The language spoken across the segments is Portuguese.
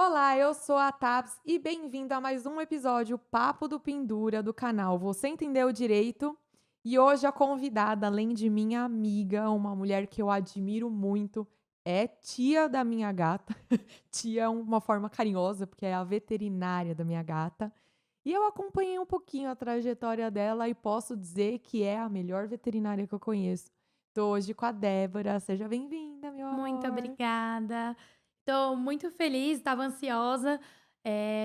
Olá, eu sou a Tabs e bem-vindo a mais um episódio Papo do Pendura do canal Você Entendeu Direito? E hoje a convidada, além de minha amiga, uma mulher que eu admiro muito, é tia da minha gata. Tia é uma forma carinhosa, porque é a veterinária da minha gata. E eu acompanhei um pouquinho a trajetória dela e posso dizer que é a melhor veterinária que eu conheço. Tô hoje com a Débora. Seja bem-vinda, meu Muito amor. obrigada. Estou muito feliz, estava ansiosa,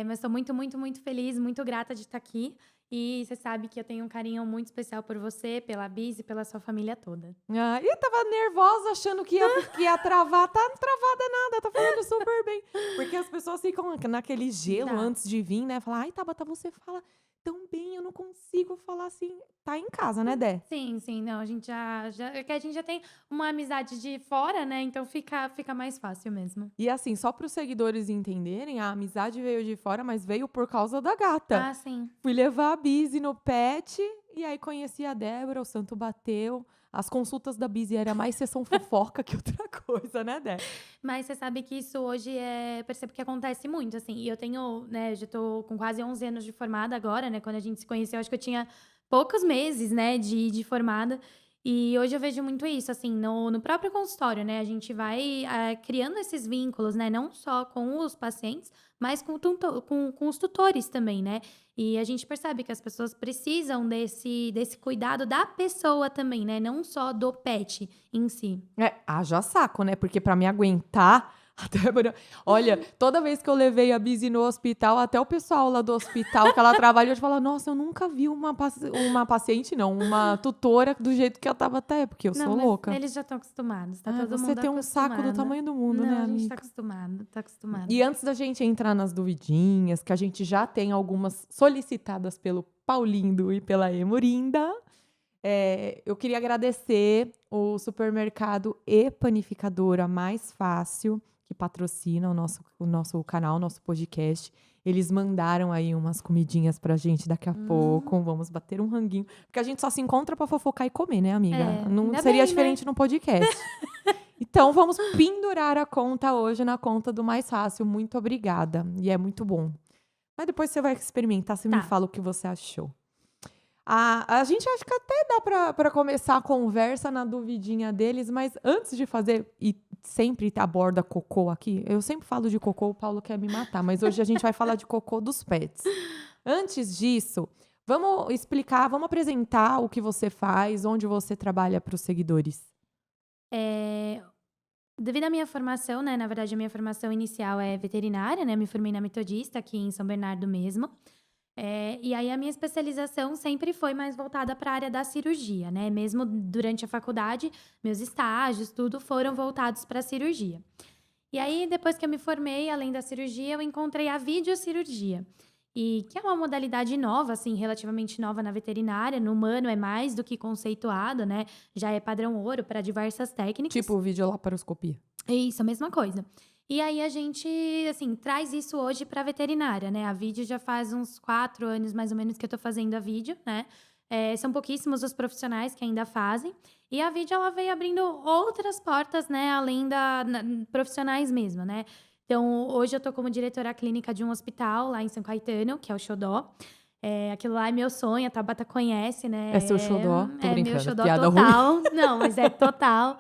mas estou muito, muito, muito feliz, muito grata de estar aqui. E você sabe que eu tenho um carinho muito especial por você, pela Bis e pela sua família toda. Ah, eu estava nervosa achando que ia travar, tá travada nada, tá falando super bem. Porque as pessoas ficam naquele gelo Tá. antes de vir, né, falar: "Ai, Tabata, você fala tão bem, eu não consigo falar assim". Tá em casa, né, Dé? Sim, sim, não, a gente é que a gente já tem uma amizade de fora, né, então fica mais fácil mesmo. E assim, só para os seguidores entenderem, a amizade veio de fora, mas veio por causa da gata. Ah, sim. Fui levar a Busy no pet, e aí conheci a Débora, o santo bateu. As consultas da Busy era mais sessão fofoca que outra coisa, né, Dé? Mas você sabe que isso hoje percebo que acontece muito, assim, e eu tenho, né, já tô com quase 11 anos de formada agora, né, quando a gente se conheceu, acho que eu tinha poucos meses, né, de formada, e hoje eu vejo muito isso, assim, no próprio consultório, né, a gente vai, criando esses vínculos, né, não só com os pacientes, mas com os tutores também, né, e a gente percebe que as pessoas precisam desse cuidado da pessoa também, né, não só do pet em si. É, haja saco, né, porque pra me aguentar, a Débora olha, toda vez que eu levei a Busy no hospital, até o pessoal lá do hospital que ela trabalha hoje fala: "Nossa, eu nunca vi uma paciente não, uma tutora do jeito que eu estava até", porque eu Não, sou mas louca. eles já estão acostumados, tá "Ai, todo você mundo tem um saco do acostumado. tamanho do mundo, né, Não, a gente tá amiga". acostumado, tá E acostumado. antes da gente entrar nas duvidinhas, que a gente já tem algumas solicitadas pelo Paulindo e pela Emurinda, eu queria agradecer o supermercado e panificadora Mais Fácil, que patrocina o nosso canal, o nosso podcast. Eles mandaram aí umas comidinhas pra gente daqui a Hum, pouco, vamos bater um ranguinho, porque a gente só se encontra pra fofocar e comer, né, amiga? Não ainda seria bem, né. diferente no podcast. Então vamos pendurar a conta hoje na conta do Mais Fácil, muito obrigada, e é muito bom. Mas depois você vai experimentar, você me Tá, fala o que você achou. A gente acho que até dá pra começar a conversa na duvidinha deles, mas antes de fazer, e sempre aborda cocô aqui, eu sempre falo de cocô, o Paulo quer me matar, mas hoje a gente vai falar de cocô dos pets. Antes disso, vamos explicar, vamos apresentar o que você faz, onde você trabalha para os seguidores. eh, devido à minha formação, né, na verdade a minha formação inicial é veterinária, né, me formei na Metodista aqui em São Bernardo mesmo. E aí a minha especialização sempre foi mais voltada para a área da cirurgia, né, mesmo durante a faculdade, meus estágios, tudo foram voltados pra cirurgia. E aí, depois que eu me formei, além da cirurgia, eu encontrei a videocirurgia. E que é uma modalidade nova, assim, relativamente nova na veterinária. No humano é mais do que conceituado, né? Já é padrão ouro para diversas técnicas. Tipo videolaparoscopia. É isso, a mesma coisa. E aí a gente, assim, traz isso hoje para veterinária, né? A vídeo já faz uns 4 anos, mais ou menos, que eu tô fazendo a vídeo, né? São pouquíssimos os profissionais que ainda fazem. E a vídeo, ela veio abrindo outras portas, né? Além profissionais mesmo, né? Então, hoje eu tô como diretora clínica de um hospital lá em São Caetano, que é o Xodó. Aquilo lá é meu sonho, a Tabata conhece, É seu né? xodó? Tô É meu brincando, xodó piada ruim. total. Não, mas é total.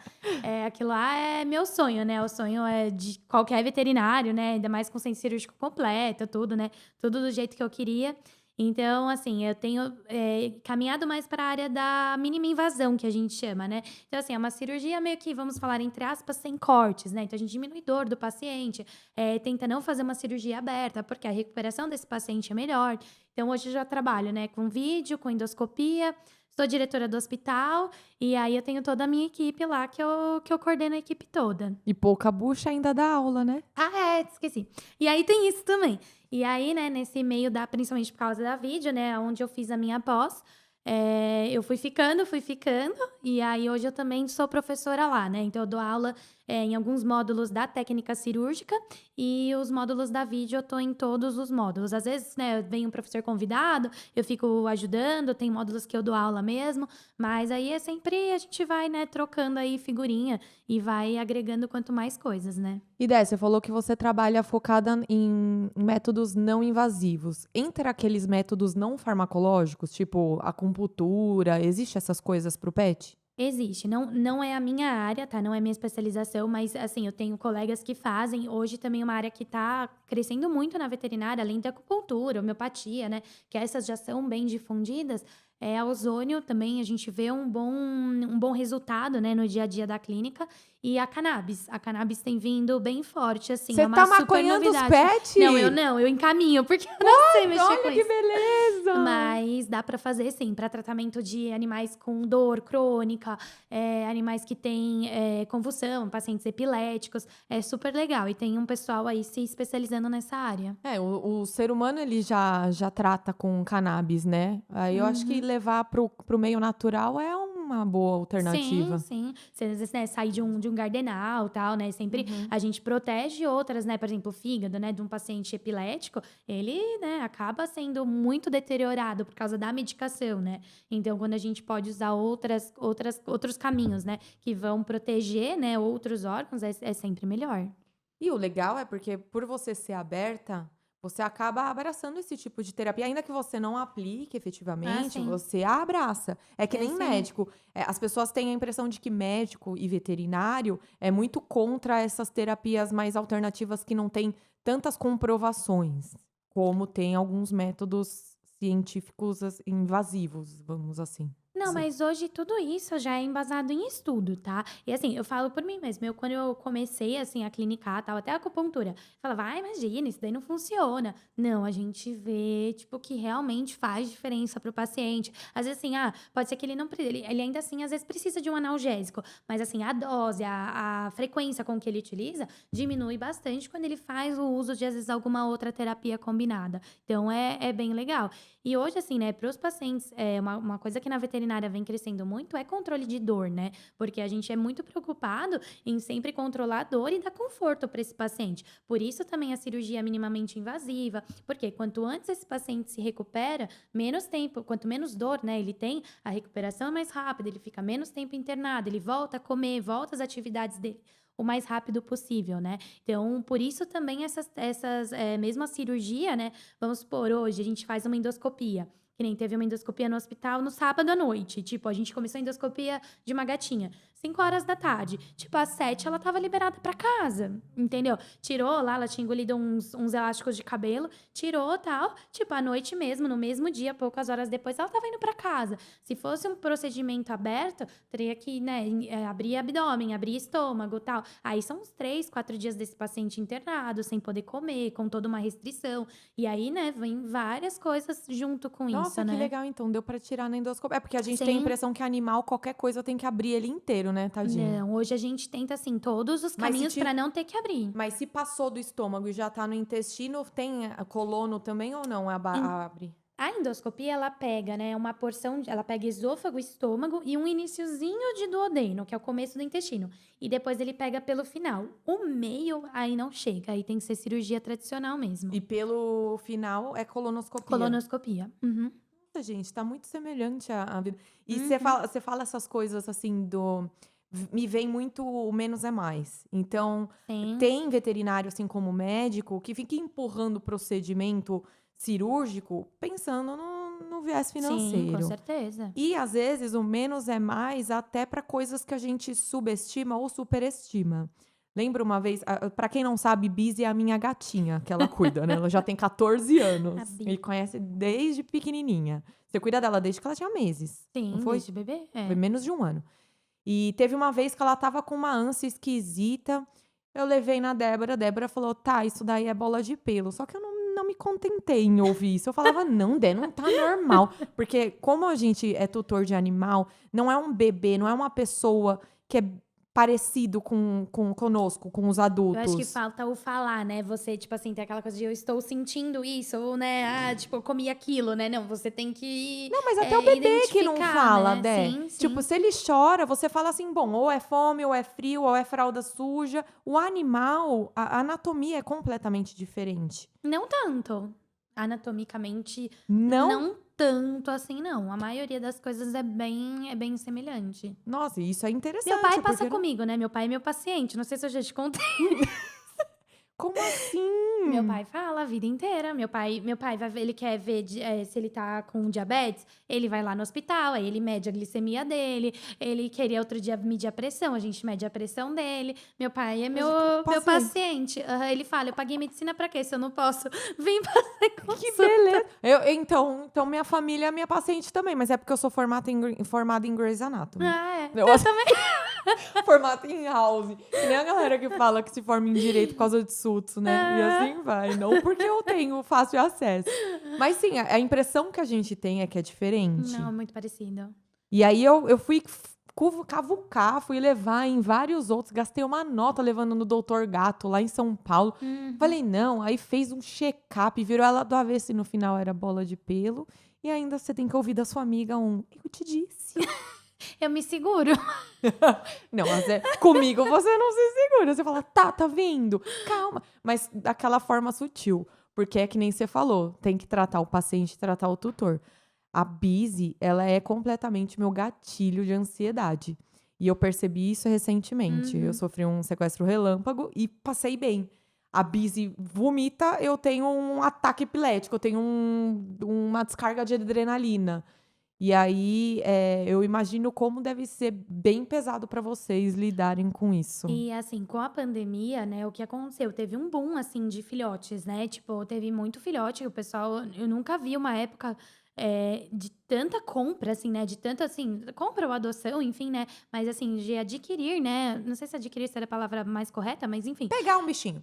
Aquilo lá é meu sonho, né, o sonho é de qualquer veterinário, né, ainda mais com centro cirúrgico completo, tudo, né, tudo do jeito que eu queria. Então, assim, eu tenho, caminhado mais para a área da mínima invasão, que a gente chama, né. Então, assim, é uma cirurgia meio que, vamos falar entre aspas, "sem cortes", né, então a gente diminui dor do paciente, tenta não fazer uma cirurgia aberta, porque a recuperação desse paciente é melhor. Então hoje eu já trabalho, né, com vídeo, com endoscopia, sou diretora do hospital, e aí eu tenho toda a minha equipe lá que eu coordeno a equipe toda. E pouca bucha ainda dá aula, né? Ah, esqueci. E aí tem isso também. E aí, né, nesse meio da principalmente por causa da vídeo, né, onde eu fiz a minha pós, eu fui ficando, e aí hoje eu também sou professora lá, né, então eu dou aula, em alguns módulos da técnica cirúrgica e os módulos da vídeo eu tô em todos os módulos. Às vezes, né, vem um professor convidado, eu fico ajudando, tem módulos que eu dou aula mesmo, mas aí é sempre a gente vai, né, trocando aí figurinha e vai agregando quanto mais coisas, né. E Dé, você falou que você trabalha focada em métodos não invasivos. Entre aqueles métodos não farmacológicos, tipo acupuntura, existe essas coisas para o pet? Existe, não é a minha área, tá, não é minha especialização, mas, assim, eu tenho colegas que fazem. Hoje também uma área que tá crescendo muito na veterinária, além da acupuntura, homeopatia, né, que essas já são bem difundidas, a ozônio também a gente vê um bom resultado, né, no dia a dia da clínica, e a cannabis. A cannabis tem vindo bem forte, assim, é Você uma tá super maconhando os novidade. pets? Não, eu encaminho, porque eu não sei mexer com Olha que isso. beleza! Mas dá pra fazer sim, para tratamento de animais com dor crônica, animais que têm, convulsão, pacientes epiléticos, é super legal e tem um pessoal aí se especializando nessa área. É, o ser humano ele já trata com cannabis, né? Aí eu acho que Uhum. levar pro meio natural é uma boa Sim, alternativa. sim. Você às vezes, né, sai de um gardenal, tal, né, sempre Uhum. a gente protege outras, né, por exemplo, o fígado, né, de um paciente epilético, ele, né, acaba sendo muito deteriorado por causa da medicação, né. Então quando a gente pode usar outros caminhos, né, que vão proteger, né, outros órgãos, é sempre melhor. E o legal é porque, por você ser aberta, você acaba abraçando esse tipo de terapia, ainda que você não aplique Ah, efetivamente, sim. você a abraça. É que nem Sim. médico. As pessoas têm a impressão de que médico e veterinário é muito contra essas terapias mais alternativas que não têm tantas comprovações, como tem alguns métodos científicos invasivos, vamos assim Não, dizer. mas hoje tudo isso já é embasado em estudo, tá? E assim, eu falo por mim mesma, quando eu comecei assim a clinicar, tal, até a acupuntura, eu falava: "Ah, imagina, isso daí não funciona". Não, a gente vê, tipo, que realmente faz diferença para o paciente. Às vezes assim, pode ser que ele não ele ainda assim às vezes precisa de um analgésico, mas assim, a dose, a frequência com que ele utiliza diminui bastante quando ele faz o uso de às vezes alguma outra terapia combinada. Então é bem legal. E hoje, assim, né, para os pacientes, uma coisa que na veterinária vem crescendo muito é controle de dor, né? Porque a gente é muito preocupado em sempre controlar a dor e dar conforto para esse paciente. Por isso também a cirurgia é minimamente invasiva, porque quanto antes esse paciente se recupera, menos tempo, quanto menos dor, né, ele tem, a recuperação é mais rápida, ele fica menos tempo internado, ele volta a comer, volta às atividades dele o mais rápido possível, né? Então, por isso também mesmo a cirurgia, né, vamos supor, hoje a gente faz uma endoscopia, que nem teve uma endoscopia no hospital no sábado à noite. Tipo, a gente começou a endoscopia de uma gatinha, 5 horas da tarde. Tipo, às 7 ela tava liberada pra casa, entendeu? Tirou lá, ela tinha engolido uns elásticos de cabelo, tirou tal. Tipo, à noite mesmo, no mesmo dia, poucas horas depois, ela tava indo pra casa. Se fosse um procedimento aberto, teria que, né, abrir abdômen, abrir estômago tal. Aí são uns 3, 4 dias desse paciente internado, sem poder comer, com toda uma restrição. E aí, né, vem várias coisas junto com isso, Nossa, que né. legal, então deu pra tirar na endoscopia. É porque a gente tem a Sim. impressão que animal, qualquer coisa, tem que abrir ele inteiro, né, tadinho. Não, hoje a gente tenta, assim, todos os Mas se caminhos ti pra não ter que abrir. mas se passou do estômago e já tá no intestino, tem a colono também ou não En abre? A endoscopia, ela pega, né, uma porção ela pega esôfago, estômago e um iniciozinho de duodeno, que é o começo do intestino, e depois ele pega pelo final. O meio, aí não chega, aí tem que ser cirurgia tradicional mesmo. E pelo final é colonoscopia. Colonoscopia. Uhum. Nossa, gente, tá muito semelhante à vida. E Uhum. você fala essas coisas, assim, me vem muito o menos é mais. Então, Sim. tem veterinário, assim como médico, que fica empurrando o procedimento cirúrgico pensando no viés Sim, com financeiro. certeza. E, às vezes, o menos é mais até para coisas que a gente subestima ou superestima. Lembro uma vez, para quem não sabe, Busy é a minha gatinha que ela cuida, né, ela já tem 14 A anos Bi. e conhece desde pequenininha. Você cuida dela desde que ela tinha meses, não Sim, foi? desde bebê. Foi É. menos de 1 ano. E teve uma vez que ela estava com uma ânsia esquisita, eu levei na Débora, a Débora falou: "Tá, isso daí é bola de pelo", só que eu não me contentei em ouvir isso, eu falava: "Não, Dé, não tá normal", porque como a gente é tutor de animal, não é um bebê, não é uma pessoa que é parecido conosco, com os Eu acho que adultos. falta o falar, né? Você, tipo assim, tem aquela coisa de eu estou sentindo isso, ou, né? Tipo, eu comi aquilo, né? Não, você tem que Não, mas até o bebê que não identificar, fala, né? Dé. Sim, Tipo, sim. se ele chora, você fala assim, bom, ou é fome, ou é frio, ou é fralda suja. O animal, a anatomia é completamente diferente. Não tanto. Anatomicamente, Não. não tanto assim, não. A maioria das coisas é bem semelhante. Nossa, isso é Meu pai interessante, passa porque não. comigo, né? Meu pai é meu paciente. Não sei se eu já te contei. Como Meu assim? pai fala a vida inteira. Meu pai vai ver, ele quer ver se ele tá com diabetes, ele vai lá no hospital, aí ele mede a glicemia dele. Ele queria outro dia medir a pressão, a gente mede a pressão dele. Meu pai é meu Paciente. paciente. Aham, ele fala: eu paguei medicina pra quê? Se eu não posso vir fazer Que consulta. beleza. Então, minha família é minha paciente também, mas é porque eu sou formada em Grey's Anatomy. Ah, é. Eu formada em House. Que nem a galera que fala que se forma em direito por causa de Sutsu, né? E Ah. assim vai. Não porque eu tenho fácil acesso. Mas sim, a impressão que a gente tem é que é Não, diferente. é muito parecido. E aí eu fui cavucar, fui levar em vários outros. Gastei uma nota levando no Doutor Gato lá em São Paulo. Uhum. Falei, não. Aí fez um check-up, virou ela do avesso e no final era bola de pelo. E ainda você tem que ouvir da sua amiga eu te disse. Eu me seguro. Não, mas comigo você não se segura. Você fala, tá vindo, calma. Mas daquela forma sutil. Porque é que nem você falou, tem que tratar o paciente e tratar o tutor. A Busy, ela é completamente meu gatilho de ansiedade. E eu percebi isso recentemente. Eu Uhum. sofri um sequestro relâmpago e passei bem. A Busy vomita, eu tenho um ataque epilético, eu tenho uma descarga de adrenalina. E aí, eu imagino como deve ser bem pesado para vocês lidarem com isso. E assim, com a pandemia, né, o que aconteceu? Teve um boom, assim, de filhotes, né? Tipo, teve muito filhote, o pessoal. Eu nunca vi uma época de tanta compra, assim, né? De tanta, assim, compra ou adoção, enfim, né? Mas assim, de adquirir, né? Não sei se adquirir seria a palavra mais correta, mas enfim. Pegar um bichinho.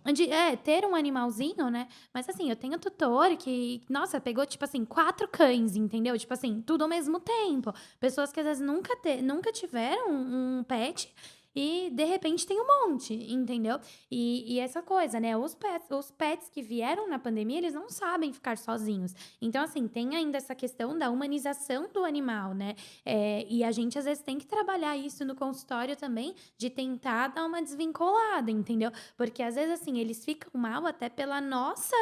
Ter um animalzinho, né? Mas assim, eu tenho tutor que, nossa, pegou, tipo assim, 4 cães, entendeu? Tipo assim, tudo ao mesmo tempo. Pessoas que às vezes nunca tiveram um pet e de repente tem um monte, entendeu? E essa coisa, né? Os pets que vieram na pandemia, eles não sabem ficar sozinhos. Então, assim, tem ainda essa questão da humanização do animal, né? E a gente às vezes tem que trabalhar isso no consultório também, de tentar dar uma desvinculada, entendeu? Porque às vezes, assim, eles ficam mal até pela nossa,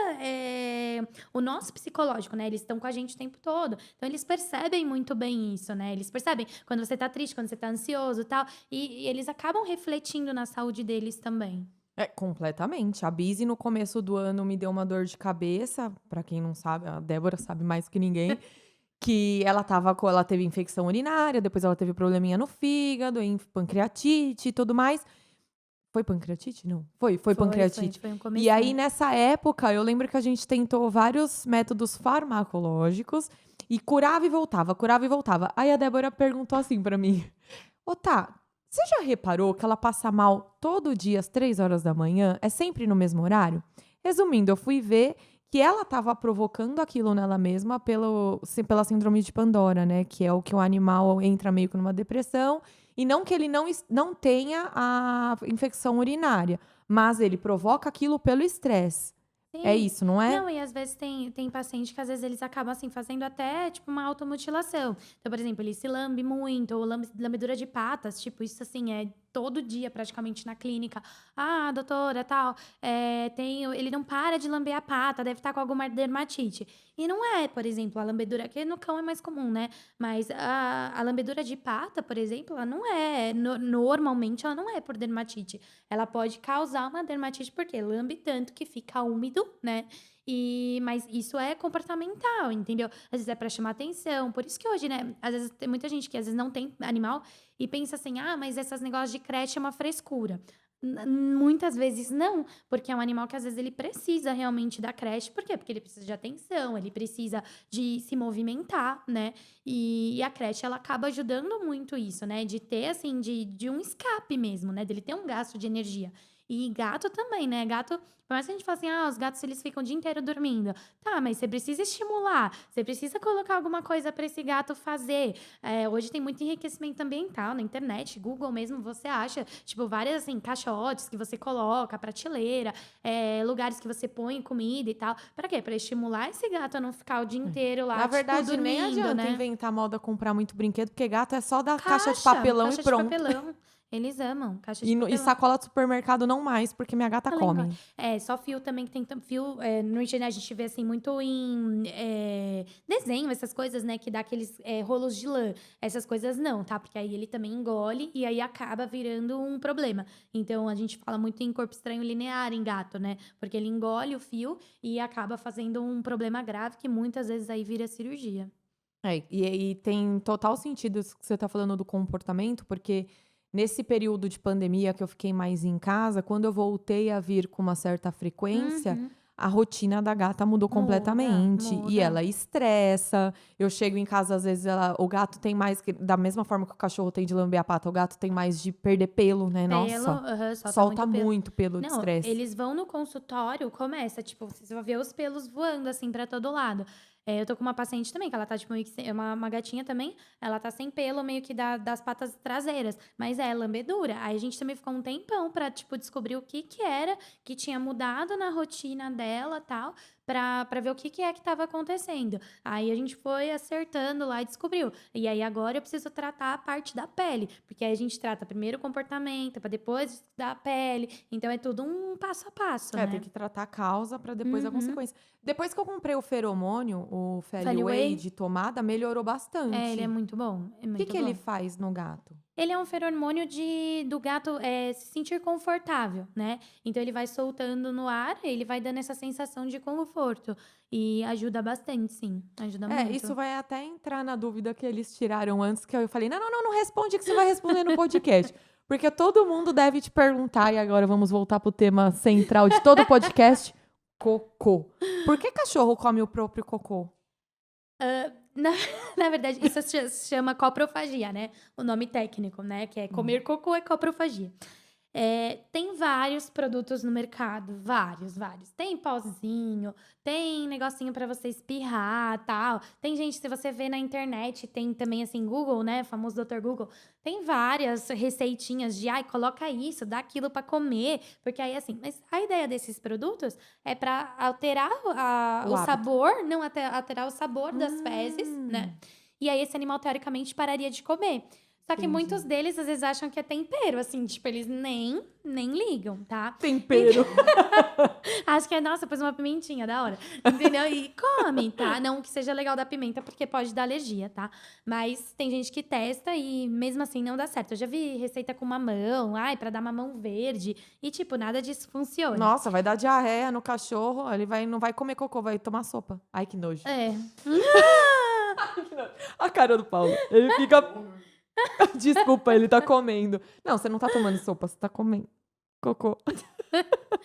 o nosso psicológico, né? Eles estão com a gente o tempo todo. Então, eles percebem muito bem isso, né? Eles percebem quando você tá triste, quando você tá ansioso e tal. E eles acabam refletindo na saúde deles também. É, completamente. A Busy no começo do ano me deu uma dor de cabeça. Pra quem não sabe, a Débora sabe mais que ninguém. Que ela teve infecção urinária, depois ela teve probleminha no fígado, pancreatite e tudo mais. Foi pancreatite? Não. Foi pancreatite. Foi um E aí, comecinho. nessa época, eu lembro que a gente tentou vários métodos farmacológicos e curava e voltava, curava e voltava. Aí a Débora perguntou assim pra mim: Ô, tá, você já reparou que ela passa mal todo dia às 3 horas da manhã? É sempre no mesmo horário? Resumindo, eu fui ver que ela estava provocando aquilo nela mesma pela síndrome de Pandora, né? Que é o que o animal entra meio que numa depressão. E não que ele não tenha a infecção urinária, mas ele provoca aquilo pelo estresse. É Sim. isso, não é? Não, e às vezes tem paciente que às vezes eles acabam, assim, fazendo até, tipo, uma automutilação. Então, por exemplo, ele se lambe muito, ou lambedura de patas, tipo, isso, assim, é todo dia praticamente na clínica. Ah, doutora, tal, ele não para de lamber a pata, deve estar com alguma dermatite. E não é, por exemplo, a lambedura, que no cão é mais comum, né? Mas a lambedura de pata, por exemplo, ela não é, normalmente ela não é por dermatite. Ela pode causar uma dermatite porque lambe tanto que fica úmido, né? Mas isso é comportamental, entendeu? Às vezes é pra chamar atenção. Por isso que hoje, né? Às vezes tem muita gente que às vezes não tem animal e pensa assim: ah, mas esses negócios de creche é uma frescura. Muitas vezes não, porque é um animal que às vezes ele precisa realmente da creche. Por quê? Porque ele precisa de atenção, ele precisa de se movimentar, né? E a creche, ela acaba ajudando muito isso, né? De ter, assim, de um escape mesmo, né? Dele ter um gasto de energia. E gato também, né? Gato, por mais que a gente fale assim, os gatos eles ficam o dia inteiro dormindo. Tá, mas você precisa estimular, você precisa colocar alguma coisa para esse gato fazer. Hoje tem muito enriquecimento ambiental na internet, Google mesmo, você acha, tipo, várias, assim, caixotes que você coloca, prateleira, lugares que você põe comida e tal. Pra quê? Pra estimular esse gato a não ficar o dia inteiro lá, Na verdade, tipo, nem dormindo, adianta né? inventar moda, comprar muito brinquedo, porque gato é só dar caixa de papelão Caixa e de pronto. papelão. Eles amam caixa de E papelão. sacola do supermercado não mais, porque minha gata Além come. só fio também, que tem fio, no internet a gente vê, assim, muito em desenho, essas coisas, né, que dá aqueles rolos de lã. Essas coisas não, tá? Porque aí ele também engole e aí acaba virando um problema. Então, a gente fala muito em corpo estranho linear em gato, né? Porque ele engole o fio e acaba fazendo um problema grave que muitas vezes aí vira cirurgia. E tem total sentido isso que você tá falando do comportamento, porque nesse período de pandemia que eu fiquei mais em casa, quando eu voltei a vir com uma certa frequência, Uhum. a rotina da gata mudou Muda, completamente. E muda. ela estressa. Eu chego em casa, às vezes, o gato tem mais, da mesma forma que o cachorro tem de lamber a pata, o gato tem mais de perder pelo, né? Pelo, Nossa, solta solta muito pelo. muito pelo de Não, estresse. eles vão no consultório, começa, tipo, você vai ver os pelos voando, assim, pra todo lado. Eu tô com uma paciente também, que ela tá, tipo, meio que uma gatinha também, ela tá sem pelo, meio que das patas traseiras, mas é lambedura. Aí a gente também ficou um tempão pra, tipo, descobrir o que que era que tinha mudado na rotina dela, tal, pra ver o que que é que tava acontecendo. Aí a gente foi acertando lá e descobriu. E aí agora eu preciso tratar a parte da pele, porque aí a gente trata primeiro o comportamento, pra depois da pele. Então é tudo um passo a passo, Tem né? que tratar a causa para depois a Uhum. consequência. Depois que eu comprei o feromônio, o Valley Feliway Way, de tomada, melhorou ele é bastante. muito bom, é O que muito que ele bom. faz no gato? Ele é um feromônio do gato se sentir confortável, né? Então ele vai soltando no ar, ele vai dando essa sensação de conforto. E ajuda bastante, sim. Ajuda Isso muito. vai até entrar na dúvida que eles tiraram antes, que eu falei: "Não, não, não, não responde que você vai responder no podcast". Porque todo mundo deve te perguntar, e agora vamos voltar pro tema central de todo o podcast, cocô. Por que cachorro come o próprio cocô? Na, na verdade, isso se chama coprofagia, né? O nome técnico, né? Que é Hum. comer cocô é coprofagia. Tem vários produtos no mercado, vários, vários. Tem pozinho, tem negocinho pra você espirrar, tal. Tem gente, se você vê na internet, tem também assim, Google, né? Famoso Dr. Google. Tem várias receitinhas de, ai, coloca isso, dá aquilo pra comer. Porque aí, assim, mas a ideia desses produtos é pra alterar O o hábito. sabor, não alterar o sabor das fezes, né? Hum, E aí esse animal, teoricamente, pararia de comer. Só que muitos entendi. deles, às vezes, acham que é tempero, assim, tipo, eles nem ligam, tá? Então, Tempero. acho que nossa, pôs uma pimentinha, da hora. Entendeu? E come, tá? Não que seja legal da pimenta, porque pode dar alergia, tá? Mas tem gente que testa e mesmo assim não dá certo. Eu já vi receita com mamão, ai, pra dar mamão verde. E, tipo, nada disso funciona. Nossa, vai dar diarreia no cachorro, ele não vai comer cocô, vai tomar sopa. Ai, que nojo. É. Que nojo. A cara do Paulo. Ele fica. Desculpa, ele tá comendo. Não, você não tá tomando sopa, você tá comendo cocô.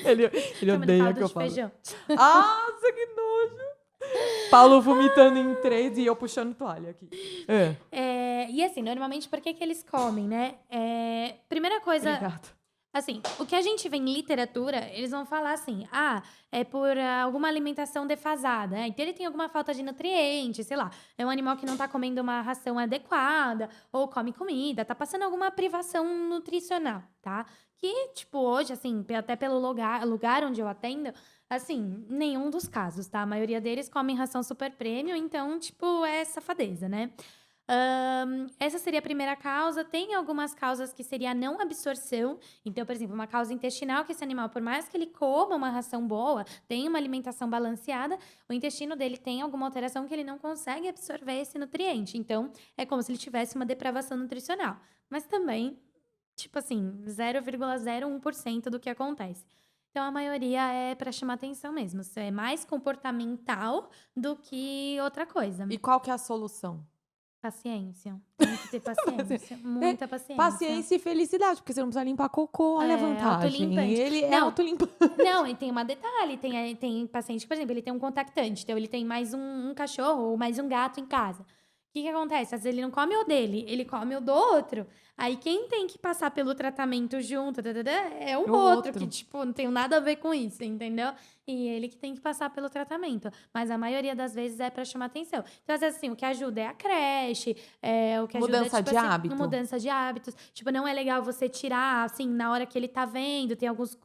Ele, ele Comendo odeia caldo que eu de falo. feijão. Nossa, que nojo. Paulo vomitando em 3 e eu puxando toalha aqui. E assim, normalmente, por que que eles comem, né? Primeira coisa, Obrigada. assim, o que a gente vê em literatura, eles vão falar assim, é por alguma alimentação defasada, né? Então ele tem alguma falta de nutrientes, sei lá, é um animal que não tá comendo uma ração adequada, ou come comida, tá passando alguma privação nutricional, tá? Que, tipo, hoje, assim, até pelo lugar onde eu atendo, assim, nenhum dos casos, tá? A maioria deles comem ração super premium, então, tipo, é safadeza, né? Essa seria a primeira causa. Tem algumas causas que seria a não absorção. Então, por exemplo, uma causa intestinal, que esse animal, por mais que ele coma uma ração boa, tenha uma alimentação balanceada, o intestino dele tem alguma alteração que ele não consegue absorver esse nutriente. Então, é como se ele tivesse uma depravação nutricional. Mas também, tipo assim, 0,01% do que acontece. Então, a maioria é para chamar atenção mesmo. Isso é mais comportamental do que outra coisa. E qual que é a solução? Paciência. Tem que ter paciência. É, Muita paciência. paciência e felicidade, porque você não precisa limpar cocô, olha a vantagem. Autolimpante. Ele é Não, autolimpante. não, e tem um detalhe. Tem paciente que, por exemplo, ele tem um contactante. Então, ele tem mais um cachorro ou mais um gato em casa. que acontece? Às vezes ele não come o dele, ele come o do outro. Aí quem tem que passar pelo tratamento junto é o O outro, que, outro. tipo, não tem nada a ver com isso, entendeu? E ele que tem que passar pelo tratamento. Mas a maioria das vezes é pra chamar atenção. Então, às vezes, assim, o que ajuda é a creche, o que ajuda é, Mudança tipo de assim, hábito. mudança de hábitos. Tipo, não é legal você tirar, assim, na hora que ele tá vendo. Tem alguns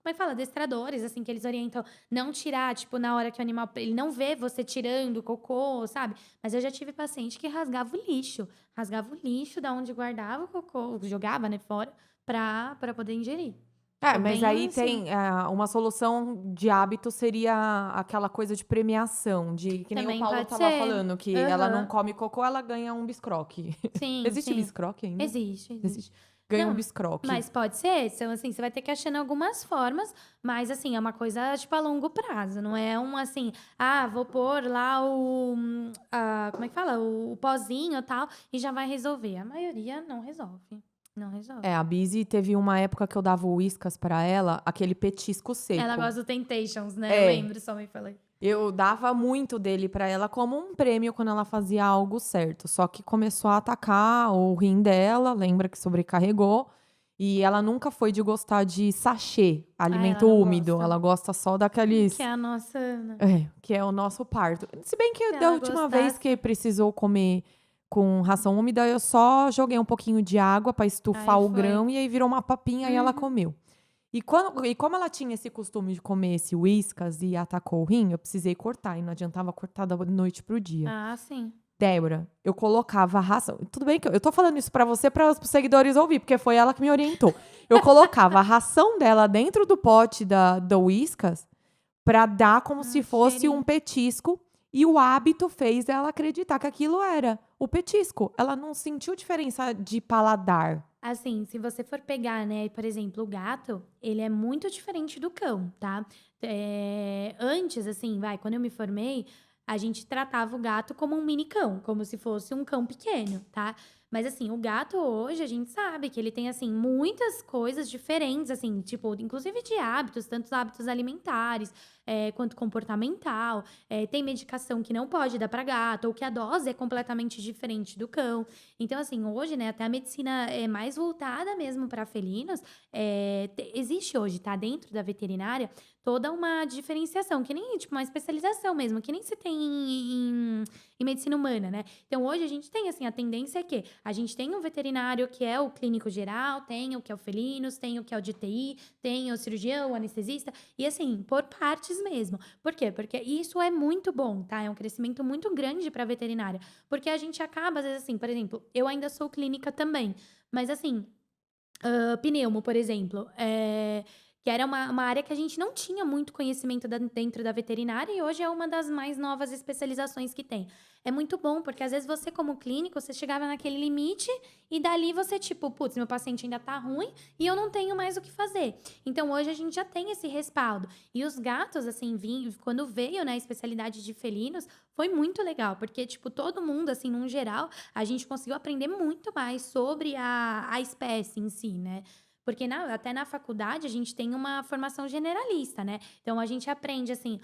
como é que fala? Adestradores, assim, que eles orientam não tirar, tipo, na hora que o animal. Ele não vê você tirando cocô, sabe? Mas eu já tive paciente que rasgava o lixo. Rasgava o lixo da onde guardava o cocô, jogava, né, fora, pra poder ingerir. É, É mas bem aí assim. tem uma solução de hábito seria aquela coisa de premiação, de que nem o Também Paulo pode estava ser. falando, que ela não Aham. come cocô, ela ganha um biscroque. Sim, Existe sim. biscroque ainda? Existe, Existe. existe. Ganha um Não, biscroque. mas pode ser. Então, assim, você vai ter que achando algumas formas, mas, assim, é uma coisa, tipo, a longo prazo. Não é um, assim, vou pôr lá como é que fala? O pozinho e tal, e já vai resolver. A maioria não resolve. Não resolve. É, a Busy teve uma época que eu dava Whiskas pra ela, aquele petisco Ela seco. gosta do Temptations, né? Eu É, lembro, sua mãe falou. eu dava muito dele pra ela como um prêmio quando ela fazia algo certo. Só que começou a atacar o rim dela, lembra que sobrecarregou. E ela nunca foi de gostar de sachê, Ah, ela alimento não úmido. gosta. Ela gosta só Que daqueles. é a nossa Ana. Que é o nosso parto. Se bem que Se da ela última vez que gostasse, precisou comer com ração úmida, eu só joguei um pouquinho de água pra aí estufar o foi. grão e aí virou uma papinha e ela Uhum. comeu. E como ela tinha esse costume de comer esse Whiskas e atacou o rim, eu precisei cortar. E não adiantava cortar da noite pro dia. Ah, sim. Débora, eu colocava a ração. Tudo bem que eu tô falando isso pra você, para os seguidores ouvir, porque foi ela que me orientou. Eu colocava a ração dela dentro do pote da Whiskas pra dar como se fosse um Cheirinho. petisco. E o hábito fez ela acreditar que aquilo era o petisco. Ela não sentiu diferença de paladar. Assim, se você for pegar, né, por exemplo, o gato, ele é muito diferente do cão, tá? Antes, assim, quando eu me formei, a gente tratava o gato como um mini cão, como se fosse um cão pequeno, tá? Mas assim, o gato hoje, a gente sabe que ele tem, assim, muitas coisas diferentes, assim, tipo, inclusive de hábitos, tanto hábitos alimentares, quanto comportamental. Tem medicação que não pode dar para gato, ou que a dose é completamente diferente do cão. Então, assim, hoje, né, até a medicina é mais voltada mesmo para felinos. Existe hoje, tá? Dentro da veterinária, toda uma diferenciação, que nem, tipo, uma especialização mesmo, que nem se tem em medicina humana, né? Então, hoje a gente tem, assim, a tendência é que a gente tem um veterinário que é o clínico geral, tem o que é o felinos, tem o que é o de TI, tem o cirurgião, o anestesista, e assim, por partes mesmo. Por quê? Porque isso é muito bom, tá? É um crescimento muito grande para veterinária, porque a gente acaba, às vezes, assim, por exemplo, eu ainda sou clínica também, mas assim, pneumo, por exemplo, que era uma área que a gente não tinha muito conhecimento dentro da veterinária e hoje é uma das mais novas especializações que tem. É muito bom, porque às vezes você, como clínico, você chegava naquele limite e dali você, tipo, putz, meu paciente ainda tá ruim e eu não tenho mais o que fazer. Então hoje a gente já tem esse respaldo. E os gatos, assim, quando veio, né, a especialidade de felinos, foi muito legal, porque, tipo, todo mundo, assim, num geral, a gente conseguiu aprender muito mais sobre a espécie em si, né? Porque até na faculdade a gente tem uma formação generalista, né? Então a gente aprende, assim,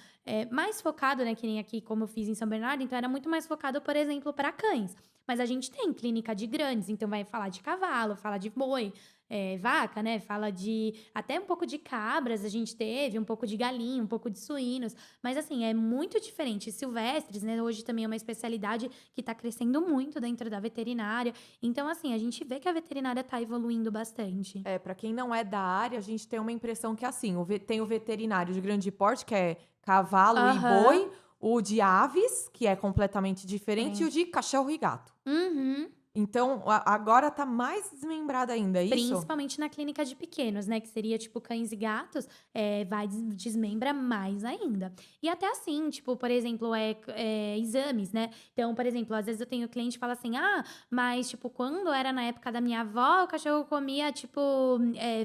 mais focado, né? Que nem aqui, como eu fiz em São Bernardo, então era muito mais focado, por exemplo, para cães. Mas a gente tem clínica de grandes, então vai falar de cavalo, fala de boi, vaca, né? Fala de até um pouco de cabras, a gente teve, um pouco de galinha, um pouco de suínos. Mas assim, é muito diferente. Silvestres, né? Hoje também é uma especialidade que está crescendo muito dentro da veterinária. Então, assim, a gente vê que a veterinária está evoluindo bastante. Para quem não é da área, a gente tem uma impressão que é assim, tem o veterinário de grande porte, que é cavalo e Aham. boi, o de aves, que é completamente diferente, e o Diferente. de cachorro e gato. Uhum. Então, agora tá mais desmembrada ainda, é isso? Principalmente na clínica de pequenos, né, que seria tipo cães e gatos, desmembra mais ainda. E até assim, tipo, por exemplo, exames, né? Então, por exemplo, às vezes eu tenho cliente que fala assim: "Ah, mas tipo, quando era na época da minha avó, o cachorro comia tipo,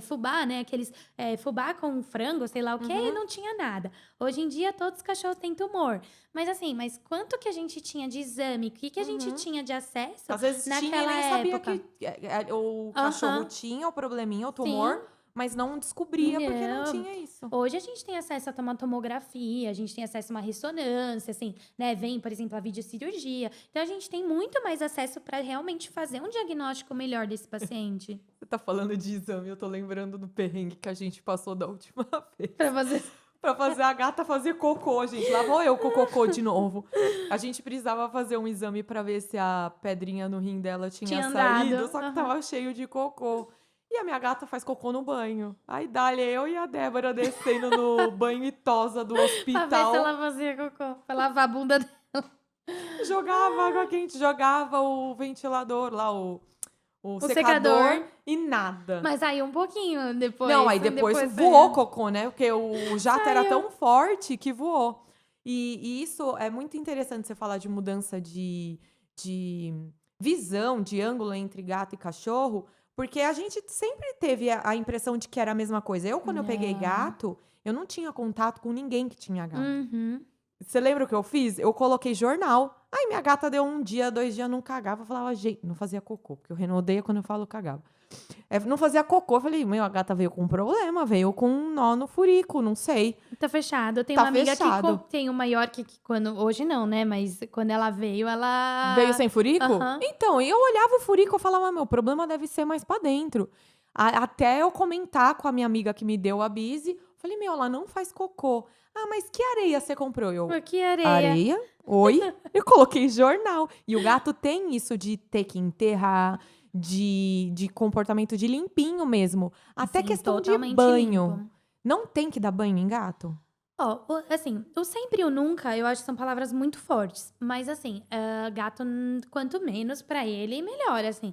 fubá, né, aqueles, fubá com frango, sei lá o quê, e Uhum. não tinha nada. Hoje em dia todos os cachorros têm tumor. Mas assim, mas quanto que a gente tinha de exame? O que que a gente Uhum. tinha de acesso Às vezes tinha e naquela nem sabia época?" que o cachorro Aham. tinha o probleminha, o Sim. tumor, mas não descobria porque não Não. tinha isso. Hoje a gente tem acesso a uma tomografia, a gente tem acesso a uma ressonância, assim, né? Vem, por exemplo, a videocirurgia. Então a gente tem muito mais acesso para realmente fazer um diagnóstico melhor desse paciente. Você tá falando de exame, eu tô lembrando do perrengue que a gente passou da última vez. Pra fazer. Pra fazer a gata fazer cocô, gente. Lá vou eu com o cocô de novo. A gente precisava fazer um exame pra ver se a pedrinha no rim dela tinha Tinha saído, andado. só que Aham. tava cheio de cocô. E a minha gata faz cocô no banho. Aí dali eu e a Débora descendo no banho e tosa do Pra ver se hospital. ela fazia cocô. Pra lavar a bunda dela. Jogava água quente, jogava o ventilador lá, o O secador secador. e nada. Mas aí um pouquinho depois. Não, aí depois voou saiu. cocô, né? Porque o jato era tão forte que voou. E isso é muito interessante você falar de mudança de visão, de ângulo entre gato e cachorro, porque a gente sempre teve a impressão de que era a mesma coisa. Eu, quando eu peguei Não. gato, eu não tinha contato com ninguém que tinha gato. Uhum. Você lembra o que eu fiz? Eu coloquei jornal. Aí minha gata deu 1 dia, 2 dias, não cagava. Eu falava, gente, não fazia cocô, porque o Renan odeia quando eu falo cagava. Não fazia cocô. Eu falei, meu, a gata veio com um problema, veio com um nó no furico, não sei. Tá fechado. Eu tenho Tá uma amiga fechado. que tem uma York que quando. Hoje não, né? Mas quando ela veio, ela. Veio sem furico? Aham. Então, eu olhava o furico e falava, meu, o problema deve ser mais pra dentro. Até eu comentar com a minha amiga que me deu a bise, falei, meu, ela não faz cocô. Ah, mas que areia você comprou? Eu, Por que areia? areia? Oi? Eu coloquei jornal. E o gato tem isso de ter que enterrar, de comportamento de limpinho mesmo. Até Sim, questão de totalmente banho. limpo. Não tem que dar banho em gato? Ó, assim, o sempre e o nunca, eu acho que são palavras muito fortes. Mas, assim, gato, quanto menos pra ele, melhor, assim.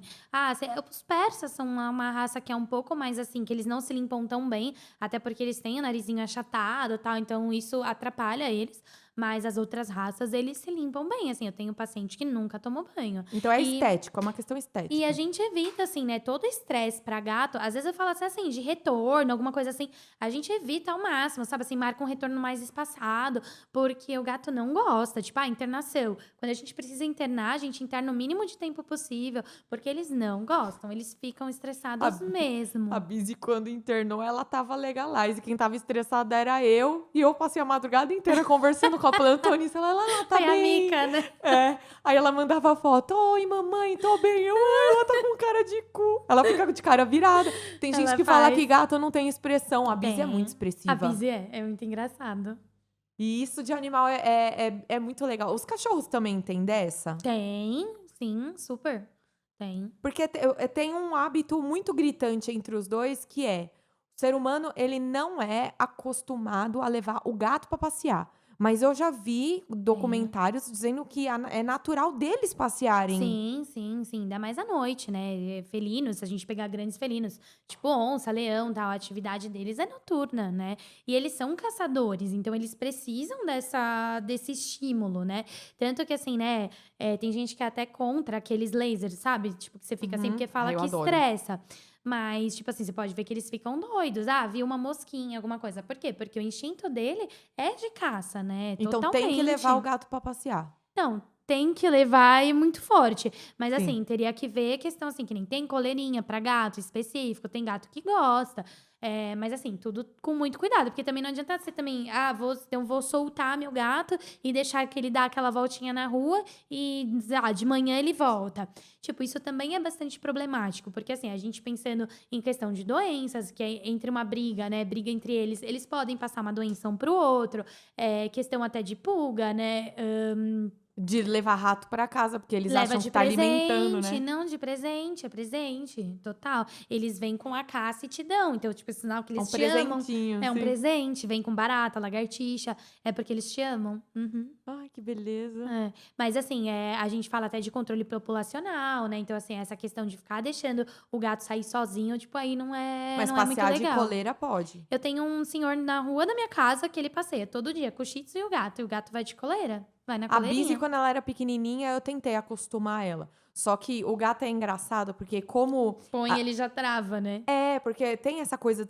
Os persas são uma raça que é um pouco mais, assim, que eles não se limpam tão bem. Até porque eles têm o narizinho achatado e tal. Então, isso atrapalha eles. Mas as outras raças, eles se limpam bem, assim. Eu tenho paciente que nunca tomou banho. Então é E- estético, é uma questão estética. E a gente evita, assim, né, todo estresse pra gato. Às vezes eu falo assim, de retorno, alguma coisa assim. A gente evita ao máximo, sabe? Assim, marca um retorno mais espaçado, porque o gato não gosta. Tipo, internação. Quando a gente precisa internar, a gente interna o mínimo de tempo possível, porque eles não gostam. Eles ficam estressados mesmo. A Bizi, quando internou, ela tava legalize. Quem tava estressada era eu. E eu passei a madrugada inteira conversando com a plantonista. Ela tá Foi a bem. Mica, né? É. Aí ela mandava foto. Oi, mamãe, tô bem. Ela tá com cara de cu. Ela fica de cara virada. Tem gente Ela que fala faz. que gato não tem expressão. A Bizi é Tem. muito expressiva. A Bizi é muito engraçado. E isso de animal é muito legal. Os cachorros também têm dessa? Tem, sim, super. Tem. Porque tem um hábito muito gritante entre os dois, que é: o ser humano, ele não é acostumado a levar o gato para passear. Mas eu já vi documentários dizendo que é natural deles passearem. Sim, sim, sim. Ainda mais à noite, né? Felinos, se a gente pegar grandes felinos, tipo onça, leão, tal, a atividade deles é noturna, né? E eles são caçadores, então eles precisam desse estímulo, né? Tanto que, assim, né? Tem gente que é até contra aqueles lasers, sabe? Tipo, que você fica assim, Uhum. porque fala Eu que adoro. estressa. Mas, tipo assim, você pode ver que eles ficam doidos. Viu uma mosquinha, alguma coisa. Por quê? Porque o instinto dele é de caça, né? Então Totalmente. tem que levar o gato para passear. Não, tem que levar e muito forte. Mas, Sim. assim, teria que ver questão, assim, que nem tem coleirinha pra gato específico, tem gato que gosta. Mas, assim, tudo com muito cuidado. Porque também não adianta você também, vou soltar meu gato e deixar que ele dá aquela voltinha na rua e, de manhã ele volta. Tipo, isso também é bastante problemático. Porque, assim, a gente pensando em questão de doenças, que é entre uma briga, né? Briga entre eles podem passar uma doença um pro outro. Questão até de pulga, né? De levar rato para casa, porque eles Leva acham de que tá alimentando, presente, né? não de presente, é presente, total. Eles vêm com a caça e te dão, então, tipo, sinal que É um eles te amam. presentinho. É um sim. presente, vem com barata, lagartixa, é porque eles te amam. Uhum. Ai, que beleza. Mas, assim, a gente fala até de controle populacional, né? Então, assim, essa questão de ficar deixando o gato sair sozinho, tipo, aí não é, Mas não é muito passear de legal. coleira pode. Eu tenho um senhor na rua da minha casa que ele passeia todo dia com o Shih Tzu e o gato vai de coleira, vai na A coleirinha. Bizi, quando ela era pequenininha, eu tentei acostumar ela. Só que o gato é engraçado, porque como... Põe, ele já trava, né? Porque tem essa coisa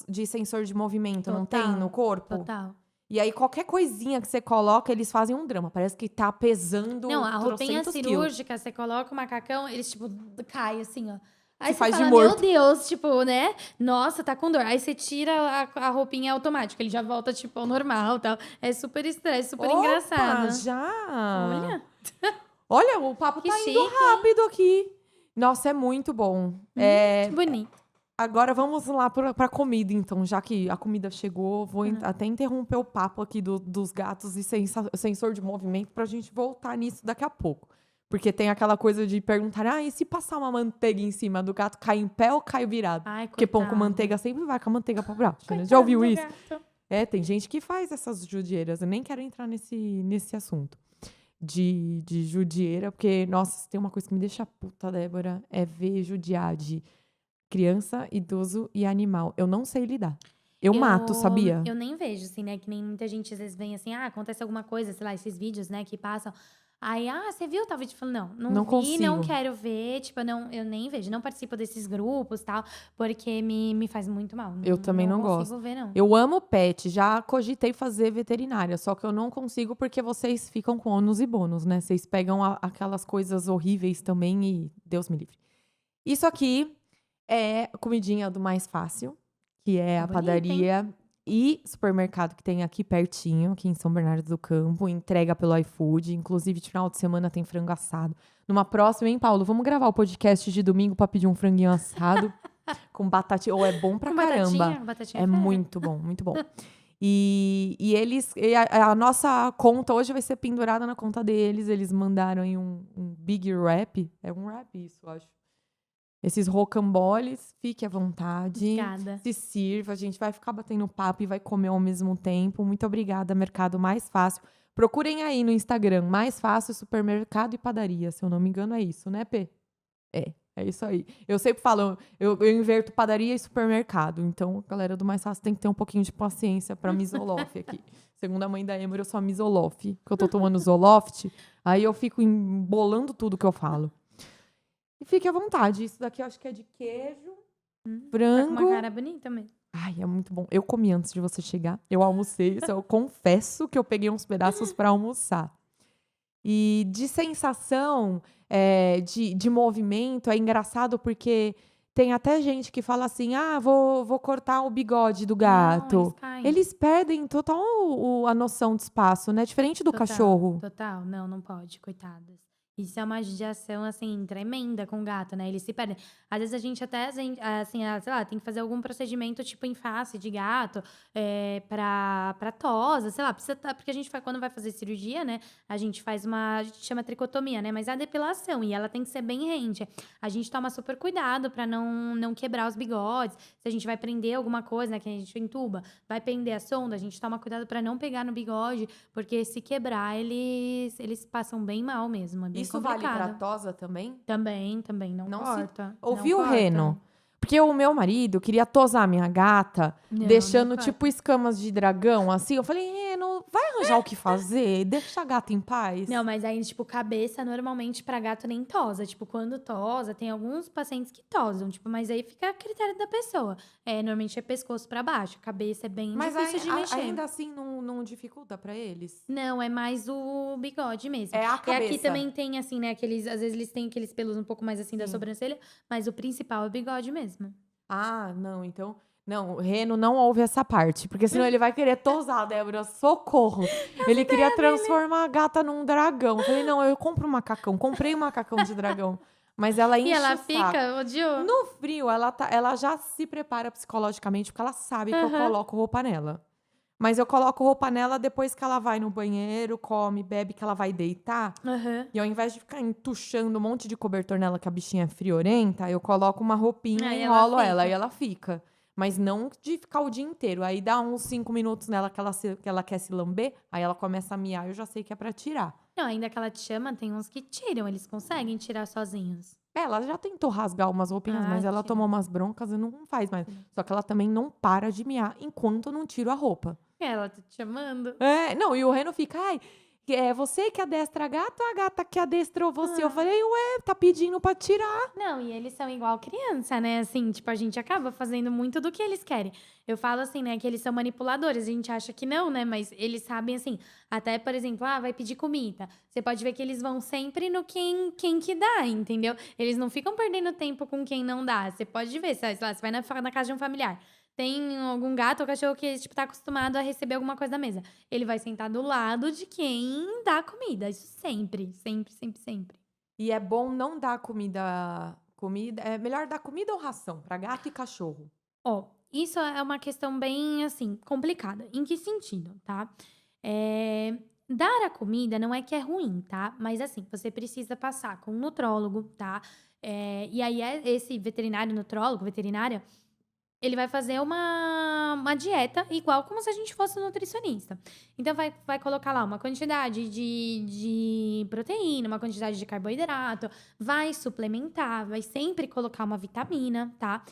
de sensor de movimento, não tem Total, no corpo? Total. E aí, qualquer coisinha que você coloca, eles fazem um drama. Parece que tá pesando Não, a roupinha trocentos quilos. cirúrgica, você coloca o macacão, eles, tipo, caem assim, ó. Aí se você faz de fala, meu morto. Deus, tipo, né? Nossa, tá com dor. Aí você tira a roupinha automática, ele já volta, tipo, ao normal e tal. É super estresse, super Opa, engraçado. já! Olha, Olha, o papo que tá indo chique, hein? rápido aqui. Nossa, é muito bom. Que bonito. Agora vamos lá pra comida, então. Já que a comida chegou, vou Uhum. até interromper o papo aqui dos gatos e sensor de movimento pra gente voltar nisso daqui a pouco. Porque tem aquela coisa de perguntar, e se passar uma manteiga em cima do gato, cai em pé ou cai virado? Ai, Porque pão com coitado. manteiga sempre vai com a manteiga pra baixo, né? Já Coitado ouviu do isso? gato. Tem gente que faz essas judieiras. Eu nem quero entrar nesse assunto de judieira, porque, nossa, se tem uma coisa que me deixa puta, Débora, é ver judiar de criança, idoso e animal. Eu não sei lidar. Eu mato, sabia? Eu nem vejo, assim, né? Que nem muita gente às vezes vem assim, acontece alguma coisa, sei lá, esses vídeos, né, que passam. Aí, você viu tal vídeo? Eu falo, não Não vi, não consigo. quero ver. Tipo, eu nem vejo, não participo desses grupos e tal, porque me faz muito mal. Eu também não consigo gosto. ver, não. Eu amo pet, já cogitei fazer veterinária, só que eu não consigo porque vocês ficam com ônus e bônus, né? Vocês pegam aquelas coisas horríveis também e Deus me livre. Isso aqui é a comidinha do mais fácil, que é a Bonito, hein? padaria e supermercado que tem aqui pertinho, aqui em São Bernardo do Campo, entrega pelo iFood. Inclusive, de final de semana tem frango assado. Numa próxima, hein, Paulo? Vamos gravar o podcast de domingo pra pedir um franguinho assado com batatinha. Ou é bom pra Com caramba. batatinha É fera. muito bom, muito bom. E a nossa conta hoje vai ser pendurada na conta deles. Eles mandaram aí um big wrap. É um wrap isso, eu acho. Esses rocamboles, fique à vontade. Obrigada. Se sirva, a gente vai ficar batendo papo e vai comer ao mesmo tempo. Muito obrigada, Mercado Mais Fácil. Procurem aí no Instagram, Mais Fácil Supermercado e Padaria. Se eu não me engano, é isso, né, P? É isso aí. Eu sempre falo, eu inverto padaria e supermercado. Então, galera do Mais Fácil tem que ter um pouquinho de paciência pra Misolof aqui. Segundo a mãe da Emer, eu sou a Misolof, que eu tô tomando Zoloft. Aí eu fico embolando tudo que eu falo. E fique à vontade. Isso daqui eu acho que é de queijo, Tá com frango. uma cara bonita mesmo. Ai, é muito bom. Eu comi antes de você chegar. Eu almocei. Isso eu confesso que eu peguei uns pedaços pra almoçar. E de sensação, de movimento, é engraçado porque tem até gente que fala assim: vou cortar o bigode do Não, gato. eles caem. Eles perdem total a noção de espaço, né? Diferente do cachorro. Total. Não pode, coitadas. Isso é uma judiação, assim, tremenda com o gato, né? Eles se perdem. Às vezes a gente até, assim, sei lá, tem que fazer algum procedimento, tipo, em face de gato, pra tosa, sei lá. Porque a gente faz, quando vai fazer cirurgia, né? A gente faz a gente chama tricotomia, né? Mas é a depilação, e ela tem que ser bem rente. A gente toma super cuidado pra não quebrar os bigodes. Se a gente vai prender alguma coisa, né? Que a gente entuba, vai prender a sonda, a gente toma cuidado pra não pegar no bigode, porque se quebrar, eles passam bem mal mesmo. É bem Isso vale pra complicado. tosa também? Também, não Não se- corta. Ouviu, não corta. Reno? Porque o meu marido queria tosar minha gata, Não, deixando não corta. tipo escamas de dragão, assim. Eu falei, Reno, vai arranjar o que fazer? Deixa a gata em paz. Não, mas aí, tipo, cabeça, normalmente pra gato nem tosa. Tipo, quando tosa, tem alguns pacientes que tosam, tipo, mas aí fica a critério da pessoa. Normalmente é pescoço pra baixo, cabeça é bem Mas difícil de mexer. ainda assim não dificulta pra eles? Não, é mais o bigode mesmo. É a E aqui cabeça. também tem, assim, né, às vezes eles têm aqueles pelos um pouco mais assim da Sim. sobrancelha, mas o principal é o bigode mesmo. Não, então. Não, o Reno não ouve essa parte, porque senão ele vai querer tosar, Débora. Socorro! Ele queria transformar a gata num dragão. Eu falei, não, eu compro um macacão. Comprei um macacão de dragão. Mas ela enche E ela o saco. fica, odiou. No frio, ela já se prepara psicologicamente, porque ela sabe que eu Aham. coloco roupa nela. Mas eu coloco roupa nela depois que ela vai no banheiro, come, bebe, que ela vai deitar. Aham. E ao invés de ficar entuchando um monte de cobertor nela, que a bichinha é friorenta, eu coloco uma roupinha Aí e ela enrolo fica. ela. E ela fica. Mas não de ficar o dia inteiro. Aí dá uns 5 minutos nela que ela quer se lamber, aí ela começa a miar, eu já sei que é pra tirar. Não, ainda que ela te chama, tem uns que tiram, eles conseguem tirar sozinhos. Ela já tentou rasgar umas roupinhas, mas ela tira. tomou umas broncas e não faz mais. Só que ela também não para de miar enquanto eu não tiro a roupa. Ela tá te chamando. Não, e o Reno fica, É você que adestra a gata ou a gata que adestrou você? Eu Ah. falei: "Ué, tá pedindo pra tirar". Não, e eles são igual criança, né, assim, tipo, a gente acaba fazendo muito do que eles querem. Eu falo assim, né, que eles são manipuladores, a gente acha que não, né, mas eles sabem, assim, até, por exemplo, vai pedir comida, você pode ver que eles vão sempre no quem que dá, entendeu? Eles não ficam perdendo tempo com quem não dá, você pode ver, sei lá, você vai na casa de um familiar, tem algum gato ou cachorro que, tipo, tá acostumado a receber alguma coisa da mesa, ele vai sentar do lado de quem dá comida, isso sempre, sempre, sempre, sempre. E é bom não dar comida é melhor dar comida ou ração pra gato e cachorro? Ó, isso é uma questão bem, assim, complicada. Em que sentido, tá? Dar a comida não é que é ruim, tá? Mas, assim, você precisa passar com um nutrólogo, tá? E aí, esse veterinário, nutrólogo, veterinária, ele vai fazer uma dieta igual como se a gente fosse nutricionista. Então, vai colocar lá uma quantidade de proteína, uma quantidade de carboidrato, vai suplementar, vai sempre colocar uma vitamina, tá?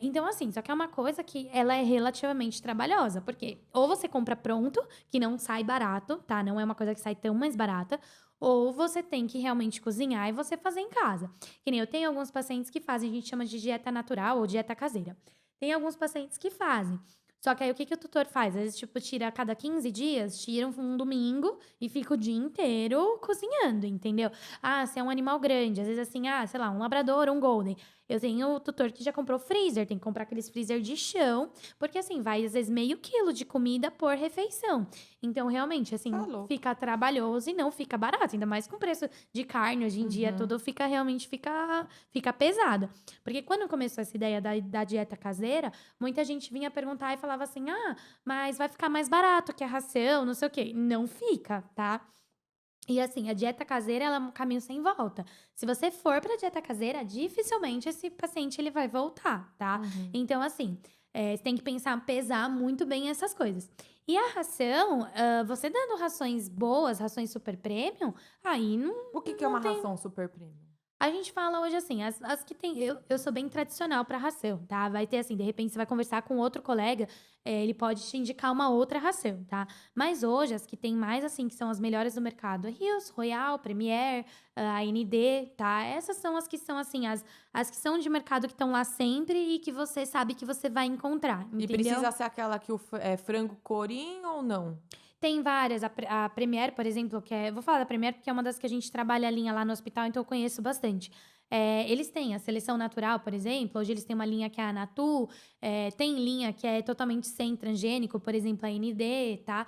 Então, assim, só que é uma coisa que ela é relativamente trabalhosa, porque ou você compra pronto, que não sai barato, tá? Não é uma coisa que sai tão mais barata, ou você tem que realmente cozinhar e você fazer em casa. Que nem eu tenho alguns pacientes que fazem, a gente chama de dieta natural ou dieta caseira. Tem alguns pacientes que fazem. Só que aí o que o tutor faz? Às vezes, tipo, tira a cada 15 dias, tira um domingo e fica o dia inteiro cozinhando, entendeu? Ah, se é um animal grande, às vezes assim, sei lá, um labrador ou um golden. Eu tenho o tutor que já comprou freezer, tem que comprar aqueles freezer de chão, porque assim, vai às vezes meio quilo de comida por refeição. Então, realmente, Tá assim, louco. fica trabalhoso e não fica barato, ainda mais com o preço de carne hoje em dia, Uhum. tudo fica realmente fica pesado. Porque quando começou essa ideia da dieta caseira, muita gente vinha perguntar e falava assim: mas vai ficar mais barato que a ração, não sei o quê. Não fica, tá? E assim, a dieta caseira, ela é um caminho sem volta. Se você for pra dieta caseira, dificilmente esse paciente ele vai voltar, tá? Uhum. Então, assim, você tem que pensar, pesar muito bem essas coisas. E a ração, você dando rações boas, rações super premium, aí O que que é não uma tem. ração super premium? A gente fala hoje assim, as que tem. Eu sou bem tradicional para ração, tá? Vai ter assim, de repente você vai conversar com outro colega, ele pode te indicar uma outra ração, tá? Mas hoje, as que tem mais assim, que são as melhores do mercado, é Rios, Royal, Premier, a AND, tá? Essas são as que são assim, as que são de mercado que estão lá sempre e que você sabe que você vai encontrar, E entendeu? precisa ser aquela que é frango corim ou não? Tem várias, a Premier, por exemplo, que vou falar da Premier, porque é uma das que a gente trabalha a linha lá no hospital, então eu conheço bastante. Eles têm a seleção natural, por exemplo, hoje eles têm uma linha que é a Natu, tem linha que é totalmente sem transgênico, por exemplo, a ND, tá?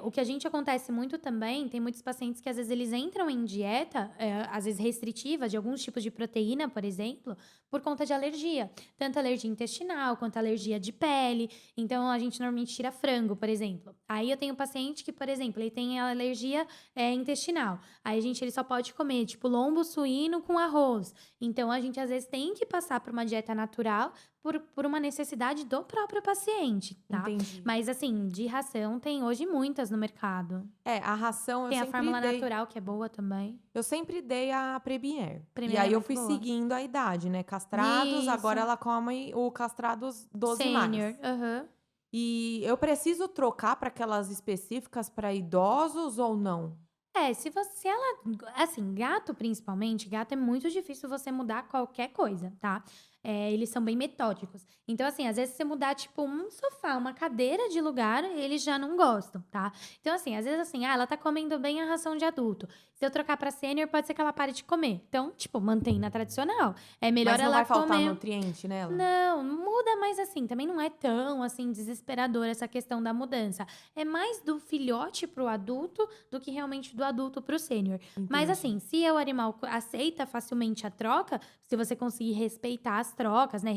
O que a gente acontece muito também, tem muitos pacientes que às vezes eles entram em dieta, às vezes restritiva, de alguns tipos de proteína, por exemplo, por conta de alergia. Tanto alergia intestinal, quanto alergia de pele. Então, a gente normalmente tira frango, por exemplo. Aí eu tenho um paciente que, por exemplo, ele tem alergia intestinal. Aí ele só pode comer, tipo, lombo suíno com arroz. Então, a gente às vezes tem que passar por uma dieta natural por uma necessidade do próprio paciente, tá? Entendi. Mas, assim, de ração tem hoje muitas no mercado. É, a ração Tem a fórmula natural, que é boa também. eu sempre dei a Premier. E Premier é aí eu muito fui boa. seguindo a idade, né, castrados, agora Isso. ela come o castrados 12 Sênior. mais. Aham. E eu preciso trocar para aquelas específicas para idosos ou não? Se ela assim, gato principalmente, gato é muito difícil você mudar qualquer coisa, tá. Eles são bem metódicos. Então, assim, às vezes você mudar, tipo, um sofá, uma cadeira de lugar, eles já não gostam, tá. Então, assim, às vezes, assim, ela tá comendo bem a ração de adulto, se eu trocar pra sênior, pode ser que ela pare de comer. Então, tipo, mantém na tradicional. É melhor Mas não ela vai faltar comer. nutriente nela? Não, muda, mas assim, também não é tão, assim, desesperador essa questão da mudança. É mais do filhote para o adulto do que realmente do adulto para o sênior. Mas Entendi. assim, se o animal aceita facilmente a troca, se você conseguir respeitar as trocas, né,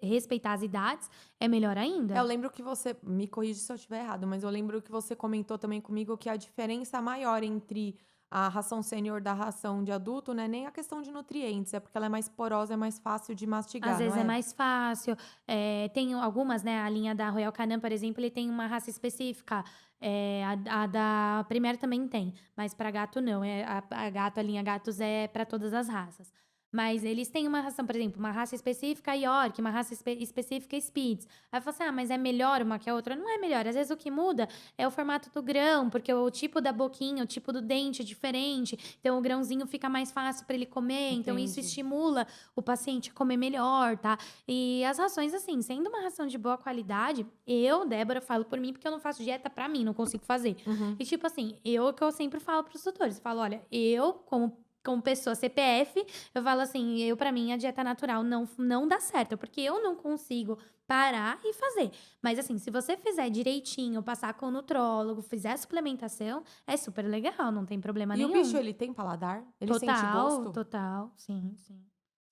respeitar as idades, é melhor Eu ainda. lembro que você me corrige se eu estiver errado, mas eu lembro que você comentou também comigo que a diferença maior entre a ração sênior da ração de adulto, não é nem a questão de nutrientes, é porque ela é mais porosa, é mais fácil de Às mastigar, não vezes é é? mais fácil. Tem algumas, né, a linha da Royal Canin, por exemplo, ele tem uma raça específica. A da Premier também tem, mas para gato não. A linha gatos é para todas as raças. Mas eles têm uma ração, por exemplo, uma raça específica York, uma raça específica Spitz. Aí fala assim, mas é melhor uma que a outra? Não é melhor. Às vezes o que muda é o formato do grão, porque o tipo da boquinha, o tipo do dente é diferente. Então o grãozinho fica mais fácil para ele comer. Então isso Entendi. estimula o paciente a comer melhor, tá? E as rações, assim, sendo uma ração de boa qualidade, eu, Débora, falo por mim, porque eu não faço dieta pra mim, não consigo fazer. Uhum. E tipo assim, que eu sempre falo pros tutores, falo, olha, eu, como pessoa CPF, eu falo assim, pra mim, a dieta natural não dá certo, porque eu não consigo parar e fazer. Mas assim, se você fizer direitinho, passar com o nutrólogo, fizer suplementação, é super legal, não tem problema E o bicho, nenhum. ele tem paladar? Ele sente Total, gosto? total, sim, sim.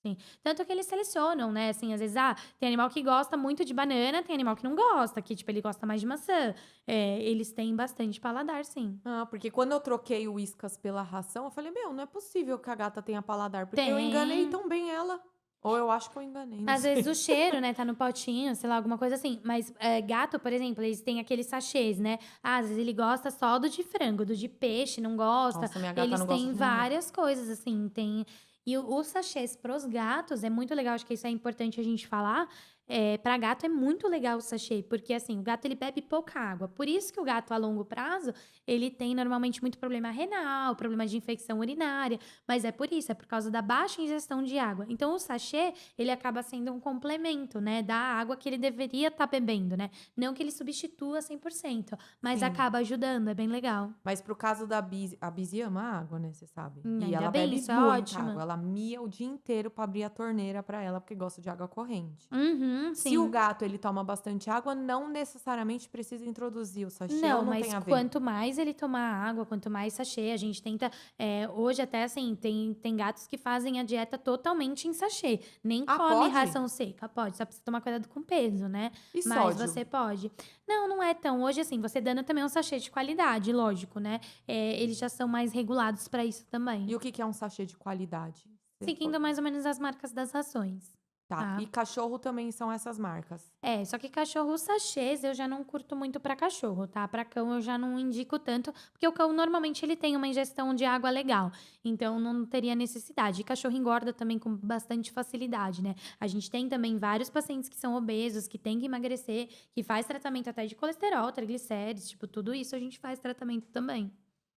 Sim. Tanto que eles selecionam, né, assim, às vezes, tem animal que gosta muito de banana, tem animal que não gosta, que, tipo, ele gosta mais de maçã. Eles têm bastante paladar, sim. Ah, porque quando eu troquei o Whiskas pela ração, eu falei, meu, não é possível que a gata tenha paladar, porque eu enganei Tem. tão bem ela. Ou eu acho que eu enganei, não Às vezes o sei. cheiro, né, tá no potinho, sei lá, alguma coisa assim. Mas gato, por exemplo, eles têm aqueles sachês, né? Às vezes ele gosta só do de frango, do de peixe, não gosta. Nossa, minha gata Eles não gosta têm de nenhum. várias coisas, assim, tem. E os sachês pros gatos é muito legal, acho que isso é importante a gente falar. Para gato é muito legal o sachê, porque assim, o gato ele bebe pouca água. Por isso que o gato a longo prazo, ele tem normalmente muito problema renal, problema de infecção urinária, mas é por isso, é por causa da baixa ingestão de água. Então o sachê, ele acaba sendo um complemento, né, da água que ele deveria estar bebendo, né? Não que ele substitua 100%, mas Sim. acaba ajudando, é bem legal. Mas pro caso da Biz, a Bizzy ama água, né, você sabe. E Ainda ela bem, bebe isso é muita água. ótimo. Ela mia o dia inteiro pra abrir a torneira pra ela, porque gosta de água corrente. Uhum, Se o sim. gato ele toma bastante água, não necessariamente precisa introduzir o sachê ou Não, não tem mas a ver? quanto mais ele tomar água, quanto mais sachê, a gente tenta. Hoje, até assim, tem gatos que fazem a dieta totalmente em sachê. Nem Ah, come pode? ração seca, pode, só precisa tomar cuidado com o peso, né? E Mas sódio? você pode. Não, não é tão. Hoje, assim, você dando também um sachê de qualidade, lógico, né? Eles já são mais regulados para isso também. E o que que é um sachê de qualidade? Você Seguindo mais ou menos as marcas das rações, Tá. tá? E cachorro também são essas marcas. Só que cachorro sachês eu já não curto muito pra cachorro, tá? Pra cão eu já não indico tanto, porque o cão normalmente ele tem uma ingestão de água legal, então não teria necessidade. E cachorro engorda também com bastante facilidade, né? A gente tem também vários pacientes que são obesos, que têm que emagrecer, que faz tratamento até de colesterol, triglicérides, tipo, tudo isso a gente faz tratamento também.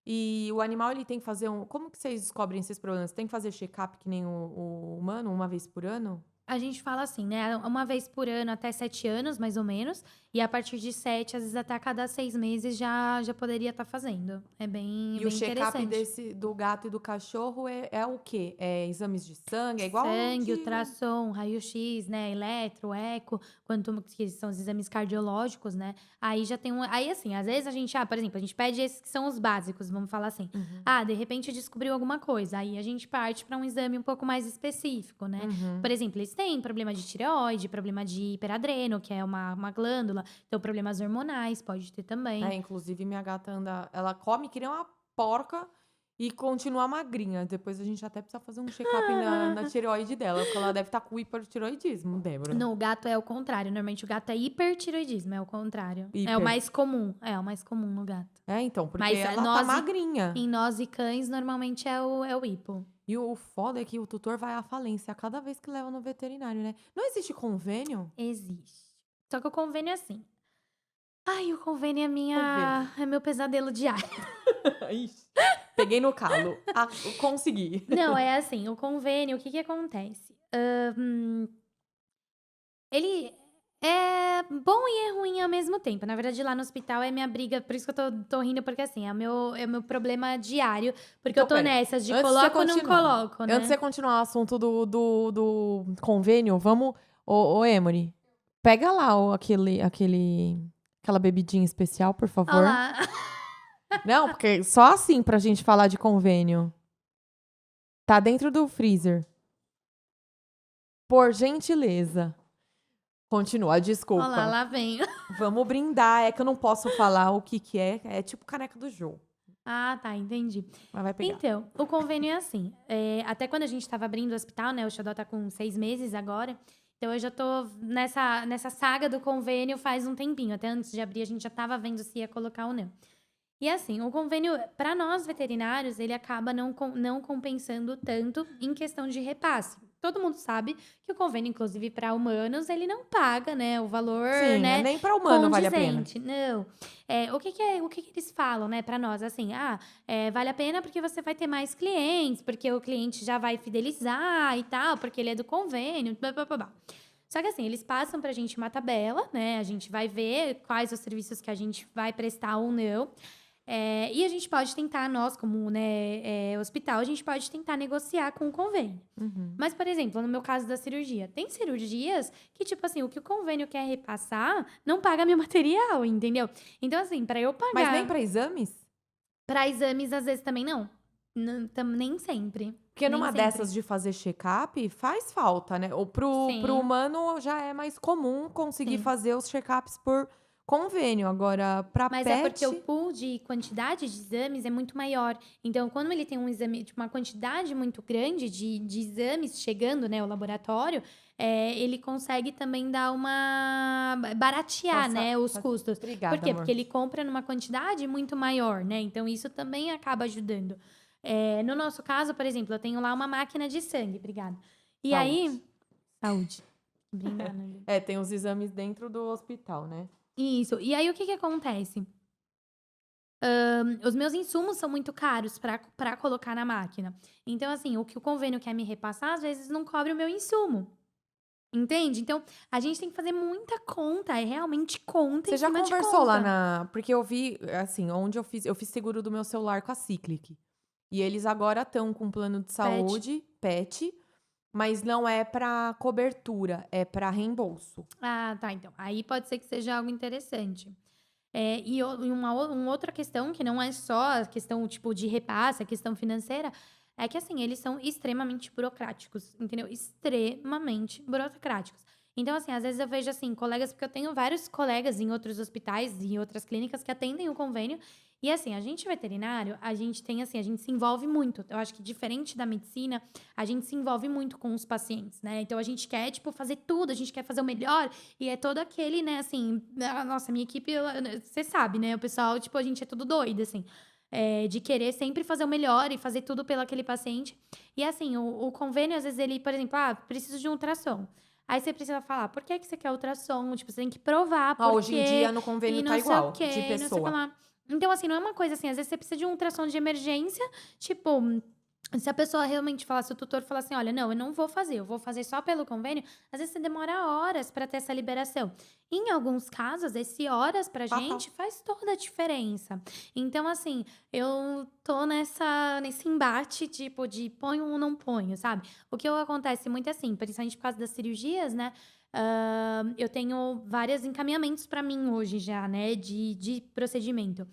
E o animal ele tem que fazer um. Como que vocês descobrem esses problemas? Tem que fazer check-up que nem o humano, uma vez por ano? A gente fala assim, né? Uma vez por ano até 7 anos, mais ou menos. E a partir de 7, às vezes até a cada 6 meses já poderia estar fazendo. É bem, E o bem check-up interessante. do gato e do cachorro é o quê? É exames de sangue? É igual o Sangue, de. ultrassom, raio-x, né? Eletro, eco, quanto que são os exames cardiológicos, né? Aí já tem um. Aí, assim, às vezes a gente, por exemplo, a gente pede esses que são os básicos, vamos falar assim. Uhum. De repente descobriu alguma coisa. Aí a gente parte para um exame um pouco mais específico, né? Uhum. Por exemplo, eles têm problema de tireoide, problema de hiperadreno, que é uma glândula. Então, problemas hormonais, pode ter também. Inclusive minha gata anda. Ela come que nem uma porca e continua magrinha. Depois a gente até precisa fazer um check-up na tireoide dela, porque ela deve estar com hipertireoidismo, Débora. No gato é o contrário. Normalmente o gato é hipertireoidismo, é o contrário. É o Hiper. mais comum. É o mais comum no gato. Então, porque Mas ela tá magrinha. em nós e cães, normalmente é o hipo. E o foda é que o tutor vai à falência a cada vez que leva no veterinário, né? Não existe convênio? Existe. Só que o convênio é assim. Ai, o convênio Convênio. é meu pesadelo diário. Ixi, peguei no calo. Consegui. Não, é assim, o convênio, o que que acontece? Ele é bom e é ruim ao mesmo tempo. Na verdade, lá no hospital é minha briga, por isso que eu tô rindo, porque assim, é o meu problema diário, porque eu Então, tô pera. nessas de Antes de você coloco ou não continuar. coloco, Antes de né? você continuar o assunto do convênio, vamos. Ô, Emery, pega lá aquela bebidinha especial, por Olha favor. lá. Não, porque só assim pra gente falar de convênio. Tá dentro do freezer. Por gentileza. Continua, Olha lá, desculpa. lá vem. Vamos brindar. É que eu não posso falar o que que é. É tipo caneca do jogo. Ah, tá, entendi. Mas vai pegar. Então, o convênio é assim. Até quando a gente tava abrindo o hospital, né? O Xodó tá com 6 meses agora. Então, eu já tô nessa saga do convênio faz um tempinho. Até antes de abrir, a gente já tava vendo se ia colocar ou não. E assim, o convênio, para nós veterinários, ele acaba não compensando tanto em questão de repasse. Todo mundo sabe que o convênio, inclusive para humanos, ele não paga, né, o valor, Sim, né, nem para humano vale a pena. condizente. Não. O que que eles falam, né, para nós? Assim, vale a pena porque você vai ter mais clientes, porque o cliente já vai fidelizar e tal, porque ele é do convênio, blá, blá, blá, blá. Só que assim, eles passam pra gente uma tabela, né? A gente vai ver quais os serviços que a gente vai prestar ou não. E a gente pode tentar, nós, como né, hospital, a gente pode tentar negociar com o convênio. Uhum. Mas, por exemplo, no meu caso da cirurgia, tem cirurgias que, tipo assim, o que o convênio quer repassar não paga meu material, entendeu? Então, assim, pra eu Mas nem pagar para exames? pra exames, às vezes também não. Nem sempre. Porque Nem numa sempre. dessas de fazer check-up, faz falta, né? Ou pro Sim, humano já é mais comum conseguir sim. fazer os check-ups por convênio. Agora, pra Mas é porque o pet, pool de quantidade de exames é muito maior. Então, quando ele tem um exame, tipo, uma quantidade muito grande de exames chegando, né, ao laboratório, ele consegue também dar uma baratear, passa, né, os custos. Por obrigada, quê? Porque amor. ele compra numa quantidade muito maior, né? Então, isso também acaba ajudando. No nosso caso, por exemplo, eu tenho lá uma máquina de sangue, obrigada. E Saúde. aí, saúde. Brindar, né? É, tem os exames dentro do hospital, né? Isso. E aí, o que que acontece? Os meus insumos são muito caros para colocar na máquina. Então, assim, o que o convênio quer me repassar, às vezes não cobre o meu insumo. Entende? Então, a gente tem que fazer muita conta, é realmente conta em Você já cima de conversou lá conta. na. Porque eu vi, assim, onde eu fiz seguro do meu celular com a Ciclic. E eles agora estão com um plano de Pet. saúde, PET, mas não é pra cobertura, é pra reembolso. Ah, tá. Então, aí pode ser que seja algo interessante. E uma outra questão, que não é só a questão tipo de repasse, a questão financeira, é que assim, eles são extremamente burocráticos, entendeu? Extremamente burocráticos. Então, assim, às vezes eu vejo assim, colegas, porque eu tenho vários colegas em outros hospitais e outras clínicas que atendem o convênio. E assim, a gente veterinário, a gente tem assim, a gente se envolve muito. Eu acho que diferente da medicina, a gente se envolve muito com os pacientes, né? Então a gente quer, tipo, fazer tudo, a gente quer fazer o melhor. E é todo aquele, né, assim, nossa, minha equipe, você sabe, né? O pessoal, tipo, a gente é tudo doido, assim. De querer sempre fazer o melhor e fazer tudo pelo aquele paciente. E assim, o convênio, às vezes, ele, por exemplo, preciso de um ultrassom. Aí você precisa falar, por que que você quer ultrassom? Tipo, você tem que provar Ah, por hoje em dia quê, no e convênio tá não sei o igual, de quê, e não sei o que pessoa. lá. Então, assim, não é uma coisa assim, às vezes você precisa de um ultrassom de emergência, tipo, se a pessoa realmente falar, se o tutor falar assim, olha, não, eu não vou fazer, eu vou fazer só pelo convênio, às vezes você demora horas para ter essa liberação. Em alguns casos, esse horas pra Fatal. gente faz toda a diferença. Então, assim, eu tô nesse embate, tipo, de ponho ou não ponho, sabe? O que acontece muito assim, principalmente por causa das cirurgias, né? Eu tenho vários encaminhamentos pra mim hoje já, né, de procedimento.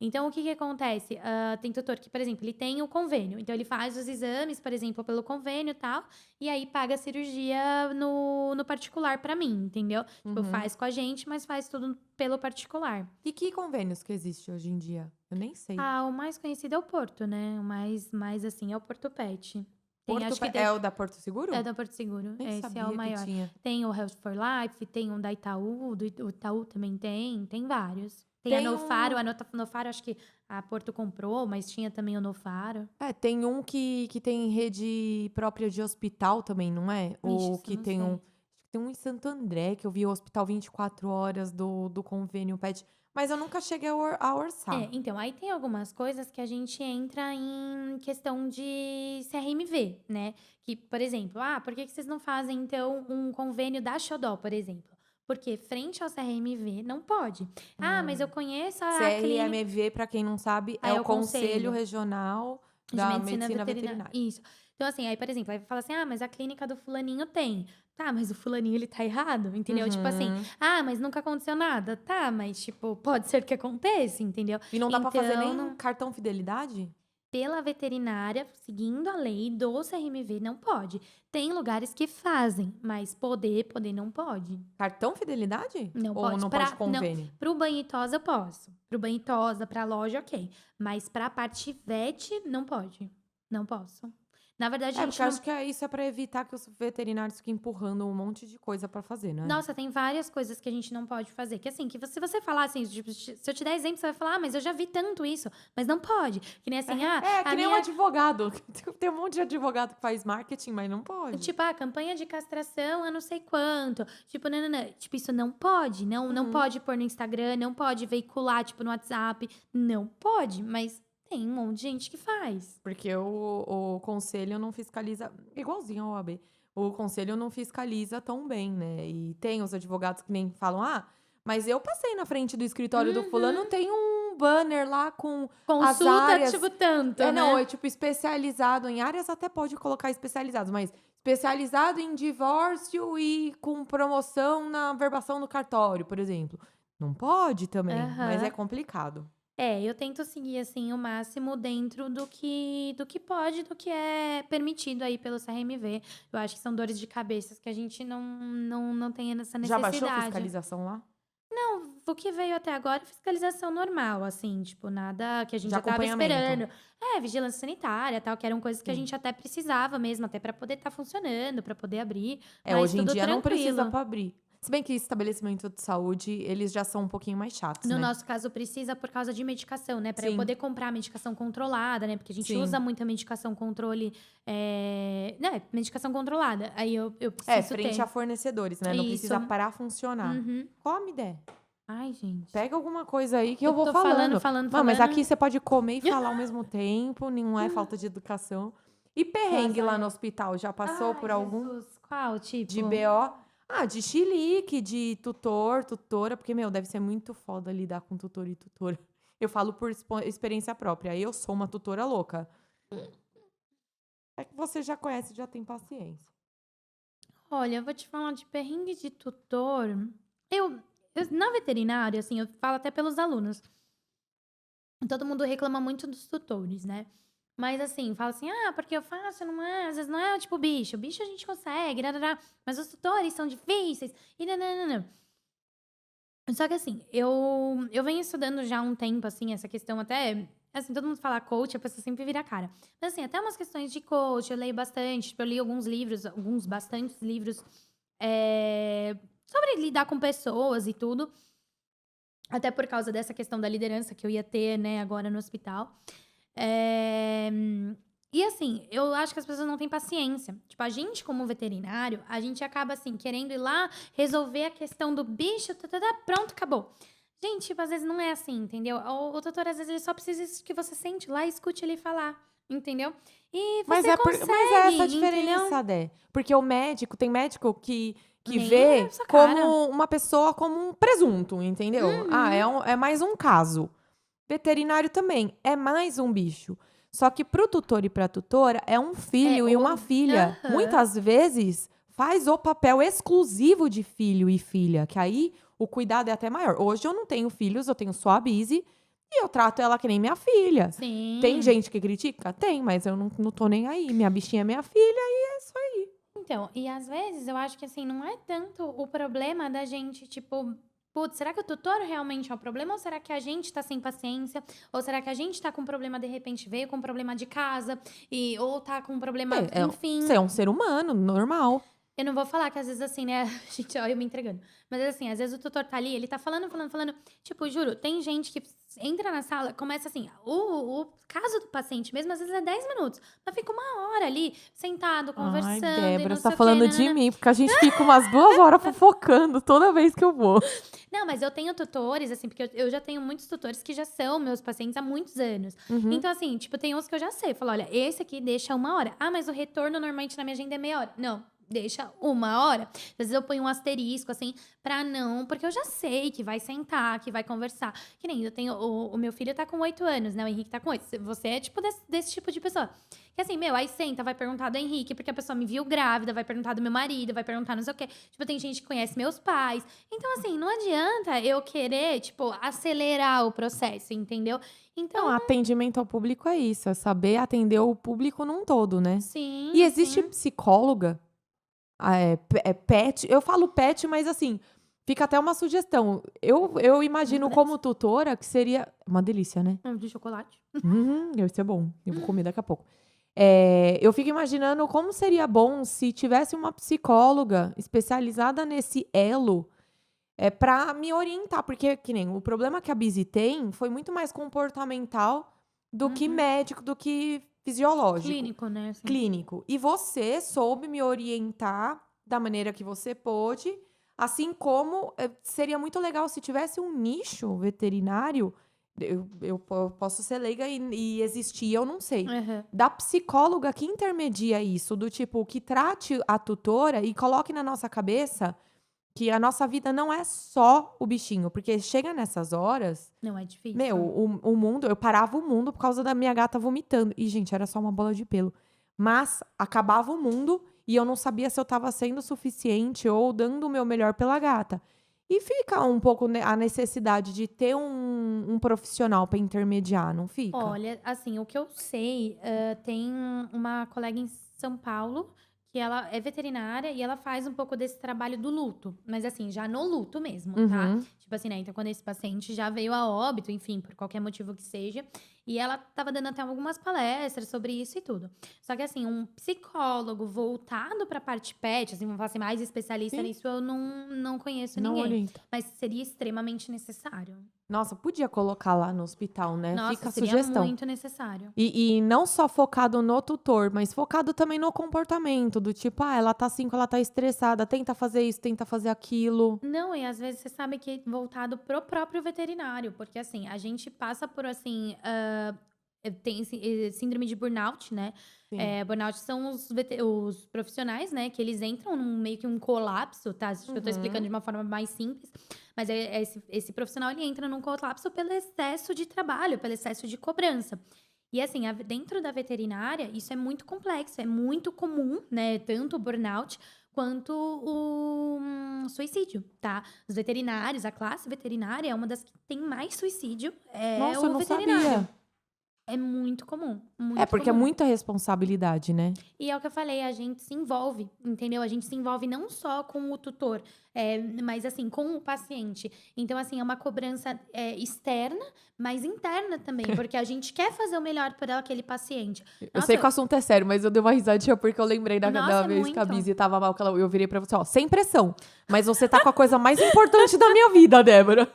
Então, o que que acontece? Tem tutor que, por exemplo, ele tem o convênio. Então, ele faz os exames, por exemplo, pelo convênio e tal, e aí paga a cirurgia no particular pra mim, entendeu? Tipo, Uhum. faz com a gente, mas faz tudo pelo particular. E que convênios que existe hoje em dia? Eu nem sei. O mais conhecido é o Porto, né? O mais assim, é o Porto Pet. Tem, Porto, acho que é o da Porto Seguro? é da Porto Seguro. Nem Esse é o sabia que maior. tinha. Tem o Health for Life, tem um da Itaú, do Itaú também tem vários. Tem a Tem Nofaro, um. Nofaro acho que a Porto comprou, mas tinha também o Nofaro. É, tem um que tem rede própria de hospital também, não é? Vixe, O isso eu que não tem um. sei. Acho que tem um em Santo André, que eu vi o Hospital 24 Horas do convênio PET. Mas eu nunca cheguei a orçar. Então, aí tem algumas coisas que a gente entra em questão de CRMV, né? Que, por exemplo, por que que vocês não fazem, então, um convênio da Xodó, por exemplo? Porque frente ao CRMV não pode. Mas eu Hum. conheço a clínica. CRMV, para quem não sabe, é Aí é o o Conselho conselho Regional de da medicina Medicina veterinária. Veterinária. Isso. Então, assim, aí, por exemplo, aí vai falar assim: mas a clínica do fulaninho tem. Tá, mas o fulaninho ele tá errado, entendeu? Tipo assim, Uhum. mas nunca aconteceu nada. Tá, mas, tipo, pode ser que aconteça, entendeu? E não dá pra fazer Então, nem cartão fidelidade? pela veterinária, seguindo a lei do CRMV, não pode. Tem lugares que fazem, mas poder não pode. Cartão fidelidade? Não Ou pode. não pode Não, convênio? pro banho e tosa eu posso. Pro banho e tosa, pra loja, ok. Mas pra parte vet, não pode. Não posso. Na verdade, a É, gente porque eu não. acho que isso é pra evitar que os veterinários fiquem empurrando um monte de coisa pra fazer, né? Nossa, tem várias coisas que a gente não pode fazer. Que assim, se você falar assim, tipo, se eu te der exemplo, você vai falar, mas eu já vi tanto isso. Mas não pode. Que nem assim, É, a que nem um minha. advogado. Tem um monte de advogado que faz marketing, mas não pode. Tipo, campanha de castração, eu não sei quanto. Tipo, nananã. Tipo, isso não pode. Não Uhum. pode pôr no Instagram, não pode veicular, tipo, no WhatsApp. Não pode, mas tem um monte de gente que faz. Porque o conselho não fiscaliza. Igualzinho ao OAB. O conselho não fiscaliza tão bem, né? E tem os advogados que nem falam: mas eu passei na frente do escritório do fulano, Uhum. tem um banner lá com as Consulta, áreas. tipo, tanto, Não, né? é tipo especializado em áreas, até pode colocar especializados, mas especializado em divórcio e com promoção na verbação no cartório, por exemplo. Não pode também, mas é Aham. complicado. Eu tento seguir, assim, o máximo dentro do que pode, do que é permitido aí pelo CRMV. Eu acho que são dores de cabeças que a gente não tem essa Já baixou necessidade. fiscalização lá? Não, o que veio até agora é fiscalização normal, assim, tipo, nada que a gente De já estava acompanhamento. esperando. Vigilância sanitária, tal, que eram coisas que a Sim. gente até precisava mesmo, até para poder estar funcionando, para poder abrir, É, mas hoje em tudo dia não precisa tranquilo. para abrir. Se bem que estabelecimento de saúde, eles já são um pouquinho mais chatos, No né? nosso caso, precisa por causa de medicação, né? Para eu Sim, poder comprar medicação controlada, né? Porque a gente usa sim. muita medicação controle, né? Medicação controlada. Aí eu É, preciso frente a ter. fornecedores, né? Não Isso. precisa parar funcionar. Uhum. Come, ideia. Ai, gente. Pega alguma coisa aí que eu Eu vou tô falando, falando. falando, Não, mas falando. aqui você pode comer e falar ao mesmo tempo, não é falta de educação. E perrengue Nossa, lá no hospital, já passou Ai, por algum Jesus. Qual de tipo? BO? De chilique, de tutor, tutora, porque, meu, deve ser muito foda lidar com tutor e tutora. Eu falo por experiência própria. Eu sou uma tutora louca. É que você já conhece, já tem paciência. Olha, eu vou te falar de perrengue de tutor. Na veterinária, assim, eu falo até pelos alunos. Todo mundo reclama muito dos tutores, né? Mas assim, fala assim, porque eu faço, não é, às vezes não é tipo bicho. Bicho a gente consegue, mas os tutores são difíceis. E nananana. Só que assim, eu venho estudando já há um tempo, assim, essa questão até. Assim, todo mundo fala coach, a pessoa sempre vira a cara. Mas assim, até umas questões de coach, eu leio bastante. Tipo, eu li alguns livros, bastantes livros, sobre lidar com pessoas e tudo. Até por causa dessa questão da liderança que eu ia ter, né, agora no hospital. Eh, e assim, eu acho que as pessoas não têm paciência. Tipo, a gente, como veterinário, a gente acaba assim, querendo ir lá resolver a questão do bicho, pronto, acabou. Gente, tipo, às vezes não é assim, entendeu? O doutor, às vezes, ele só precisa que você sente lá e escute ele falar, entendeu? E Mas você mas é essa a consegue, entendeu? diferença, Dé. Porque o médico, tem médico que Nem olha vê pra sua cara. como uma pessoa, como um presunto, entendeu? Uhum. É mais um caso. Veterinário também, é mais um bicho. Só que pro tutor e pra tutora é um É, filho e uma filha. aham. Muitas vezes faz o papel exclusivo de filho e filha, que aí o cuidado é até maior. Hoje eu não tenho filhos, eu tenho só a Bise e eu trato ela que nem minha filha. Tem Sim. gente que critica? Tem, mas eu não tô nem aí. Minha bichinha é minha filha e é isso aí. Então, e às vezes eu acho que assim, não é tanto o problema da gente, tipo, putz, será que o tutor realmente é o problema? Ou será que a gente tá sem paciência? Ou será que a gente tá com problema, de repente, veio com problema de casa, ou tá com problema, Você enfim. é um ser humano, normal. Eu não vou falar que às vezes assim, né, gente, ó, eu me entregando. Mas assim, às vezes o tutor tá ali, ele tá falando, falando, falando. Tipo, juro, tem gente que entra na sala, começa assim, o caso do paciente mesmo, às vezes é 10 minutos. Mas fica 1 hora ali, sentado, Ai, conversando e Débora, não você tá sei o quê, falando de nanana. mim, porque a gente fica umas 2 horas fofocando toda vez que eu vou. Não, mas eu tenho tutores, assim, porque eu já tenho muitos tutores que já são meus pacientes há muitos anos. Uhum. Então, assim, tipo, tem uns que eu já sei. Eu falo, olha, esse aqui deixa 1 hora. Mas o retorno normalmente na minha agenda é meia hora. Não, deixa 1 hora. Às vezes eu ponho um asterisco, assim, pra não... Porque eu já sei que vai sentar, que vai conversar. Que nem eu tenho... O meu filho tá com 8 anos, né? O Henrique tá com 8. Você é, tipo, desse tipo de pessoa. Que assim, meu, aí senta, vai perguntar do Henrique, porque a pessoa me viu grávida, vai perguntar do meu marido, vai perguntar não sei o quê. Tipo, tem gente que conhece meus pais. Então, assim, não adianta eu querer, tipo, acelerar o processo, entendeu? Não, Então, atendimento ao público é isso, é saber atender o público num todo, né? E sim, existe sim. psicóloga, pet, eu falo pet, mas assim, fica até uma sugestão. Eu imagino como tutora que seria uma delícia, né? De chocolate. Deve ser bom, eu vou comer daqui a pouco. Eu fico imaginando como seria bom se tivesse uma psicóloga especializada nesse elo, pra me orientar, porque que nem o problema que a Busy tem foi muito mais comportamental do que Uhum. médico, do que fisiológico, Clínico, né, assim. clínico. E você soube me orientar da maneira que você pôde, assim como, seria muito legal se tivesse um nicho veterinário, posso ser leiga e existir, eu não sei, Aham. da psicóloga que intermedia isso, do tipo, que trate a tutora e coloque na nossa cabeça que a nossa vida não é só o bichinho, porque chega nessas horas, Não, é meu, difícil. o mundo, eu parava o mundo por causa da minha gata vomitando. E, gente, era só uma bola de pelo. Mas acabava o mundo e eu não sabia se eu estava sendo suficiente ou dando o meu melhor pela gata. E fica um pouco a necessidade de ter um profissional para intermediar, não fica? Olha, assim, o que eu sei, tem uma colega em São Paulo que ela é veterinária e ela faz um pouco desse trabalho do luto, mas assim, já no luto mesmo, tá? Uhum. Tipo assim, né, então quando esse paciente já veio a óbito, enfim, por qualquer motivo que seja, e ela estava dando até algumas palestras sobre isso e tudo. Só que assim, um psicólogo voltado pra parte pet, assim, vamos falar assim, mais especialista Sim, nisso, eu não conheço não ninguém, orienta. mas seria extremamente necessário. Nossa, podia colocar lá no hospital, né? Nossa, Fica a seria sugestão. muito necessário. E não só focado no tutor, mas focado também no comportamento, do tipo, ela tá assim, ela tá estressada, tenta fazer isso, tenta fazer aquilo. Não, e às vezes você sabe que é voltado pro próprio veterinário, porque assim, a gente passa por assim, tem síndrome de burnout, né? Sim. Burnout são os profissionais, né? Que eles entram num meio que um colapso, tá? Acho que eu tô explicando Uhum. de uma forma mais simples, mas esse profissional ele entra num colapso pelo excesso de trabalho, pelo excesso de cobrança. E assim, dentro da veterinária, isso é muito complexo, é muito comum, né? Tanto o burnout quanto o suicídio, tá? Os veterinários, a classe veterinária é uma das que tem mais suicídio, é Nossa, eu o não veterinário. sabia. É muito comum, É, muito porque é comum. muita responsabilidade, né? E é o que eu falei, a gente se envolve, entendeu? A gente se envolve não só com o tutor, mas assim, com o paciente. Então, assim, é uma cobrança externa, mas interna também, porque a gente quer fazer o melhor para aquele paciente. Eu sei que o Nossa, assunto é sério, mas eu dei uma risadinha porque eu lembrei da nossa, é vez que a muito. Busy tava mal, que eu virei pra você, ó, sem pressão. Mas você tá com a coisa mais importante da minha vida, Débora.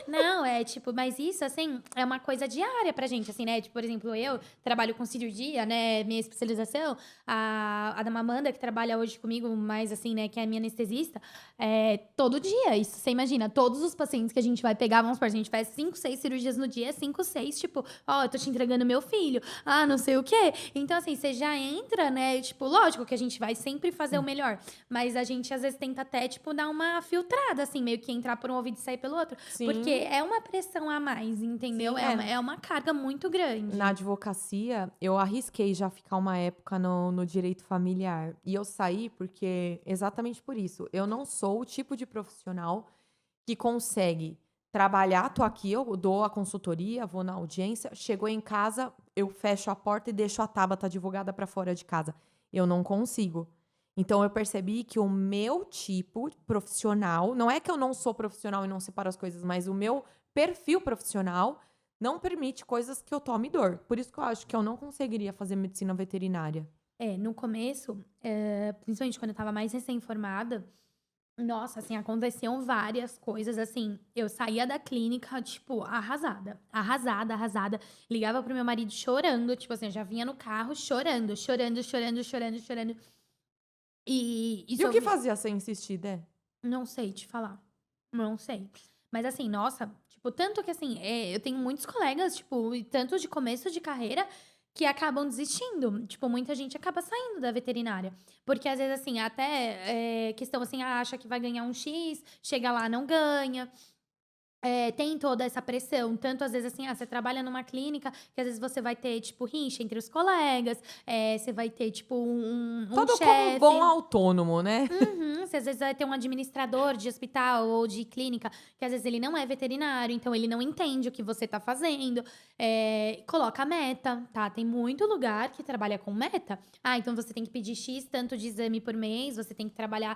Não, é tipo, mas isso, assim, é uma coisa diária pra gente, assim, né? Tipo, por exemplo, eu trabalho com cirurgia, né? Minha especialização, a da Amanda, que trabalha hoje comigo, mais assim, né? Que é a minha anestesista, todo dia. Isso, você imagina, todos os pacientes que a gente vai pegar, vamos supor, a gente faz 5, 6 cirurgias no dia, 5, 6, tipo, ó, eu tô te entregando meu filho, não sei o quê. Então, assim, você já entra, né? Tipo, lógico que a gente vai sempre fazer o melhor, mas a gente às vezes tenta até, tipo, dar uma filtrada, assim, meio que entrar por um ouvido e sair pelo outro. Porque Sim, é uma pressão a mais, entendeu? sim, É uma carga muito na grande. advocacia, eu arrisquei já ficar uma época no direito familiar. E eu saí porque, exatamente por isso, eu não sou o tipo de profissional que consegue trabalhar, tô aqui, eu dou a consultoria, vou na audiência, chegou em casa, eu fecho a porta e deixo a Tabata advogada para fora de casa. Eu não consigo. Então eu percebi que o meu tipo profissional, não é que eu não sou profissional e não separo as coisas, mas o meu perfil profissional não permite coisas que eu tome dor. Por isso que eu acho que eu não conseguiria fazer medicina veterinária. No começo, principalmente quando eu estava mais recém-formada, nossa, assim, aconteciam várias coisas, assim, eu saía da clínica, tipo, arrasada, arrasada, arrasada, ligava pro meu marido chorando, tipo assim, eu já vinha no carro chorando, chorando, chorando, chorando, chorando, e E isso o eu que vi. fazia sem insistir, Dé? Não sei te falar. Não sei. Mas assim, nossa, tipo, tanto que assim, eu tenho muitos colegas, tipo, e tanto de começo de carreira que acabam desistindo. Tipo, muita gente acaba saindo da veterinária. Porque às vezes, assim, até questão assim, acha que vai ganhar um X, chega lá, não ganha. Tem toda essa pressão, tanto às vezes assim, você trabalha numa clínica que às vezes você vai ter, tipo, rixa entre os colegas, você vai ter, tipo, um Todo como bom chefe. autônomo, né? Uhum, você às vezes vai ter um administrador de hospital ou de clínica, que às vezes ele não é veterinário, então ele não entende o que você tá fazendo. Coloca meta, tá? Tem muito lugar que trabalha com meta. Então você tem que pedir X tanto de exame por mês, você tem que trabalhar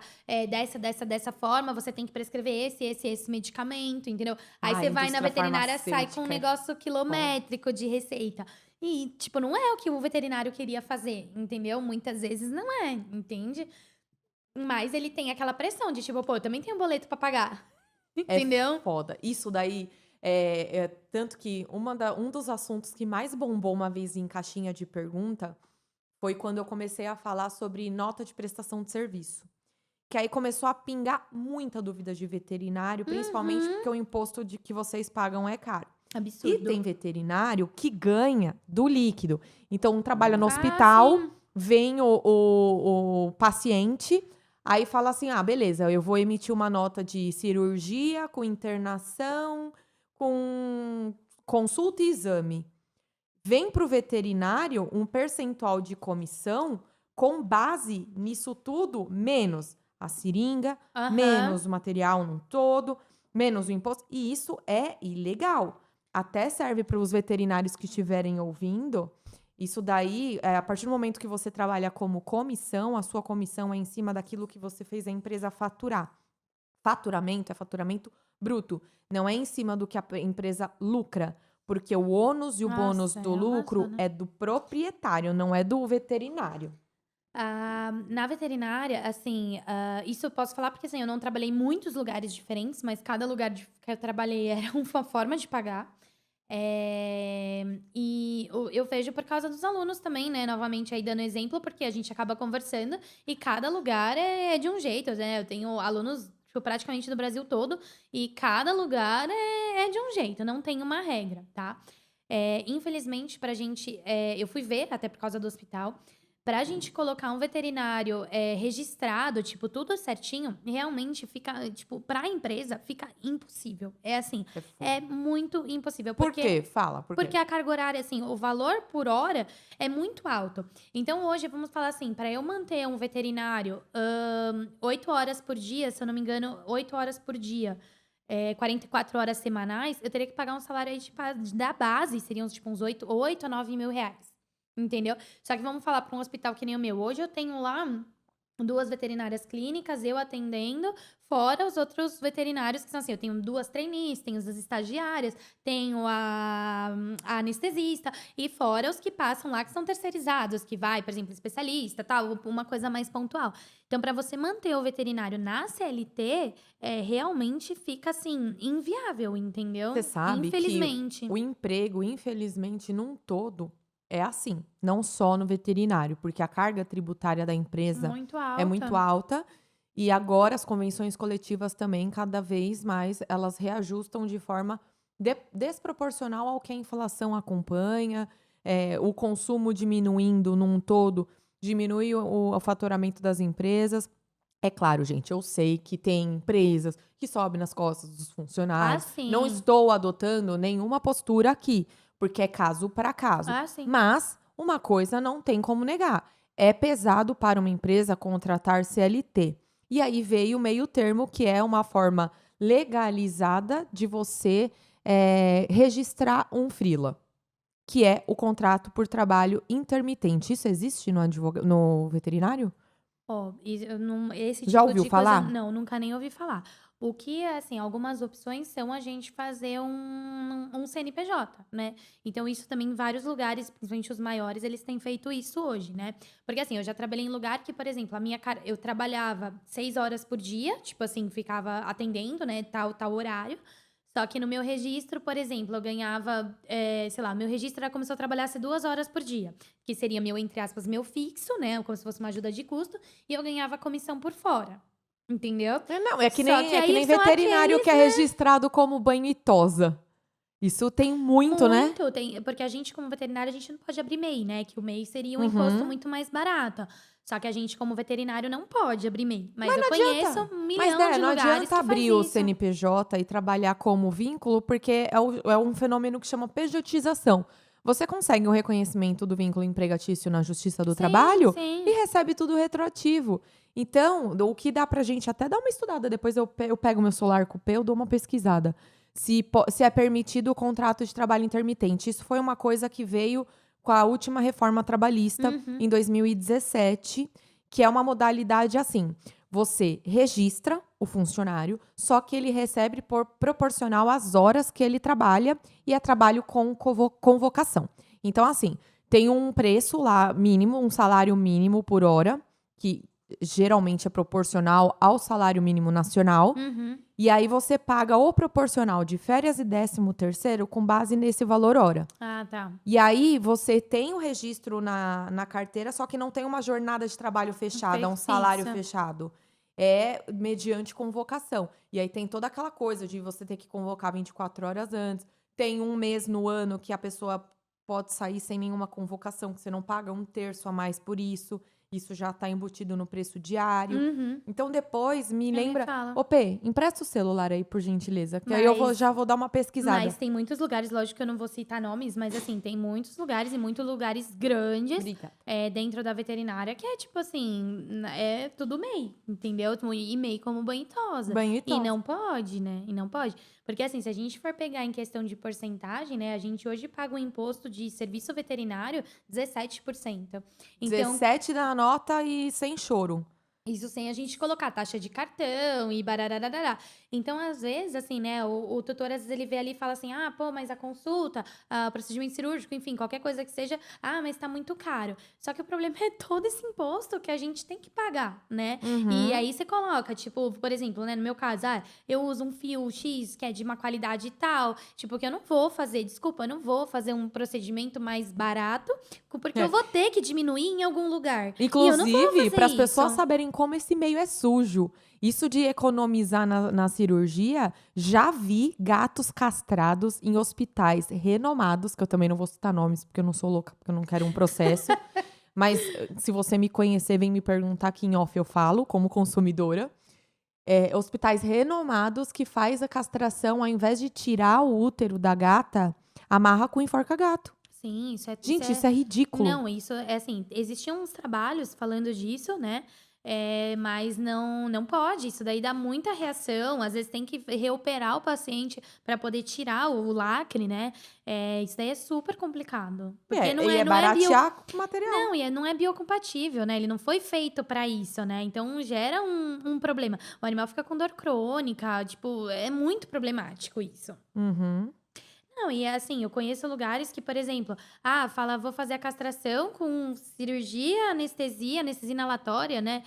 dessa forma, você tem que prescrever esse medicamento, entendeu? entendeu? Aí Ah, você vai na indústria veterinária, sai com um farmacêutica é negócio foda. quilométrico de receita. E, tipo, não é o que o veterinário queria fazer, entendeu? Muitas vezes não é, entende? Mas ele tem aquela pressão de tipo, pô, eu também tenho boleto pra pagar, É entendeu? foda. Isso daí tanto que um dos assuntos que mais bombou uma vez em caixinha de pergunta foi quando eu comecei a falar sobre nota de prestação de serviço. Que aí começou a pingar muita dúvida de veterinário, principalmente Uhum. porque o imposto de que vocês pagam é caro. E tem Absurdo. veterinário que ganha do líquido. Então, trabalha no Ah, hospital, sim. vem o paciente, aí fala assim: ah, beleza, eu vou emitir uma nota de cirurgia, com internação, com consulta e exame. Vem para o veterinário um percentual de comissão com base nisso tudo, menos a seringa, Aham. menos o material no todo, menos o imposto. E isso é ilegal. Até serve para os veterinários que estiverem ouvindo. Isso daí, a partir do momento que você trabalha como comissão, a sua comissão é em cima daquilo que você fez a empresa faturar. Faturamento é faturamento bruto, não é em cima do que a empresa lucra, porque o ônus e o bônus Nossa, do é uma lucro zona. é do proprietário, não é do veterinário. Ah, na veterinária, assim, isso eu posso falar porque assim, eu não trabalhei em muitos lugares diferentes, mas cada lugar que eu trabalhei era uma forma de pagar. Eu vejo por causa dos alunos também, né? Novamente aí dando exemplo, porque a gente acaba conversando e cada lugar é de um jeito, né? Eu tenho alunos tipo, praticamente do Brasil todo e cada lugar é de um jeito, não tem uma regra, tá? Infelizmente, pra gente, eu fui ver, até por causa do hospital, pra gente colocar um veterinário registrado, tipo, tudo certinho, realmente fica, tipo, pra empresa fica impossível. É assim, É fogo. é muito impossível, Por quê? Fala, por quê? porque a carga horária, assim, o valor por hora é muito alto. Então, hoje, vamos falar assim, para eu manter um veterinário 8 horas por dia, se eu não me engano, 8 horas por dia, 44 horas semanais, eu teria que pagar um salário aí, tipo, da base, seriam, tipo, uns 8 a 9 mil reais. Entendeu? Só que vamos falar para um hospital que nem o meu. Hoje eu tenho lá 2 veterinárias clínicas, eu atendendo, fora os outros veterinários que são assim, eu tenho 2 trainees, tenho as estagiárias, tenho a anestesista, e fora os que passam lá que são terceirizados, que vai, por exemplo, especialista, tal, uma coisa mais pontual. Então, para você manter o veterinário na CLT, realmente fica, assim, inviável, Você entendeu? sabe que Infelizmente. o emprego, infelizmente, num todo, é assim, não só no veterinário, porque a carga tributária da empresa Muito é muito alta. alta e agora as convenções coletivas também, cada vez mais, elas reajustam de forma desproporcional ao que a inflação acompanha, o consumo diminuindo num todo, diminui o faturamento das empresas. É claro, gente, eu sei que tem empresas que sobem nas costas dos Ah, funcionários. Não sim. estou adotando nenhuma postura aqui, porque é caso para caso. Ah, sim. Mas uma coisa não tem como negar: é pesado para uma empresa contratar CLT. E aí veio o meio termo, que é uma forma legalizada de você registrar um freela, que é o contrato por trabalho intermitente. Isso existe no veterinário? Ó, e eu não esse Já tipo ouviu de coisa falar? não, nunca nem ouvi falar. O que é, assim, algumas opções são a gente fazer um CNPJ, né. Então isso também em vários lugares, principalmente os maiores, eles têm feito isso hoje, né. Porque, assim, eu já trabalhei em lugar que, por exemplo, a minha car eu trabalhava 6 horas por dia, tipo assim, ficava atendendo, né, tal horário, só que no meu registro, por exemplo, eu ganhava, sei lá, meu registro era como se eu trabalhasse 2 horas por dia, que seria meu, entre aspas, meu fixo, né, como se fosse uma ajuda de custo, e eu ganhava comissão por fora, entendeu? Não, é que Só nem, que é que aí nem são veterinário que aqueles, é né. registrado como banho e tosa. Isso tem muito, né? Muito, tem porque a gente como veterinário, a gente não pode abrir MEI, né, que o MEI seria um imposto Uhum. muito mais barato. Só que a gente como veterinário não pode abrir MEI, mas Mas eu não conheço adianta. 1.000.000 de Não lugares adianta que faz abrir o isso. CNPJ e trabalhar como vínculo, porque é um fenômeno que chama pejotização. Você consegue o reconhecimento do vínculo empregatício na Justiça do Sim, Trabalho sim. e recebe tudo retroativo. Então, o que dá pra gente até dar uma estudada, depois eu pego meu celular com o P, eu dou uma pesquisada. Se é permitido o contrato de trabalho intermitente. Isso foi uma coisa que veio com a última reforma trabalhista Uhum. em 2017, que é uma modalidade assim. você registra o funcionário, só que ele recebe por proporcional às horas que ele trabalha e é trabalho com convocação. Então, assim, tem um preço lá mínimo, um salário mínimo por hora, que geralmente é proporcional ao salário mínimo nacional. Uhum. E aí você paga o proporcional de férias e 13º com base nesse valor hora. Ah, tá. E aí você tem o registro na carteira, só que não tem uma jornada de trabalho fechada, um salário Fixa. fechado. É mediante convocação. E aí tem toda aquela coisa de você ter que convocar 24 horas antes. Tem um mês no ano que a pessoa pode sair sem nenhuma convocação, que você não paga 1/3 a mais por isso. Isso já está embutido no preço diário. Uhum. Então depois me Me lembra. fala. Ô, Pê, empresta o celular aí, por gentileza. Que aí eu Mas já vou dar uma pesquisada. Mas tem muitos lugares, lógico que eu não vou citar nomes, mas assim, tem muitos lugares e muitos lugares grandes Obrigada. dentro da veterinária que é tipo assim, é tudo MEI, entendeu? E MEI como banho e tosa. Banho e E tosa. não pode, né? E não pode. Porque assim, se a gente for pegar em questão de porcentagem, né? A gente hoje paga um imposto de serviço veterinário 17%. Então, 17 na nota e sem choro. isso sem a gente colocar taxa de cartão e barararará. Então, às vezes, assim, né, o tutor, às vezes, ele vê ali e fala assim, ah, pô, mas a consulta, o procedimento cirúrgico, enfim, qualquer coisa que seja, ah, mas tá muito caro. Só que o problema é todo esse imposto que a gente tem que pagar, né? E Uhum. aí você coloca, tipo, por exemplo, né, no meu caso, eu uso um fio X que é de uma qualidade tal, tipo, que eu não vou fazer, desculpa, eu não vou fazer um procedimento mais barato, porque eu vou ter que diminuir em algum lugar. E eu não vou Inclusive, fazer para as pessoas isso. saberem como esse meio é sujo. Isso de economizar na cirurgia, já vi gatos castrados em hospitais renomados, que eu também não vou citar nomes, porque eu não sou louca, porque eu não quero um processo. Mas se você me conhecer, vem me perguntar que em off eu falo, como consumidora. Hospitais renomados que faz a castração, ao invés de tirar o útero da gata, amarra com enforca-gato. Sim, isso é. Gente, isso é ridículo. Não, isso é assim, existiam uns trabalhos falando disso, né? Mas não pode. Isso daí dá muita reação. Às vezes tem que reoperar o paciente para poder tirar o lacre, né? Isso daí é super complicado. Porque não e é, é não é bio, baratear o material. não, não é biocompatível, né? Ele não foi feito para isso, né? Então gera um problema. O animal fica com dor crônica, tipo, é muito problemático isso. Uhum. Não, e é assim, eu conheço lugares que, por exemplo, fala, vou fazer a castração com cirurgia, anestesia inalatória, né?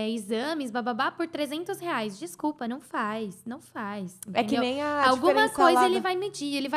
Exames, bababá, por R$ 300. Desculpa, não faz, não faz. É que Entendeu? nem a Alguma diferença coisa lá ele vai medir, ele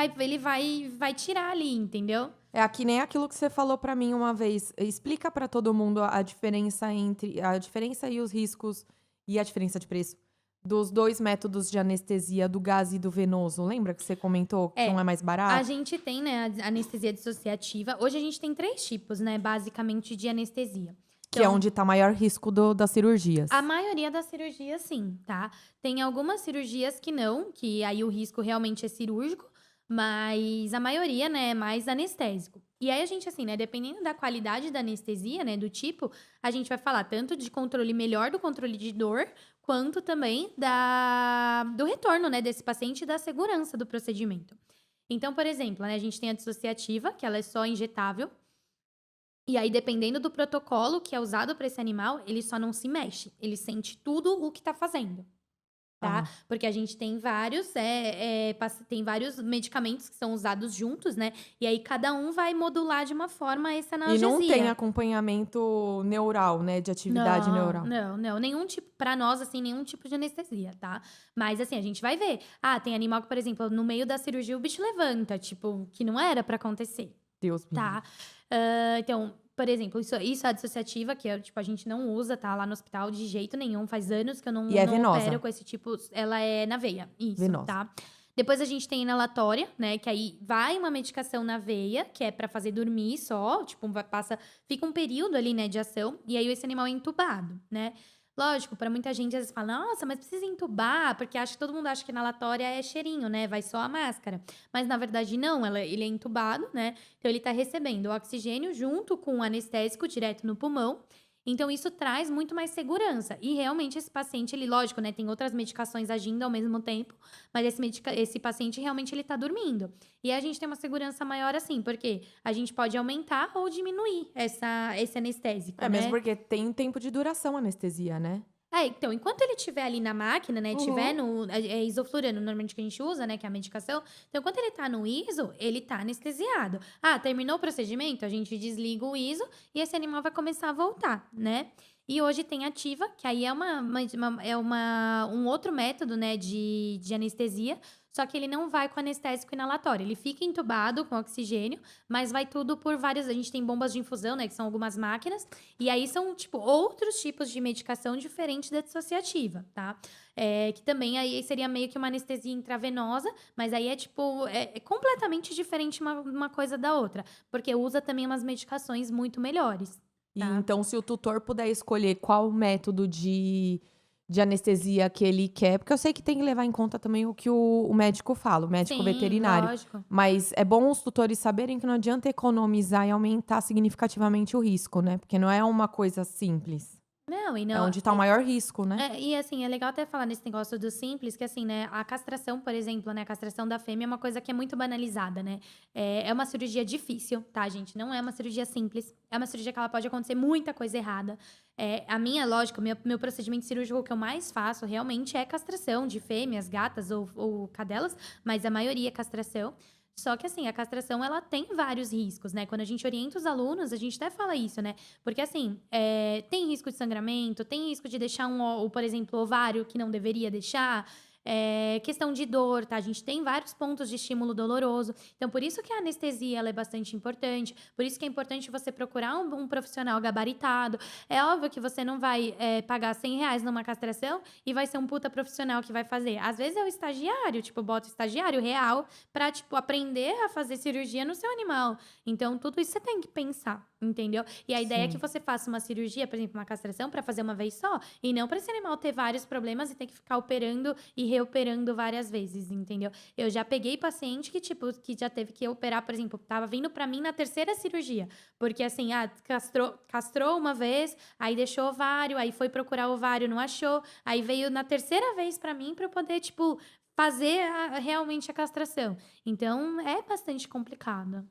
vai tirar ali, entendeu? É que nem aquilo que você falou pra mim uma vez. Explica pra todo mundo a diferença entre a diferença e os riscos e a diferença de preço dos 2 métodos de anestesia, do gás e do venoso. Lembra que você comentou que um é mais A barato? gente tem, né, a anestesia dissociativa. Hoje a gente tem 3 tipos, né, basicamente, de anestesia. Que é Então, onde tá maior risco das cirurgias. a maioria das cirurgias, sim, tá? Tem algumas cirurgias que não, que aí o risco realmente é cirúrgico, mas a maioria, né, é mais anestésico. E aí a gente, assim, né, dependendo da qualidade da anestesia, né, do tipo, a gente vai falar tanto de controle melhor do controle de dor, quanto também do retorno, né, desse paciente e da segurança do procedimento. Então, por exemplo, né, a gente tem a dissociativa, que ela é só injetável. E aí, dependendo do protocolo que é usado para esse animal, ele só não se mexe. Ele sente tudo o que tá fazendo, tá? Ah. Porque a gente tem tem vários medicamentos que são usados juntos, né? E aí, cada um vai modular de uma forma essa E analgesia. não tem acompanhamento neural, né? De atividade neural. Não. Nenhum tipo, pra nós, assim, nenhum tipo de anestesia, tá? Mas, assim, a gente vai ver. Tem animal que, por exemplo, no meio da cirurgia o bicho levanta, tipo, que não era pra acontecer. Deus me livre. Tá? Então, por exemplo, isso é a dissociativa, que tipo, a gente não usa, tá? Lá no hospital de jeito nenhum. Faz anos que eu não, E é não venosa. opero com esse tipo. Ela é na veia. Isso, Venosa. tá? Depois a gente tem inalatória, né? Que aí vai uma medicação na veia, que é pra fazer dormir só. Tipo, fica um período ali, né, de ação. E aí esse animal é entubado, né? Lógico, pra muita gente às vezes fala, nossa, mas precisa entubar, porque todo mundo acha que inalatória é cheirinho, né? Vai só a máscara. Mas na verdade não, ele é entubado, né? Então ele tá recebendo oxigênio junto com o anestésico direto no pulmão. Então isso traz muito mais segurança. E realmente esse paciente, ele, lógico, né, tem outras medicações agindo ao mesmo tempo, mas esse paciente realmente ele tá dormindo. E a gente tem uma segurança maior assim, porque a gente pode aumentar ou diminuir esse anestésico, né? Mesmo porque tem tempo de duração a anestesia, né? Então, enquanto ele estiver ali na máquina, né, tiver Uhum. no isoflurano normalmente que a gente usa, né, que é a medicação, então enquanto ele tá no iso, ele tá anestesiado. Ah, terminou o procedimento, a gente desliga o iso e esse animal vai começar a voltar, né. E hoje tem ativa, que aí é um outro método, né, de anestesia, só que ele não vai com anestésico inalatório, ele fica entubado com oxigênio, mas vai tudo por várias a gente tem bombas de infusão, né, que são algumas máquinas, e aí são, tipo, outros tipos de medicação diferente da dissociativa, tá. Que também aí seria meio que uma anestesia intravenosa, mas aí é tipo, é completamente diferente uma coisa da outra, porque usa também umas medicações muito melhores, E tá. então, se o tutor puder escolher qual método de anestesia que ele quer, porque eu sei que tem que levar em conta também o que o médico fala, o médico Sim, veterinário. lógico. Mas é bom os tutores saberem que não adianta economizar e aumentar significativamente o risco, né? Porque não é uma coisa simples. Não, e É não onde está o maior risco, né? e assim, é legal até falar nesse negócio do simples, que assim, né, a castração, por exemplo, né, a castração da fêmea é uma coisa que é muito banalizada, né. É uma cirurgia difícil, tá, gente, não é uma cirurgia simples, é uma cirurgia que ela pode acontecer muita coisa errada. A minha, lógico, meu procedimento cirúrgico que eu mais faço realmente é castração de fêmeas, gatas ou cadelas, mas a maioria é castração. Só que assim, a castração ela tem vários riscos, né, quando a gente orienta os alunos, a gente até fala isso, né, porque assim, tem risco de sangramento, tem risco de deixar por exemplo, ovário que não deveria deixar, questão de dor, tá? A gente tem vários pontos de estímulo doloroso. Então, por isso que a anestesia ela é bastante importante, por isso que é importante você procurar um profissional gabaritado. É óbvio que você não vai, pagar R$ 100 numa castração e vai ser um puta profissional que vai fazer. Às vezes é o estagiário, tipo, bota o estagiário real pra, tipo, aprender a fazer cirurgia no seu animal. Então, tudo isso você tem que pensar, entendeu? E a ideia é que Sim. você faça uma cirurgia, por exemplo, uma castração, pra fazer uma vez só, e não pra esse animal ter vários problemas e ter que ficar operando e reoperando várias vezes, entendeu? Eu já peguei paciente que, tipo, que já teve que operar, por exemplo, tava vindo pra mim na terceira cirurgia, porque assim, castrou uma vez, aí deixou ovário, aí foi procurar ovário, não achou, aí veio na terceira vez pra mim pra eu poder, tipo, fazer realmente a castração. Então, é bastante complicado.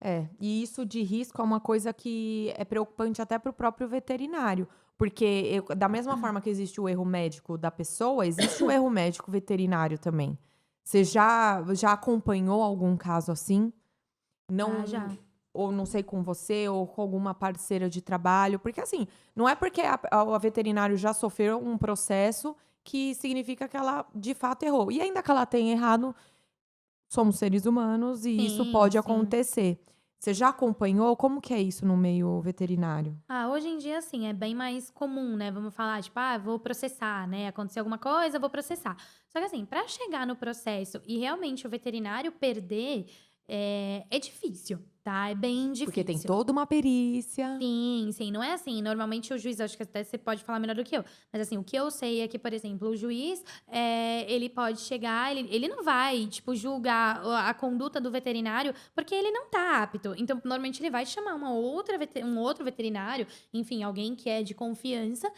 É, e isso de risco é uma coisa que é preocupante até para o próprio veterinário, porque da mesma forma que existe o erro médico da pessoa, existe o erro médico veterinário também. Você já acompanhou algum caso assim? Ah, Não, já. ou não sei com você ou com alguma parceira de trabalho, porque assim, não é porque a veterinário já sofreu um processo que significa que ela de fato errou. E ainda que ela tenha errado, somos seres humanos e isso Sim, pode sim. acontecer. Você já acompanhou? Como que é isso no meio veterinário? Hoje em dia, assim, é bem mais comum, né, vamos falar, tipo: vou processar, né, aconteceu alguma coisa, vou processar". Só que assim, para chegar no processo e realmente o veterinário perder, é difícil, tá, é bem Porque tem difícil. toda uma perícia. Sim, sim, não é assim, normalmente o juiz acho que até você pode falar melhor do que eu, mas assim, o que eu sei é que, por exemplo, o juiz, ele pode chegar, ele não vai, tipo, julgar a conduta do veterinário, porque ele não tá apto. Então, normalmente ele vai chamar um outro veterinário, enfim, alguém que é de confiança,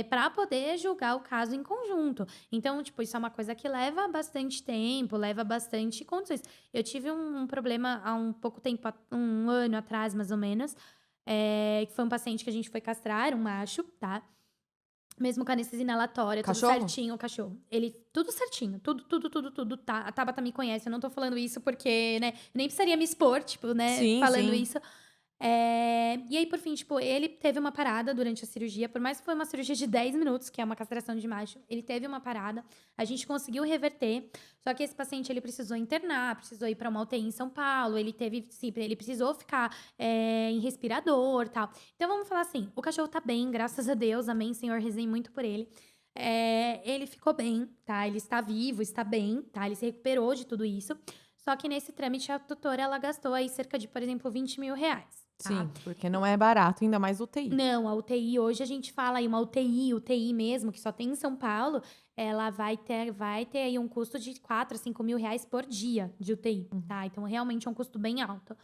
pra poder julgar o caso em conjunto. Então, tipo, isso é uma coisa que leva bastante tempo, leva bastante condições. Eu tive um problema há um pouco tempo, 1 ano atrás, mais ou menos, que foi um paciente que a gente foi castrar, era um macho, tá. Mesmo com anestesia inalatória, tudo Cachorro? certinho, o cachorro. Ele tudo certinho, tudo, tudo, tudo, tudo, tá. A Tabata me conhece, eu não tô falando isso porque, né, eu nem precisaria me expor, tipo, né, Sim, falando sim. isso. E aí, por fim, tipo, ele teve uma parada durante a cirurgia, por mais que foi uma cirurgia de 10 minutos, que é uma castração de macho, ele teve uma parada, a gente conseguiu reverter, só que esse paciente, ele precisou internar, precisou ir pra uma UTI em São Paulo, ele precisou ficar, em respirador, tal. Então vamos falar assim, o cachorro tá bem, graças a Deus, amém, Senhor, rezem muito por ele. Ele ficou bem, tá, ele está vivo, está bem, tá, ele se recuperou de tudo isso, só que nesse trâmite a tutora, ela gastou aí cerca de, por exemplo, R$ 20.000, tá. Sim, porque não é barato, ainda mais UTI. Não, a UTI hoje a gente fala aí uma UTI mesmo, que só tem em São Paulo, ela vai ter aí um custo de R$ 4 a R$ 5.000 por dia de UTI, Uhum. tá, então realmente é um custo bem alto.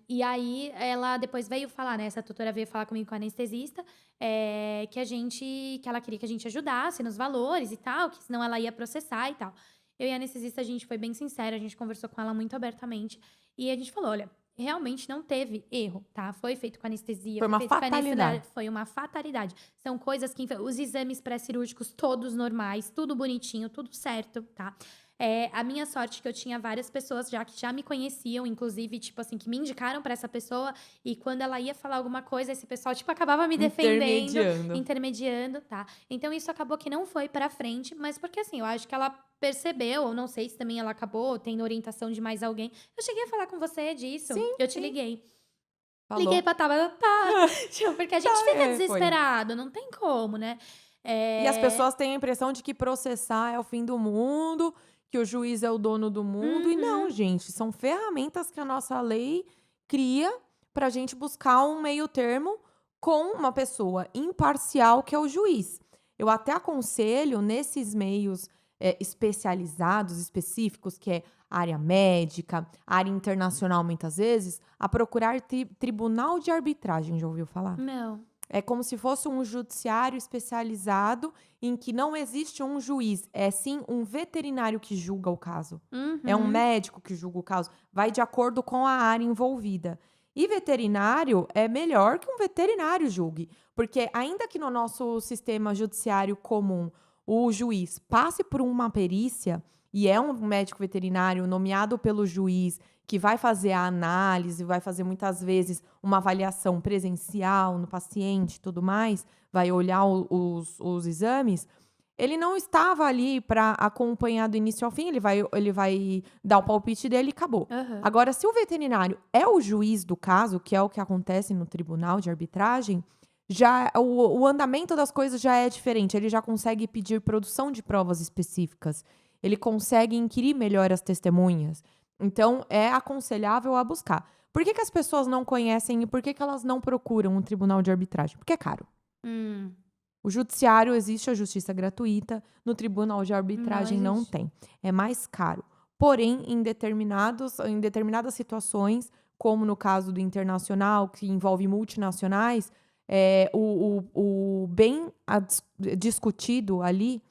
E aí ela depois veio falar, né, essa tutora veio falar comigo com a anestesista, que ela queria que a gente ajudasse nos valores e tal, que senão ela ia processar e tal. Eu e a anestesista, a gente foi bem sincera, a gente conversou com ela muito abertamente, e a gente falou: "Olha, realmente não teve erro, tá? Foi feito com anestesia, Foi foi uma feito com anestesia, fatalidade. foi uma fatalidade. São coisas que os exames pré-cirúrgicos todos normais, tudo bonitinho, tudo certo, tá? A minha sorte é que eu tinha várias pessoas já que já me conheciam, inclusive, tipo assim, que me indicaram pra essa pessoa, e quando ela ia falar alguma coisa, esse pessoal, tipo, acabava me defendendo, Intermediando. intermediando, tá? Então isso acabou que não foi pra frente, mas porque assim, eu acho que ela percebeu, ou não sei se também ela acabou tendo orientação de mais alguém. Eu cheguei a falar com você disso, Sim, eu te sim. liguei. Liguei Falou. pra Tabata, tá, tipo, porque a gente fica Foi. desesperado, não tem como, né. E as Eh pessoas têm a impressão de que processar é o fim do mundo, que o juiz é o dono do mundo, e não, uhum, gente, são ferramentas que a nossa lei cria pra gente buscar um meio termo com uma pessoa imparcial, que é o juiz. Eu até aconselho nesses meios, especializados, específicos, que é área médica, área internacional muitas vezes, a procurar tribunal de arbitragem, já ouviu falar? não. É como se fosse um judiciário especializado em que não existe um juiz, é sim um veterinário que julga o caso. É um Uhum. médico que julga o caso. Vai de acordo com a área envolvida. E veterinário é melhor que um veterinário julgue, porque ainda que no nosso sistema judiciário comum o juiz passe por uma perícia e é um médico veterinário nomeado pelo juiz que vai fazer a análise, vai fazer muitas vezes uma avaliação presencial no paciente e tudo mais, vai olhar os exames, ele não estava ali para acompanhar do início ao fim, ele vai dar o palpite dele e acabou. Aham. Agora, se o veterinário é o juiz do caso, que é o que acontece no tribunal de arbitragem, já o andamento das coisas já é diferente. Ele já consegue pedir produção de provas específicas. Ele consegue inquirir melhor as testemunhas. Então, é aconselhável a buscar. Por que, que as pessoas não conhecem e por que, que elas não procuram um tribunal de arbitragem? Porque é caro. Hum. O judiciário existe a justiça gratuita, no tribunal de Não arbitragem não existe. tem. É mais caro. Porém, em determinadas situações, como no caso do internacional, que envolve multinacionais, o bem discutido ali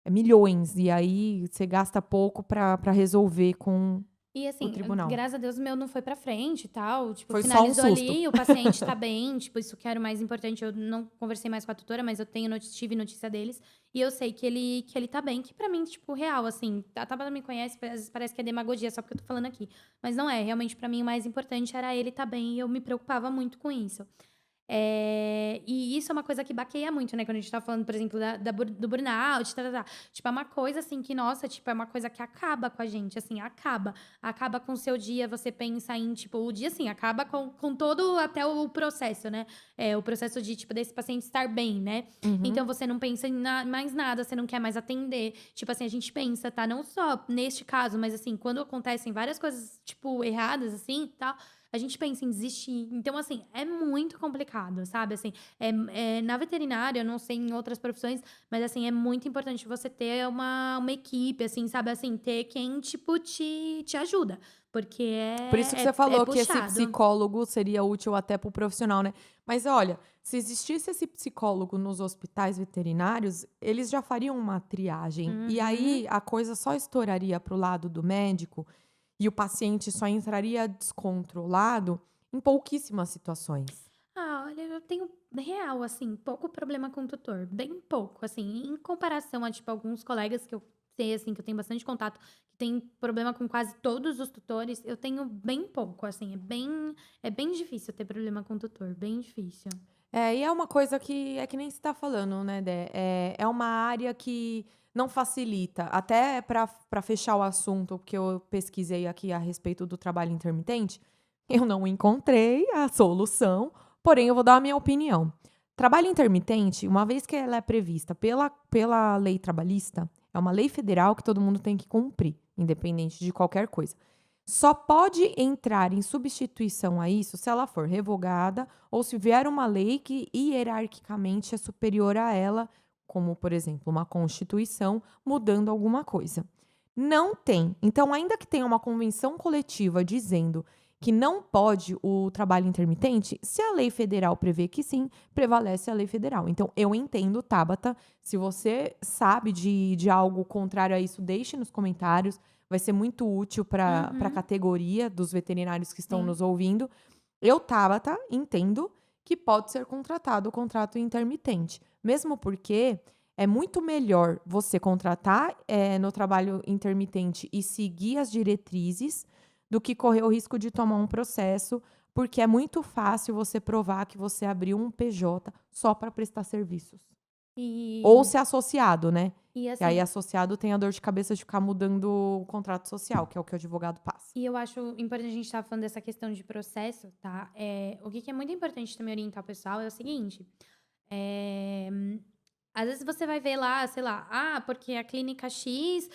é milhões. E aí você gasta pouco para resolver com E o assim, tribunal. graças a Deus o meu não foi pra frente e tal, tipo, Foi só um finalizou susto. ali, o paciente tá bem, tipo, isso que era o mais importante, eu não conversei mais com a tutora, mas eu tive notícia deles, e eu sei que ele tá bem, que pra mim, tipo, real, assim, a Tabata me conhece, às vezes parece que é demagogia só porque eu tô falando aqui, mas não é, realmente pra mim o mais importante era ele tá bem e eu me preocupava muito com isso. E isso é uma coisa que baqueia muito, né, quando a gente tá falando, por exemplo, do burnout, tá. Tipo, é uma coisa, assim, que, nossa, tipo, é uma coisa que acaba com a gente, assim, acaba. Acaba com o seu dia, você pensa em, tipo, o dia, assim, acaba com todo até o processo, né, o processo de, tipo, desse paciente estar bem, né. Uhum. Então você não pensa em mais nada, você não quer mais atender. Tipo assim, a gente pensa, tá, não só neste caso, mas, assim, quando acontecem várias coisas, tipo, erradas, assim, tal, a gente pensa em desistir. Então, assim, é muito complicado, sabe? Assim, na veterinária, eu não sei em outras profissões, mas, assim, é muito importante você ter uma equipe, assim, sabe? Assim, ter quem, tipo, te ajuda. Porque Por isso que você é falou que esse puxado. psicólogo seria útil até para o profissional, né. Mas olha, se existisse esse psicólogo nos hospitais veterinários, eles já fariam uma triagem, e Uhum. aí a coisa só estouraria para o lado do médico, e o paciente só entraria descontrolado em pouquíssimas situações. Ah, olha, eu tenho real, assim, pouco problema com tutor, bem pouco, assim, em comparação a, tipo, alguns colegas que eu sei, assim, que eu tenho bastante contato, que tem problema com quase todos os tutores, eu tenho bem pouco, assim, é bem difícil ter problema com tutor, bem difícil. E é uma coisa que é que nem você tá falando, né, Dé, é uma área que não facilita. Até para fechar o assunto, porque eu pesquisei aqui a respeito do trabalho intermitente, eu não encontrei a solução, porém eu vou dar a minha opinião. Trabalho intermitente, uma vez que ela é prevista pela lei trabalhista, é uma lei federal que todo mundo tem que cumprir, independente de qualquer coisa. Só pode entrar em substituição a isso se ela for revogada ou se vier uma lei que hierarquicamente é superior a ela, como, por exemplo, uma constituição mudando alguma coisa. Não tem. Então, ainda que tenha uma convenção coletiva dizendo que não pode o trabalho intermitente, se a lei federal prevê que sim, prevalece a lei federal. Então, eu entendo, Tabata. Se você sabe de algo contrário a isso, deixe nos comentários. vai ser muito útil para a Uhum. categoria dos veterinários que estão Sim. nos ouvindo. Eu, Tabata, entendo que pode ser contratado o contrato intermitente. Mesmo porque é muito melhor você contratar no trabalho intermitente e seguir as diretrizes do que correr o risco de tomar um processo, porque é muito fácil você provar que você abriu um PJ só para prestar serviços. Ou E, ser associado, né? e E aí, assim, associado tem a dor de cabeça de ficar mudando o contrato social, que é o que o advogado passa. e eu acho importante a gente estar falando dessa questão de processo, tá? O que é muito importante também orientar o pessoal é o seguinte. eh, Às vezes você vai ver lá, sei lá, porque a clínica X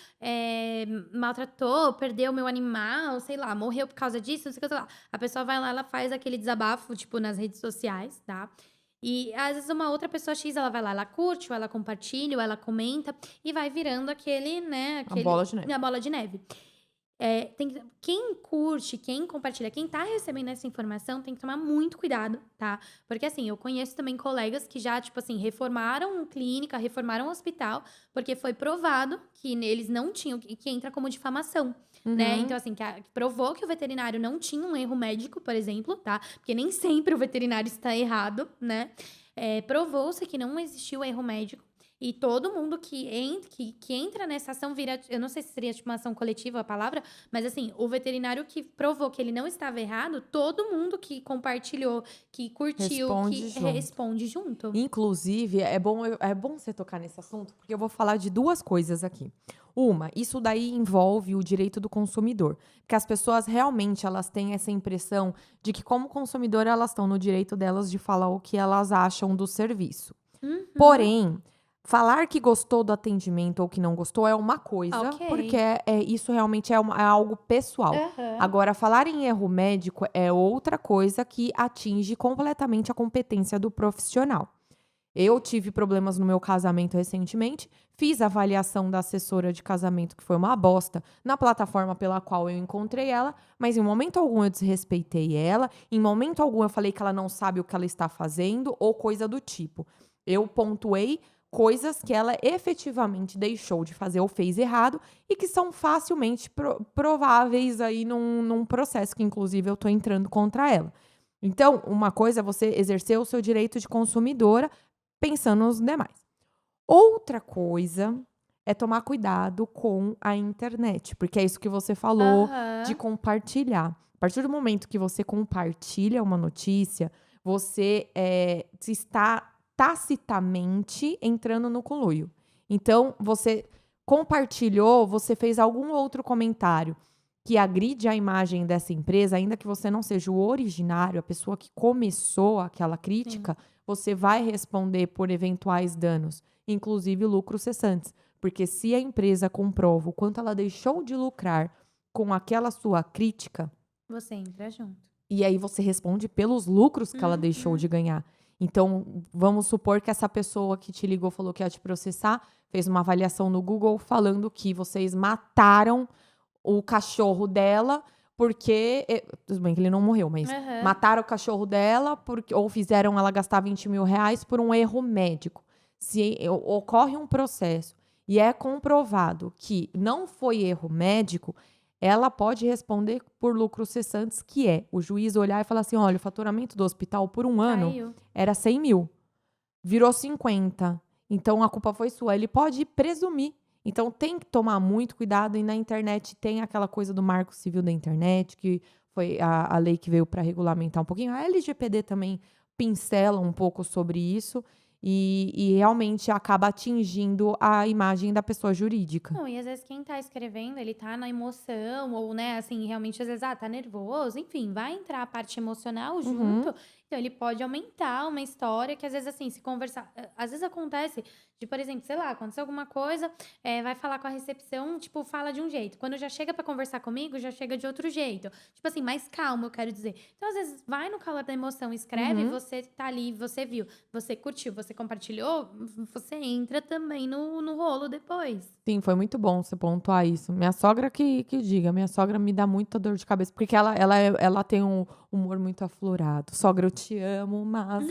maltratou, perdeu meu animal, sei lá, morreu por causa disso, não sei o que, sei lá. A pessoa vai lá, ela faz aquele desabafo, tipo, nas redes sociais, tá? E às vezes uma outra pessoa X, ela vai lá, ela curte, ou ela compartilha, ou ela comenta, e vai virando aquele, né, A bola de neve. a bola de neve. Quem curte, quem compartilha, quem tá recebendo essa informação tem que tomar muito cuidado, tá? Porque assim, eu conheço também colegas que já, tipo assim, reformaram clínica, reformaram hospital, porque foi provado que eles não tinham, que entra como difamação, né? Uhum. Então, assim, que provou que o veterinário não tinha um erro médico, por exemplo, tá? Porque nem sempre o veterinário está errado, né? Provou-se que não existiu erro médico. E todo mundo que entra nessa ação vira. Eu não sei se seria tipo uma ação coletiva a palavra, mas assim, o veterinário que provou que ele não estava errado, todo mundo que compartilhou, que curtiu, Responde que junto. responde junto. Inclusive, é bom você tocar nesse assunto, porque eu vou falar de duas coisas aqui. Uma, isso daí envolve o direito do consumidor. Porque as pessoas realmente elas têm essa impressão de que, como consumidor, elas estão no direito delas de falar o que elas acham do serviço. Uhum. Porém, falar que gostou do atendimento ou que não gostou é uma coisa, Ok. porque isso realmente é algo pessoal. Aham. Agora, falar em erro médico é outra coisa que atinge completamente a competência do profissional. Eu tive problemas no meu casamento recentemente, fiz a avaliação da assessora de casamento, que foi uma bosta, na plataforma pela qual eu encontrei ela, mas em momento algum eu desrespeitei ela, em momento algum eu falei que ela não sabe o que ela está fazendo ou coisa do tipo. Eu pontuei coisas que ela efetivamente deixou de fazer ou fez errado e que são facilmente prováveis aí num processo que, inclusive, eu estou entrando contra ela. Então, uma coisa é você exercer o seu direito de consumidora pensando nos demais. Outra coisa é tomar cuidado com a internet, porque é isso que você falou de Aham. compartilhar. A partir do momento que você compartilha uma notícia, você está tacitamente entrando no conluio. Então, você compartilhou, você fez algum outro comentário que agride a imagem dessa empresa, ainda que você não seja o originário, a pessoa que começou aquela Sim. crítica, você vai responder por eventuais danos, inclusive lucros cessantes. Porque se a empresa comprova o quanto ela deixou de lucrar com aquela sua crítica, Você entra junto. e aí você responde pelos lucros que ela deixou Uhum. de ganhar. Então, vamos supor que essa pessoa que te ligou falou que ia te processar, fez uma avaliação no Google falando que vocês mataram o cachorro dela porque. Tudo bem que ele não morreu, mas Aham. mataram o cachorro dela porque, ou fizeram ela gastar 20 mil reais por um erro médico. Se ocorre um processo e é comprovado que não foi erro médico, ela pode responder por lucros cessantes, que é o juiz olhar e falar assim: olha, o faturamento do hospital por um ano Caiu. era 100 mil, virou 50. Então a culpa foi sua. Ele pode presumir. Então tem que tomar muito cuidado. E na internet tem aquela coisa do Marco Civil da Internet, que foi a lei que veio para regulamentar um pouquinho. A LGPD também pincela um pouco sobre isso. E realmente acaba atingindo a imagem da pessoa jurídica. Não, e às vezes quem tá escrevendo, ele tá na emoção, ou, né, assim, realmente, às vezes, tá nervoso, enfim, vai entrar a parte emocional Uhum. junto, então ele pode aumentar uma história que, às vezes, assim, se conversar. Às vezes acontece de, por exemplo, sei lá, aconteceu alguma coisa, vai falar com a recepção, tipo, fala de um jeito. Quando já chega pra conversar comigo, já chega de outro jeito. Tipo assim, mais calmo, eu quero dizer. Então, às vezes, vai no calor da emoção, escreve, Uhum. você tá ali, você viu, você curtiu, você compartilhou, você entra também no rolo depois. Sim, foi muito bom você pontuar isso. Minha sogra que diga, minha sogra me dá muita dor de cabeça, porque ela tem um humor muito aflorado. Sogra, eu te amo, mas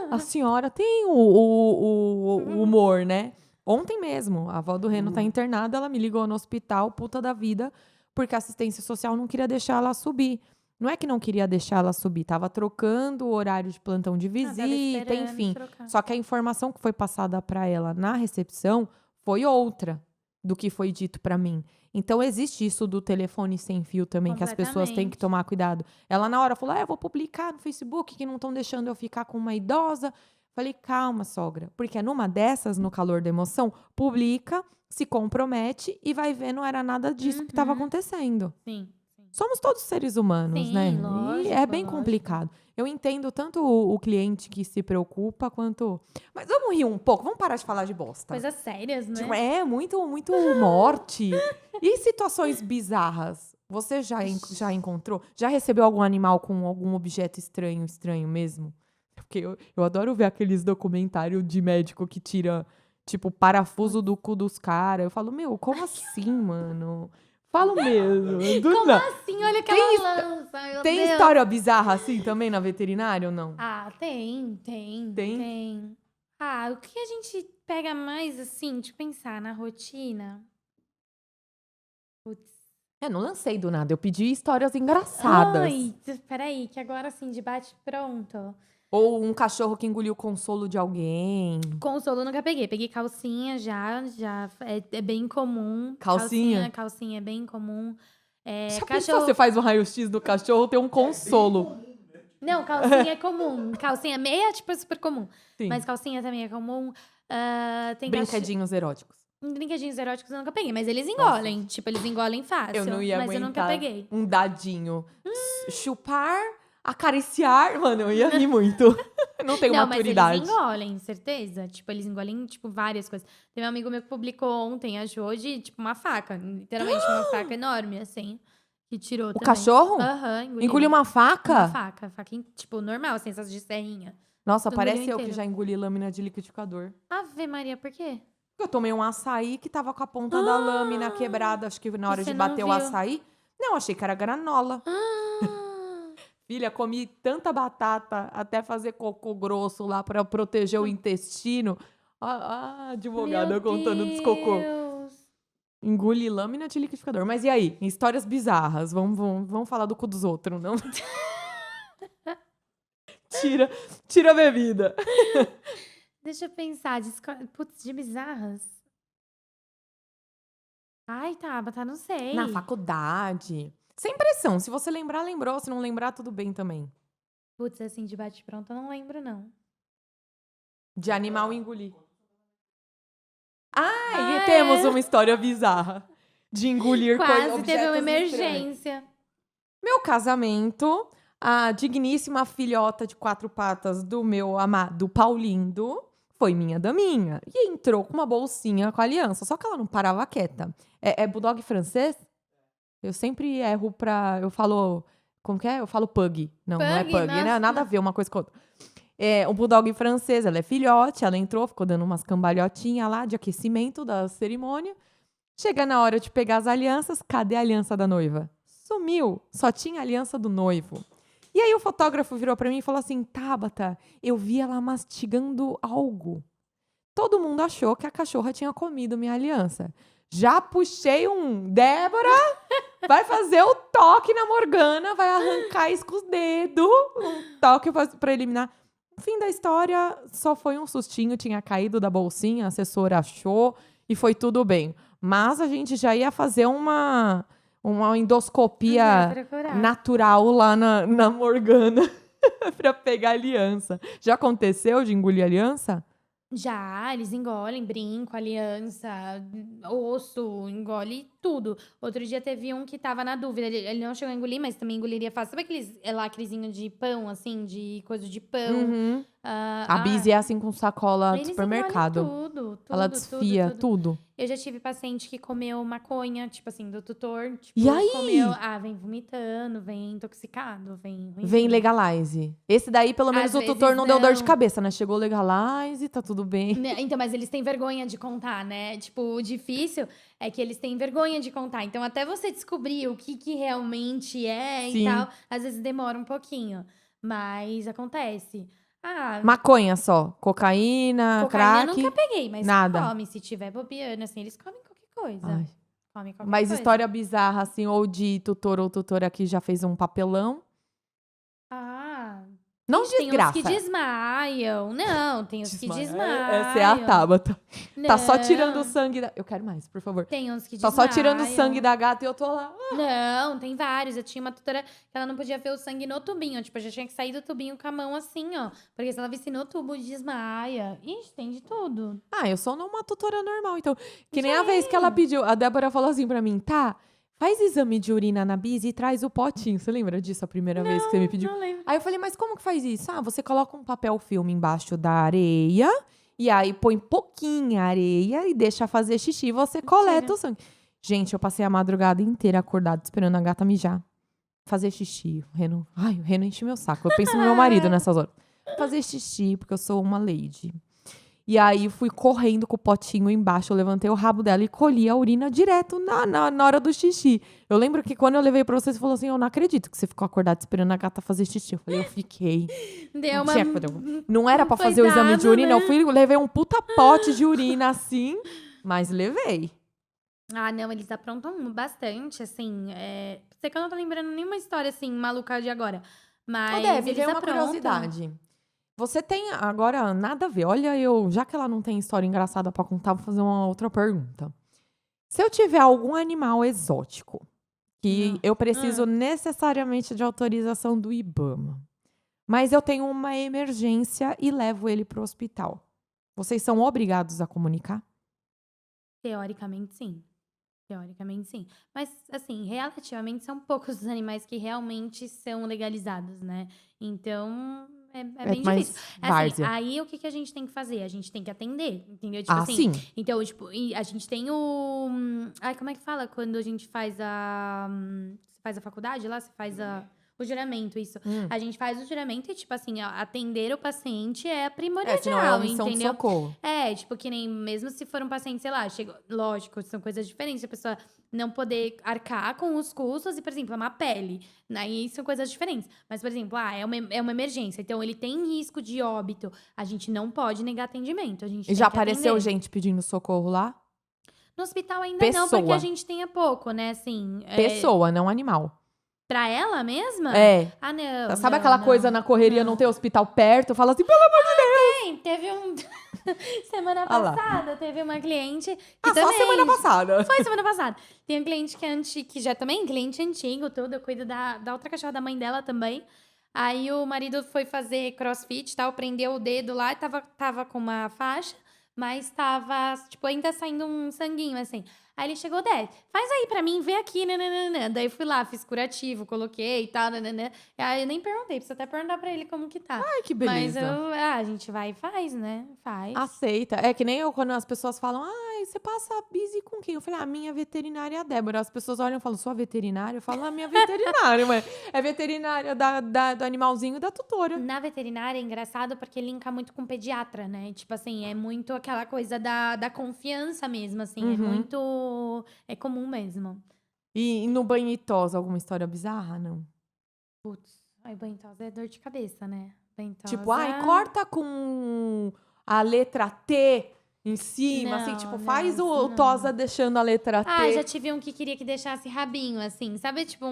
a senhora tem o humor, né? Ontem mesmo, a avó do Reno tá internada, ela me ligou no hospital, puta da vida, porque a assistência social não queria deixar ela subir. Não é que não queria deixar ela subir, tava trocando o horário de plantão de Tava visita, esperando enfim. trocar. Só que a informação que foi passada para ela na recepção foi outra do que foi dito para mim. Então existe isso do telefone sem fio também, que as pessoas têm que Completamente. tomar cuidado. Ela na hora falou: eu vou publicar no Facebook que não estão deixando eu ficar com uma idosa. Falei: calma, sogra, porque numa dessas, no calor da emoção, publica, se compromete e vai ver, não era nada disso que estava Uhum. acontecendo. Sim, sim. Somos todos seres humanos, né? Sim, E lógico, é bem lógico. complicado. Eu entendo tanto o cliente que se preocupa quanto. Mas vamos rir um pouco, vamos parar de falar de bosta. Coisas sérias, Tipo, né? muito morte. E situações bizarras? Você já encontrou? Já recebeu algum animal com algum objeto estranho mesmo? Porque eu adoro ver aqueles documentários de médico que tira, tipo, parafuso do cu dos caras. Eu falo, meu, como assim, mano? Falo mesmo. Como assim? Olha aquela lança, meu Tem Deus. história bizarra assim também na veterinária ou não? Ah, tem. Tem? Ah, o que a gente pega mais, assim, de pensar na rotina? Putz. Não lancei do nada. Eu pedi histórias engraçadas. Ai, peraí, que agora, assim, de bate pronto. Ou um cachorro que engoliu o consolo de alguém. Consolo eu nunca peguei. Peguei calcinha já é bem comum. Calcinha? Calcinha é bem comum. Já pensou, Cachorro... você faz um raio-x do cachorro, tem um consolo. Não, calcinha é comum. Calcinha meia, tipo, é super comum. Sim. Mas calcinha também é comum. Tem Brinquedinhos eróticos. Brinquedinhos eróticos eu nunca peguei, mas eles engolem. Tipo, eles engolem fácil. Eu não ia mas eu nunca aguentar peguei. um dadinho. Chupar, acariciar, mano, eu ia rir muito. Não tenho Não, maturidade. mas eles engolem, certeza. Tipo, eles engolem, tipo, várias coisas. Tem um amigo meu que publicou ontem, achou de, tipo, uma faca. Literalmente, uma faca enorme, assim. Que tirou também. Cachorro? Aham, Engoliu uma faca? Uma faca. Faca, tipo, normal, assim, essas de serrinha. Nossa, Engoliu parece eu que inteiro. já engoli lâmina de liquidificador. Ave Maria, por quê? Eu tomei um açaí que tava com a ponta da lâmina quebrada, acho que na hora Você de não bater o viu? açaí. Não, achei que era granola. Ah, Filha, comi tanta batata até fazer cocô grosso lá pra proteger o intestino. Advogada meu contando dos cocô. Deus. Engoli lâmina de liquidificador. Mas e aí? Histórias bizarras. Vamos falar do cu dos outros, não? Tira a bebida. Deixa eu pensar. Putz, de bizarras. Ai, Tabata, não sei. Na faculdade. Sem pressão. Se você lembrar, lembrou. Se não lembrar, tudo bem também. Putz, assim, de bate-pronto, eu não lembro, não. De animal engolir. E temos uma história bizarra. De engolir Quase teve uma objetos estranhos. emergência. Meu casamento, a digníssima filhota de 4 patas do meu amado Paulindo foi minha daminha. E entrou com uma bolsinha com aliança. Só que ela não parava quieta. É bulldog francês? Eu sempre erro eu falo... Como que é? Eu falo pug. Não é Pug? pug, né? Nossa. Nada a ver uma coisa com a outra. Um bulldog francês, ela é filhote. Ela entrou, ficou dando umas cambalhotinhas lá de aquecimento da cerimônia. Chega na hora de pegar as alianças, cadê a aliança da noiva? Sumiu, só tinha a aliança do noivo. E aí o fotógrafo virou pra mim e falou assim: Tabata, eu vi ela mastigando algo. Todo mundo achou que a cachorra tinha comido minha aliança. Já puxei Débora, vai fazer o toque na Morgana, vai arrancar isso com os dedos, um toque pra eliminar. No fim da história, só foi um sustinho, tinha caído da bolsinha, a assessora achou e foi tudo bem. Mas a gente já ia fazer uma endoscopia natural lá na Morgana pra pegar aliança. Já aconteceu de engolir aliança? Já, eles engolem brinco, aliança, osso, engole tudo. Outro dia teve um que tava na dúvida. Ele não chegou a engolir, mas também engoliria fácil. Sabe aqueles lacrezinho de pão, assim, de coisa de pão? Uhum. A Bizzy é assim com sacola de Eles supermercado. engolem tudo. Ela desfia tudo. Eu já tive paciente que comeu maconha, tipo assim, do tutor. Tipo, E aí? comeu, vem vomitando, vem intoxicado, vem ruim. Vem Legalize. Esse daí, pelo menos, Às o tutor vezes não deu dor de não. cabeça, né? Chegou Legalize, tá tudo bem. Então, mas eles têm vergonha de contar, né? Tipo, o difícil é que eles têm vergonha de contar. Então, até você descobrir o que realmente é Sim. e tal, às vezes demora um pouquinho. Mas acontece. Maconha só. Cocaína, Cocaína eu crack. nunca peguei, mas nada. come. Se tiver bobeando, assim, eles comem qualquer coisa. Ai. Come qualquer Mas coisa. história bizarra, assim, ou de tutor ou tutora que já fez um papelão. Ah, Não ixi, tem uns que desgraça. desmaiam. Não, tem uns que Desmaia. Essa é a desmaiam. Tabata. Tá só tirando o Não, sangue da... Eu quero mais, por favor. tem uns que Tá só tirando o sangue desmaiam. da gata e eu tô lá. Não, tem vários. Eu tinha uma tutora que ela não podia ver o sangue no tubinho. Tipo, eu já tinha que sair do tubinho com a mão assim, ó. Porque se ela visse no tubo, desmaia. Ixi, tem de tudo. Ah, eu sou uma tutora normal, então. Que nem a vez que ela pediu. A Débora falou assim pra mim, tá, faz exame de urina na bis e traz o potinho. Você lembra disso a primeira vez que você me pediu? Não lembro. Aí eu falei, mas como que faz isso? Ah, você coloca um papel filme embaixo da areia e aí põe pouquinha areia e deixa fazer xixi e você coleta o sangue. Gente, eu passei a madrugada inteira acordada esperando a gata mijar. Fazer xixi. O Reno enche meu saco. Eu penso no meu marido nessas horas. Fazer xixi, porque eu sou uma lady. E aí fui correndo com o potinho embaixo, eu levantei o rabo dela e colhi a urina direto na hora do xixi. Eu lembro que quando eu levei pra você falou assim, eu não acredito que você ficou acordado esperando a gata fazer xixi. Eu falei, eu fiquei. Deu Não uma. tinha que fazer. Não era pra Foi fazer o exame de dado, urina, eu né? fui, levei um puta pote de urina assim, mas levei. Ah, não, eles aprontam bastante, assim. Sei que eu não tô lembrando nenhuma história, assim, maluca de agora. Ô, Mas Deb, me eles veio uma aprontam. curiosidade. Você tem agora nada a ver. Olha, já que ela não tem história engraçada pra contar, vou fazer uma outra pergunta. Se eu tiver algum animal exótico que eu preciso necessariamente de autorização do IBAMA, mas eu tenho uma emergência e levo ele pro hospital, vocês são obrigados a comunicar? Teoricamente, sim. Teoricamente, sim. Mas, assim, relativamente são poucos os animais que realmente são legalizados, né? Então, é É bem mais difícil. Assim, várzea. aí o que a gente tem que fazer? A gente tem que atender, entendeu? Tipo Ah, assim, sim. então, tipo, e a gente tem o. Ai, como é que fala quando a gente faz você faz a faculdade lá? Você faz o juramento, isso. A gente faz o juramento e, tipo assim, atender o paciente é Senão é primordial, omissão de entendeu? socorro. Tipo, que nem mesmo se for um paciente, sei lá, chegou. Lógico, são coisas diferentes. A pessoa não poder arcar com os custos e, por exemplo, é uma pele. Aí são coisas diferentes. Mas, por exemplo, é uma emergência. Então, ele tem risco de óbito. A gente não pode negar atendimento. A gente E tem já que apareceu atender. gente pedindo socorro lá? No hospital ainda não, porque a Pessoa. gente tem pouco, né? Assim, Pessoa, não animal. pra ela mesma? É. Ah, não. Sabe não, aquela não, coisa na correria, não ter hospital perto? Fala assim, pelo amor de Deus. Tem, teve um. Semana Ah lá. passada, teve uma cliente que Ah, só também. semana passada. Foi semana passada. Tem um cliente que já também, cliente antigo, tudo. Eu cuido da outra cachorra da mãe dela também. Aí o marido foi fazer crossfit e tal, prendeu o dedo lá e tava com uma faixa, mas tava, tipo, ainda saindo um sanguinho, assim. Aí ele chegou, Dé, faz aí pra mim, vê aqui, nananana. Daí fui lá, fiz curativo, coloquei e tal, nananã. Aí eu nem perguntei, preciso até perguntar pra ele como que tá. Ai, que Mas beleza. a gente vai e faz, né? Faz. Aceita. É que nem eu, quando as pessoas falam, ai, você passa a bise com quem? Eu falei, a minha veterinária é a Débora. As pessoas olham e falam, sua veterinária? Eu falo, a minha veterinária, mas é veterinária do animalzinho e da tutora. Na veterinária é engraçado porque linka muito com pediatra, né? Tipo assim, é muito aquela coisa da confiança mesmo, assim. É muito. É comum mesmo. E no banho e tosa, alguma história bizarra? Não. Putz, aí banhosa é dor de cabeça, né? Banhosa... Tipo, ai, corta com a letra T em cima, assim, tipo, Não, faz não, o não. tosa deixando a letra T. Ah, já tive um que queria que deixasse rabinho, assim. Sabe, tipo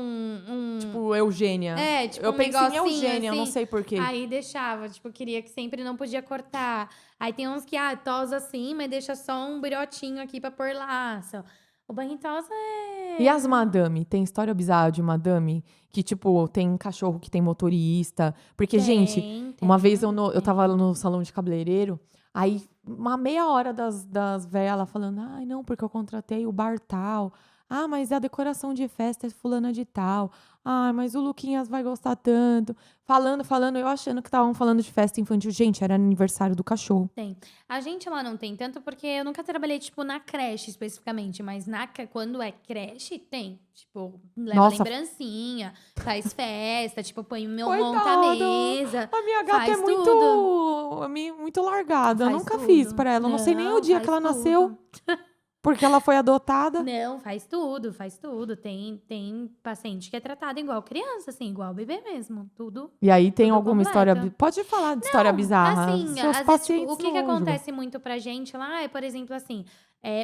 Tipo, Eugênia. tipo Eu um penso em negocinho Eugênia, eu não assim. sei porquê. Aí deixava, tipo, queria que sempre não podia cortar. Aí tem uns que, tosa assim, mas deixa só um birotinho aqui pra pôr laço. O banho tosa é... E as madame? Tem história bizarra de madame? Que, tipo, tem cachorro que tem motorista. Porque, gente, uma vez eu tava no salão de cabeleireiro, aí uma meia hora das véias lá falando, ai, não, porque eu contratei o bar tal. Ah, mas a decoração de festa é fulana de tal. Ah, mas o Luquinhas vai gostar tanto. Falando, eu achando que estavam falando de festa infantil. Gente, era aniversário do cachorro. Tem. A gente lá não tem tanto porque eu nunca trabalhei, tipo, na creche especificamente, mas quando é creche, tem. Tipo, leva Nossa. lembrancinha, faz festa, tipo, põe o meu Coitada. monta a mesa. A minha gata Faz é muito largada. Eu Faz nunca fiz tudo. pra ela. Eu não sei nem o Não, dia que faz ela nasceu. Porque ela foi adotada. Não, faz tudo, faz tudo. Tem paciente que é tratado igual criança, assim, igual bebê mesmo. Tudo. E aí tem Tudo alguma história... completo. Pode falar de história bizarra. Assim, Seus às vezes, tipo, pacientes o que não julgam. acontece muito pra gente lá é, por exemplo, assim,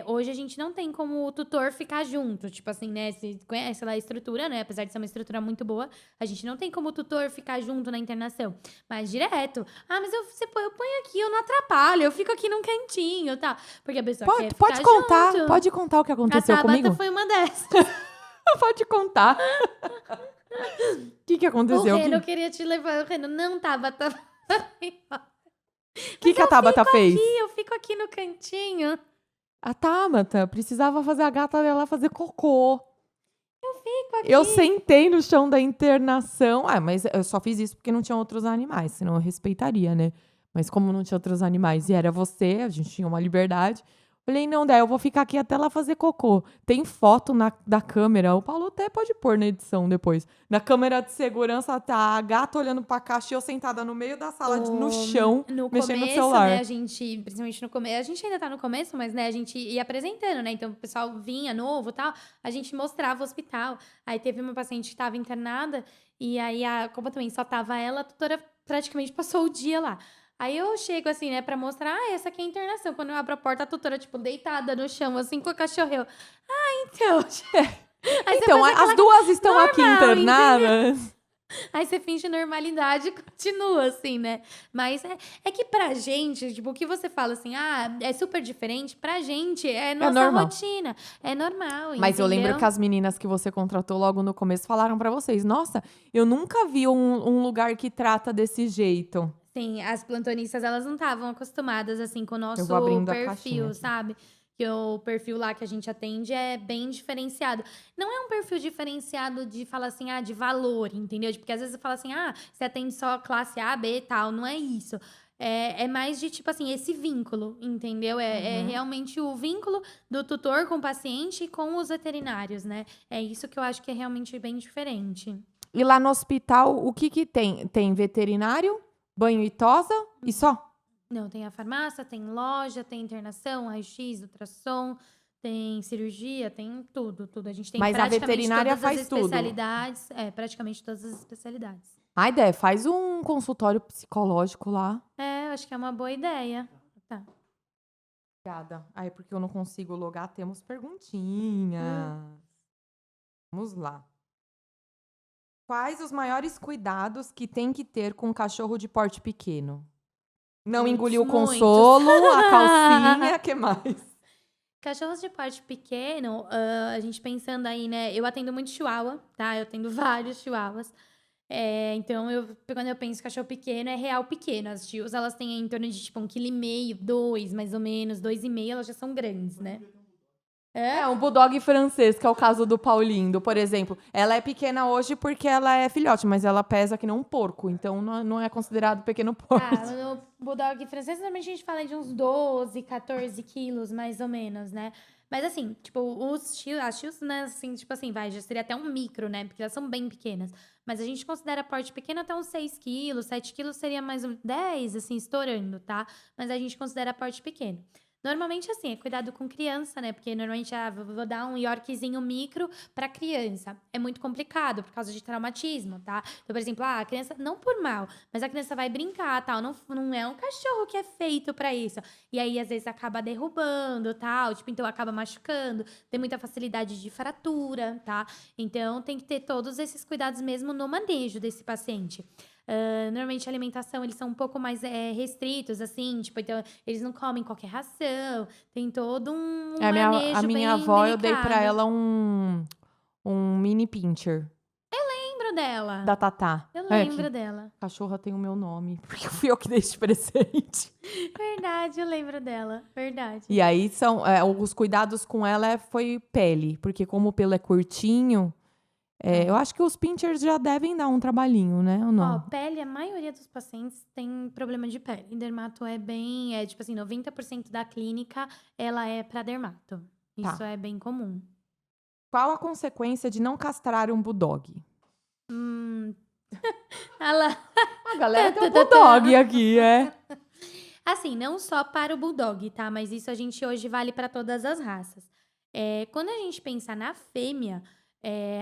Hoje a gente não tem como o tutor ficar junto, tipo assim, né? Você conhece lá a estrutura, né? Apesar de ser uma estrutura muito boa, a gente não tem como o tutor ficar junto na internação. Mas direto, mas eu ponho aqui, eu não atrapalho, eu fico aqui num cantinho, tá? Porque a pessoa quer Pode ficar contar, junto. pode contar o que A aconteceu Tabata comigo? foi uma dessas. Pode contar. O que O aconteceu? Reno queria te levar, o Reno, não, Tabata. O que a Tabata fez? Eu fico aqui no cantinho. A Tabata precisava fazer a gata dela fazer cocô. Fico aqui. Eu sentei no chão da internação. Mas eu só fiz isso porque não tinha outros animais, senão eu respeitaria, né? Mas como não tinha outros animais e era você, a gente tinha uma liberdade. Falei, não, daí eu vou ficar aqui até ela fazer cocô. Tem foto da câmera, o Paulo até pode pôr na edição depois. Na câmera de segurança tá a gata olhando pra caixa e eu sentada no meio da sala, no chão, No mexendo no começo, celular. né, a gente, principalmente no começo, a gente ainda tá no começo, mas, né, a gente ia apresentando, né, então o pessoal vinha novo e tal, a gente mostrava o hospital. Aí teve uma paciente que tava internada, e aí, como também só tava ela, a tutora praticamente passou o dia lá. Aí eu chego assim, né, pra mostrar, essa aqui é a internação. Quando eu abro a porta, a tutora, tipo, deitada no chão, assim, com o cachorro. Então... Aí você Então, faz as duas estão aqui normal, internadas. Aí você finge normalidade e continua, assim, né? Mas é que pra gente, tipo, o que você fala assim, é super diferente, pra gente é nossa normal. rotina. É normal, Mas eu lembro entendeu? que as meninas que você contratou logo no começo falaram pra vocês: nossa, eu nunca vi um lugar que trata desse jeito. Sim, as plantonistas, elas não estavam acostumadas, assim, com o Eu nosso vou abrindo a caixinha perfil, aqui. sabe? Que o perfil lá que a gente atende é bem diferenciado. Não é um perfil diferenciado de falar assim, de valor, entendeu? Porque às vezes você fala assim, você atende só classe A, B e tal. Não é isso. É mais de, tipo assim, esse vínculo, entendeu? É realmente o vínculo do tutor com o paciente e com os veterinários, né? É isso que eu acho que é realmente bem diferente. E lá no hospital, o que tem? Tem veterinário, banho e tosa e só? Não, tem a farmácia, tem loja, tem internação, raio-x, ultrassom, tem cirurgia, tem tudo, tudo. A gente tem Mas a praticamente veterinária todas as faz tudo. especialidades. Praticamente todas as especialidades. Ai, Dé, faz um consultório psicológico lá. Eu acho que é uma boa ideia. Tá. Obrigada. Ai, porque eu não consigo logar, temos perguntinhas. Vamos lá. Quais os maiores cuidados que tem que ter com um cachorro de porte pequeno? Não engolir o Muitos. consolo, a calcinha, que mais? Cachorros de porte pequeno, a gente pensando aí, né? Eu atendo muito chihuahua, tá? Eu atendo vários chihuahuas. Então, quando eu penso em cachorro pequeno, é real pequeno. As chios, elas têm em torno de, tipo, 1,5 kg, 2, mais ou menos, 2,5 kg, elas já são grandes, né? Um bulldog francês, que é o caso do Paulindo, por exemplo. Ela é pequena hoje porque ela é filhote, mas ela pesa que nem um porco, então não é considerado pequeno porte. No bulldog francês, normalmente a gente fala de uns 12, 14 quilos, mais ou menos, né? Mas assim, tipo, as chios, né, assim, tipo assim, já seria até um micro, né? Porque elas são bem pequenas. Mas a gente considera porte pequeno até uns 6 quilos, 7 quilos seria mais um 10, assim, estourando, tá? Mas a gente considera porte pequeno. Normalmente, assim, é cuidado com criança, né? Porque normalmente, vou dar um Yorkzinho micro pra criança. É muito complicado por causa de traumatismo, tá? Então, por exemplo, a criança, não por mal, mas a criança vai brincar, tal. Não é um cachorro que é feito pra isso. E aí, às vezes, acaba derrubando, tal. Tipo, então acaba machucando. Tem muita facilidade de fratura, tá? Então, tem que ter todos esses cuidados mesmo no manejo desse paciente. Normalmente a alimentação, eles são um pouco mais restritos, assim, tipo, então eles não comem qualquer ração, tem todo um manejo A minha bem avó, eu dei pra delicado. ela um mini pincher Lembro dela. da Tatá. Eu Que lembro dela. cachorra tem o meu nome, porque fui eu que dei esse presente. Verdade, eu lembro dela. Verdade. E aí, os cuidados com ela foi pele, porque como o pelo é curtinho, eu acho que os pinchers já devem dar um trabalhinho, né? Ou não? Pele, a maioria dos pacientes tem problema de pele. E dermato tipo assim, 90% da clínica, ela é pra dermato. Isso Tá. é bem comum. Qual a consequência de não castrar um bulldog? Ela... A galera tem um bulldog aqui, Assim, não só para o bulldog, tá? Mas isso a gente hoje vale para todas as raças. Quando a gente pensa na fêmea,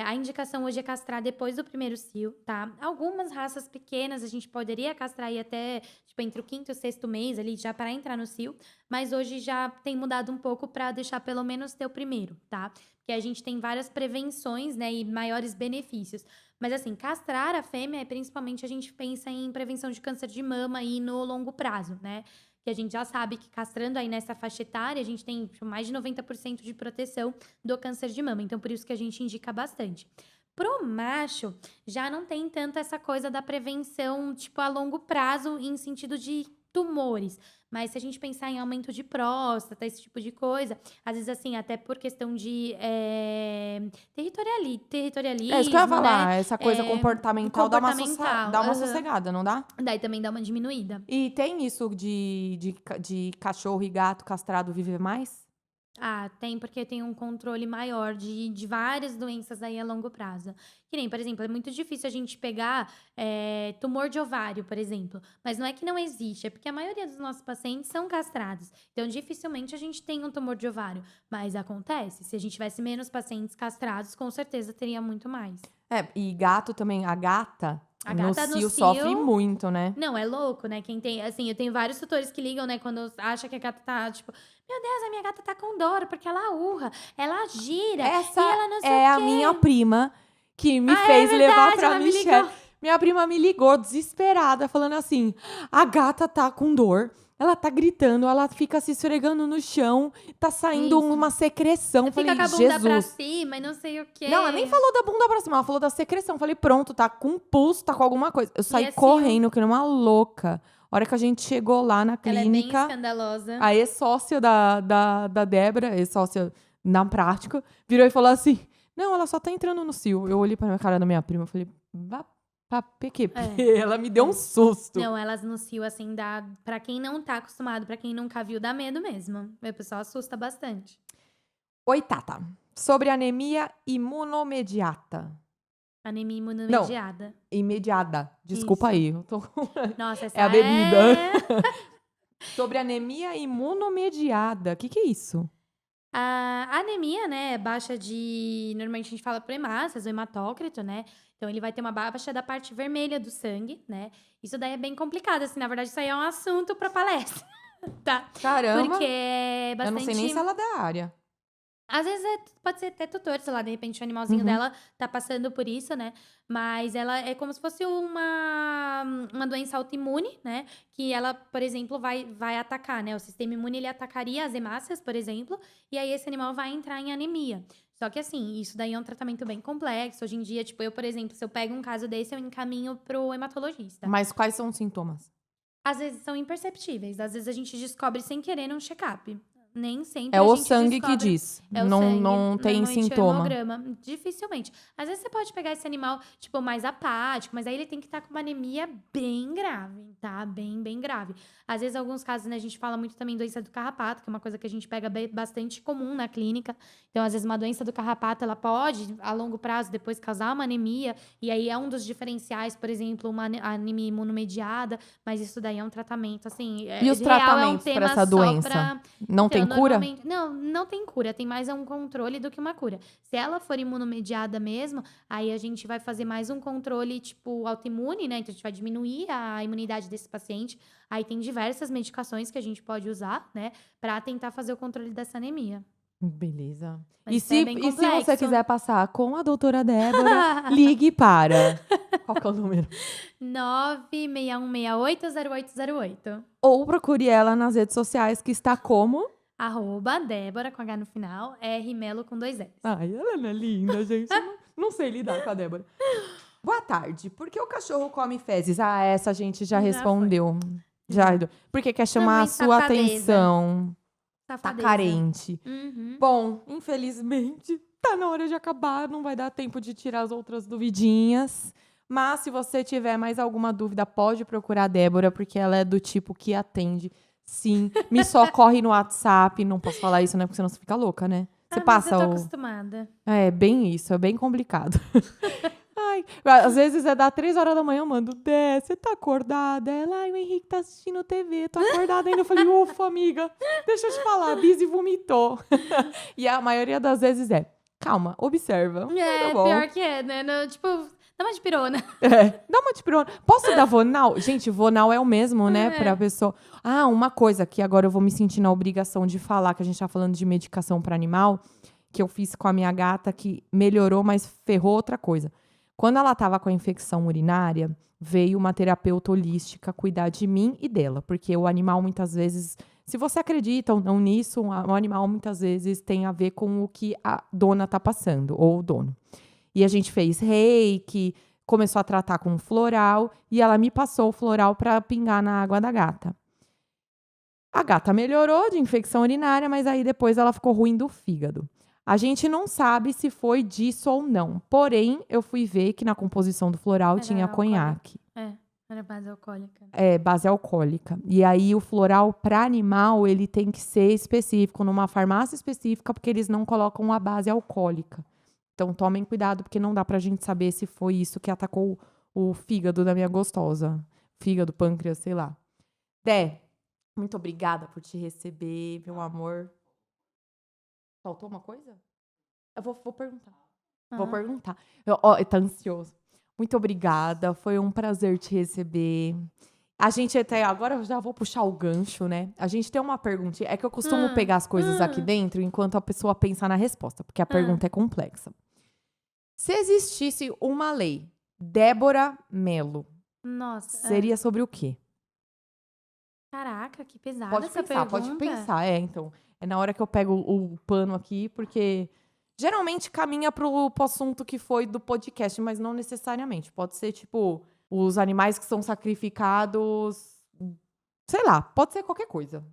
A indicação hoje é castrar depois do primeiro cio, tá? Algumas raças pequenas a gente poderia castrar aí até, tipo, entre o quinto e o sexto mês ali, já para entrar no cio, mas hoje já tem mudado um pouco para deixar pelo menos ter o primeiro, tá? Porque a gente tem várias prevenções, né, e maiores benefícios. Mas assim, castrar a fêmea, principalmente a gente pensa em prevenção de câncer de mama aí no longo prazo, né? Que a gente já sabe que castrando aí nessa faixa etária, a gente tem tipo, mais de 90% de proteção do câncer de mama. Então, por isso que a gente indica bastante. Pro macho, já não tem tanto essa coisa da prevenção, tipo, a longo prazo, em sentido de tumores. Mas se a gente pensar em aumento de próstata, esse tipo de coisa, às vezes, assim, até por questão de territorialismo, É isso que eu ia né? falar. Essa coisa comportamental dá Comportamental, dá uma aham. sossegada, não dá? Daí também dá uma diminuída. E tem isso de cachorro e gato castrado viver mais? Ah, tem, porque tem um controle maior de várias doenças aí a longo prazo. Que nem, por exemplo, é muito difícil a gente pegar tumor de ovário, por exemplo. Mas não é que não existe, é porque a maioria dos nossos pacientes são castrados. Então, dificilmente a gente tem um tumor de ovário. Mas acontece. Se a gente tivesse menos pacientes castrados, com certeza teria muito mais. E gato também, a gata, A no gata no cio sofre cio. muito, né? Não, é louco, né? Quem tem, assim, eu tenho vários tutores que ligam, né, quando acha que a gata tá, tipo, meu Deus, a minha gata tá com dor, porque ela urra, ela gira, Essa e ela não sei é o a quê. minha prima que me Ah, é fez levar verdade, pra ela me Michelle. ligou. Minha prima me ligou desesperada, falando assim: a gata tá com dor, ela tá gritando, ela fica se esfregando no chão, tá saindo Isso. uma secreção. Fica Falei, com a bunda pra Jesus. cima e não sei o quê. Não, ela nem falou da bunda pra cima, ela falou da secreção. Falei, pronto, tá com pulso, tá com alguma coisa. Eu saí assim, correndo, que nem uma louca. A hora que a gente chegou lá na ela é bem clínica, escandalosa. a ex-sócia da Débora, ex-sócia na prática, virou e falou assim: não, ela só tá entrando no cio. Eu olhei pra cara da minha prima e falei, vá pra PQP. Ela me deu um susto. Não, elas no cio, assim, dá. Pra quem não tá acostumado, pra quem nunca viu, dá medo mesmo. O pessoal assusta bastante. Oi, Tata. Sobre anemia imunomediata. Anemia imunomediada. Imediada. Desculpa Isso. aí. Eu tô... Nossa, essa É a bebida. Sobre anemia imunomediada. O que é isso? A anemia, né, é baixa de. Normalmente a gente fala por hemácias, o hematócrito, né? Então ele vai ter uma baixa da parte vermelha do sangue, né? Isso daí é bem complicado, assim, na verdade, isso aí é um assunto pra palestra, tá? Caramba. Porque é Eu não sei nem se ela é da área. Às vezes pode ser até tutor, sei lá, de repente o animalzinho dela tá passando por isso, né? Mas ela é como se fosse uma doença autoimune, né? Que ela, por exemplo, vai atacar, né? O sistema imune, ele atacaria as hemácias, por exemplo, e aí esse animal vai entrar em anemia. Só que assim, isso daí é um tratamento bem complexo. Hoje em dia, tipo, eu, por exemplo, se eu pego um caso desse, eu encaminho pro hematologista. Mas quais são os sintomas? Às vezes são imperceptíveis, às vezes a gente descobre sem querer num check-up. Nem sempre É a o gente sangue que descobre. diz. É o não, sangue. não tem Normalmente é o sintoma. hemograma. Dificilmente. Às vezes você pode pegar esse animal, tipo, mais apático, mas aí ele tem que estar com uma anemia bem grave, tá? Bem, bem grave. Às vezes, alguns casos, né, a gente fala muito também doença do carrapato, que é uma coisa que a gente pega bastante comum na clínica. Então, às vezes, uma doença do carrapato, ela pode, a longo prazo, depois causar uma anemia. E aí é um dos diferenciais, por exemplo, uma anemia imunomediada. Mas isso daí é um tratamento, assim. E os tratamentos para essa doença? Não tem cura? Não tem cura, tem mais um controle do que uma cura. Se ela for imunomediada mesmo, aí a gente vai fazer mais um controle, tipo, autoimune, né? Então, a gente vai diminuir a imunidade desse paciente. Aí tem diversas medicações que a gente pode usar, né? Pra tentar fazer o controle dessa anemia. Beleza. Mas E isso é bem se você complexo. quiser passar com a doutora Débora, ligue para... Qual que é o número? 961680808. Ou procure ela nas redes sociais, que está como... @Débora, com H no final, Melo com 2 S. Ai, ela não é linda, gente. Não sei lidar com a Débora. Boa tarde. Por que o cachorro come fezes? Ah, essa a gente já Já respondeu. Já. Porque quer chamar a Normalmente sua safadeza. atenção. Tá Safadeza. carente. Uhum. Bom, infelizmente, tá na hora de acabar. Não vai dar tempo de tirar as outras duvidinhas. Mas se você tiver mais alguma dúvida, pode procurar a Débora, porque ela é do tipo que atende. Sim, me socorre no WhatsApp. Não posso falar isso, né? Porque senão você fica louca, né? Você Mas passa eu tô o... acostumada. É, bem isso. É bem complicado. Ai, às vezes é dar 3 horas da manhã, eu mando, Dé, você tá acordada? Ela, ai, o Henrique tá assistindo TV, tô acordada ainda. Eu falei, ufa, amiga, deixa eu te falar, a Bise vomitou. E a maioria das vezes é, Calma, observa. É, Tá bom. pior que é, né? Tipo, dá uma de pirona. Dá uma de pirona. Posso dar Vonal? Gente, Vonal é o mesmo, né? Pra pessoa. Ah, uma coisa que agora eu vou me sentir na obrigação de falar, que a gente tá falando de medicação pra animal, que eu fiz com a minha gata, que melhorou, mas ferrou outra coisa. Quando ela tava com a infecção urinária, veio uma terapeuta holística cuidar de mim e dela, porque o animal muitas vezes, se você acredita ou não nisso, o animal muitas vezes tem a ver com o que a dona tá passando, ou o dono. E a gente fez reiki, começou a tratar com floral, e ela me passou o floral para pingar na água da gata. A gata melhorou de infecção urinária, mas aí depois ela ficou ruim do fígado. A gente não sabe se foi disso ou não. Porém, eu fui ver que na composição do floral Era tinha alcoólica. conhaque. Era base alcoólica. É, base alcoólica. E aí, o floral para animal, ele tem que ser específico, numa farmácia específica, porque eles não colocam a base alcoólica. Então, tomem cuidado, porque não dá pra gente saber se foi isso que atacou o fígado da minha gostosa. Fígado, pâncreas, sei lá. Dé, muito obrigada por te receber, meu amor. Faltou uma coisa? Eu vou perguntar. Vou perguntar. Tá ansioso. Muito obrigada, foi um prazer te receber. A gente até agora eu já vou puxar o gancho, né? A gente tem uma pergunta. É que eu costumo pegar as coisas aqui dentro enquanto a pessoa pensa na resposta, porque a pergunta é complexa. Se existisse uma lei, Débora Mello, Nossa. seria sobre o quê? Caraca, que pesada Pode essa pensar, pergunta. pode pensar. Então. É na hora que eu pego o pano aqui, porque geralmente caminha pro assunto que foi do podcast, mas não necessariamente. Pode ser, tipo, os animais que são sacrificados. Sei lá, pode ser qualquer coisa.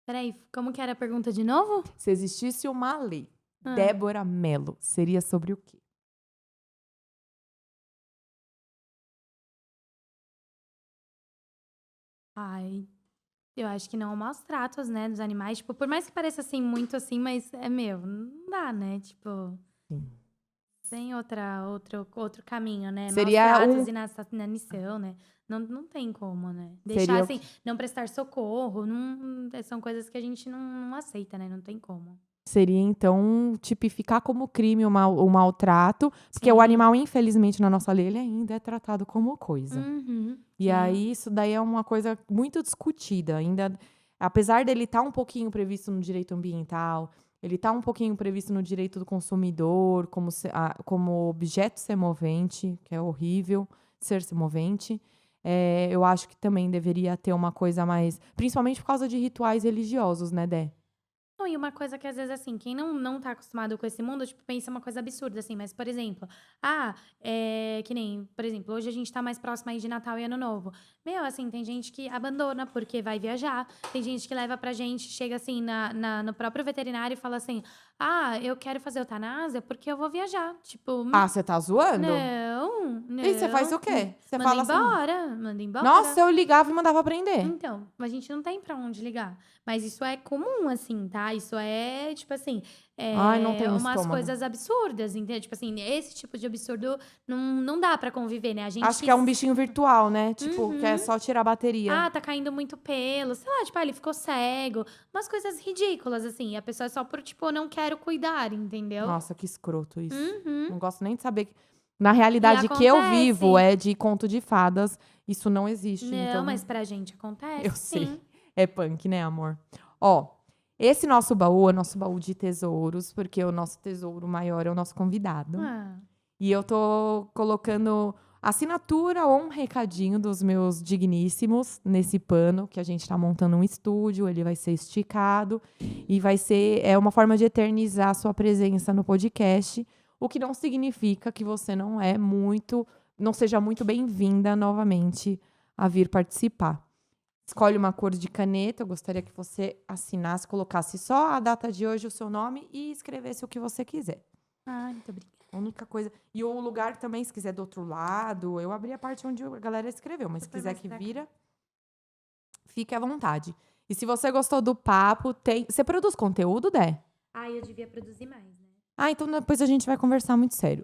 Peraí, como que era a pergunta de novo? Se existisse uma lei, Débora Mello, seria sobre o quê? Ai, eu acho que não maus tratos, né, dos animais. Tipo, por mais que pareça, assim, muito assim, mas não dá, né? Tipo, Sim. tem outro caminho, né? Seria Maus tratos e na missão, né? Não tem como, né? Deixar, assim, não prestar socorro, são coisas que a gente não aceita, né? Não tem como. Seria, então, tipificar como crime o maltrato, porque o Sim. animal, infelizmente, na nossa lei, ele ainda é tratado como coisa. E sim. aí, isso daí é uma coisa muito discutida. Ainda, apesar dele estar um pouquinho previsto no direito ambiental, ele está um pouquinho previsto no direito do consumidor, como objeto semovente, que é horrível ser semovente. Eu acho que também deveria ter uma coisa mais. Principalmente por causa de rituais religiosos, né, Dé? Não, e uma coisa que às vezes, assim, quem não tá acostumado com esse mundo, tipo, pensa uma coisa absurda, assim, mas, por exemplo, que nem, por exemplo, hoje a gente tá mais próximo aí de Natal e Ano Novo. Meu, assim, tem gente que abandona porque vai viajar, tem gente que leva pra gente, chega assim no próprio veterinário e fala assim: eu quero fazer eutanásia porque eu vou viajar. Tipo, Você tá zoando? não. E você faz o quê? Você Manda fala assim. manda embora. Nossa, eu ligava e mandava prender. Então, a gente não tem pra onde ligar. Mas isso é comum, assim, tá? Isso é, tipo assim, Ai, não tenho umas estômago. coisas absurdas, entende? Tipo assim, esse tipo de absurdo não dá pra conviver, né? A gente Acho que é um bichinho virtual, né? Tipo, que é Uhum. só tirar a bateria. tá caindo muito pelo, sei lá, tipo, ele ficou cego. Umas coisas ridículas, assim. E a pessoa é só por, tipo, não quero cuidar, entendeu? Nossa, que escroto isso. Uhum. Não gosto nem de saber. Na realidade E que eu acontece. vivo é de conto de fadas. Isso não existe. Não, então... mas pra gente acontece, Eu sim. sei. É punk, né, amor? Ó, esse nosso baú é nosso baú de tesouros, porque o nosso tesouro maior é o nosso convidado. E eu tô colocando assinatura ou um recadinho dos meus digníssimos nesse pano, que a gente tá montando um estúdio, ele vai ser esticado e vai ser uma forma de eternizar a sua presença no podcast, o que não significa que você não seja muito bem-vinda novamente a vir participar. Escolhe uma cor de caneta, eu gostaria que você assinasse, colocasse só a data de hoje, o seu nome e escrevesse o que você quiser. Muito obrigada. A única coisa. E o lugar também, se quiser do outro lado, eu abri a parte onde a galera escreveu, mas se quiser que vira, fique à vontade. E se você gostou do papo, você produz conteúdo, Dé? Eu devia produzir mais, né? Então depois a gente vai conversar muito sério.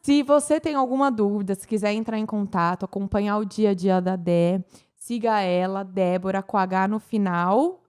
Se você tem alguma dúvida, se quiser entrar em contato, acompanhar o dia a dia da Dé, siga ela, Débora, com H no final.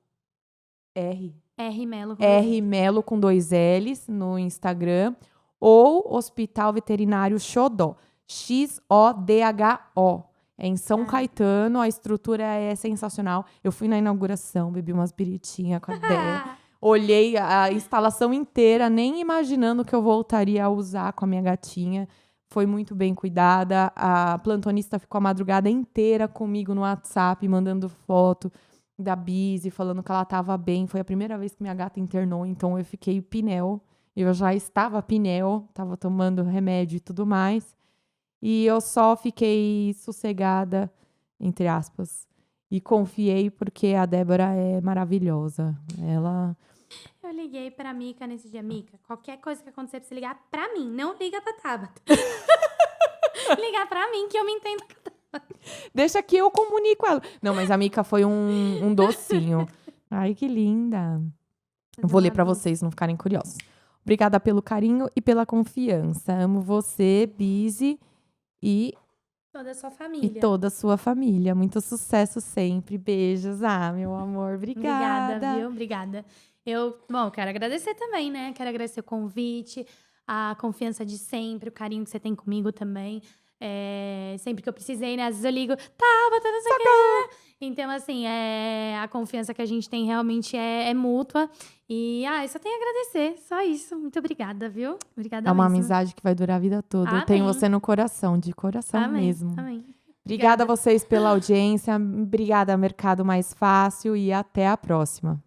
R. R Melo com dois R L's. Melo com 2 L's no Instagram. Ou Hospital Veterinário Xodó. XODHO. É em São Caetano, a estrutura é sensacional. Eu fui na inauguração, bebi umas biritinhas com a Dé. Olhei a instalação inteira, nem imaginando que eu voltaria a usar com a minha gatinha. Foi muito bem cuidada. A plantonista ficou a madrugada inteira comigo no WhatsApp, mandando foto da Bise, falando que ela estava bem. Foi a primeira vez que minha gata internou, então eu fiquei pinel. Eu já estava pinel, estava tomando remédio e tudo mais. E eu só fiquei sossegada, entre aspas, e confiei porque a Débora é maravilhosa. Ela... Eu liguei pra Mica nesse dia. Mica, qualquer coisa que acontecer, pra você ligar pra mim. Não liga pra Tabata. Ligar pra mim, que eu me entendo com a Tabata. Deixa que eu comunico ela. Não, mas a Mica foi um docinho. Ai, que linda. Vou ler pra vocês não ficarem curiosos. Obrigada pelo carinho e pela confiança. Amo você, Bise, e Toda a sua família. toda a sua família. Muito sucesso sempre. Beijos. Ah, meu amor, obrigada. Obrigada, viu? Obrigada. Bom, quero agradecer também, né? Quero agradecer o convite, a confiança de sempre, o carinho que você tem comigo também. Sempre que eu precisei, né? Às vezes eu ligo, Tabata, não sei o quê. Então, assim, a confiança que a gente tem realmente é mútua. E, eu só tenho a agradecer. Só isso. Muito obrigada, viu? Obrigada É uma mesmo. amizade que vai durar a vida toda. Eu Amém. tenho você no coração, de coração Amém, mesmo. amém. Obrigada a vocês pela audiência. Obrigada, Mercado Mais Fácil. E até a próxima.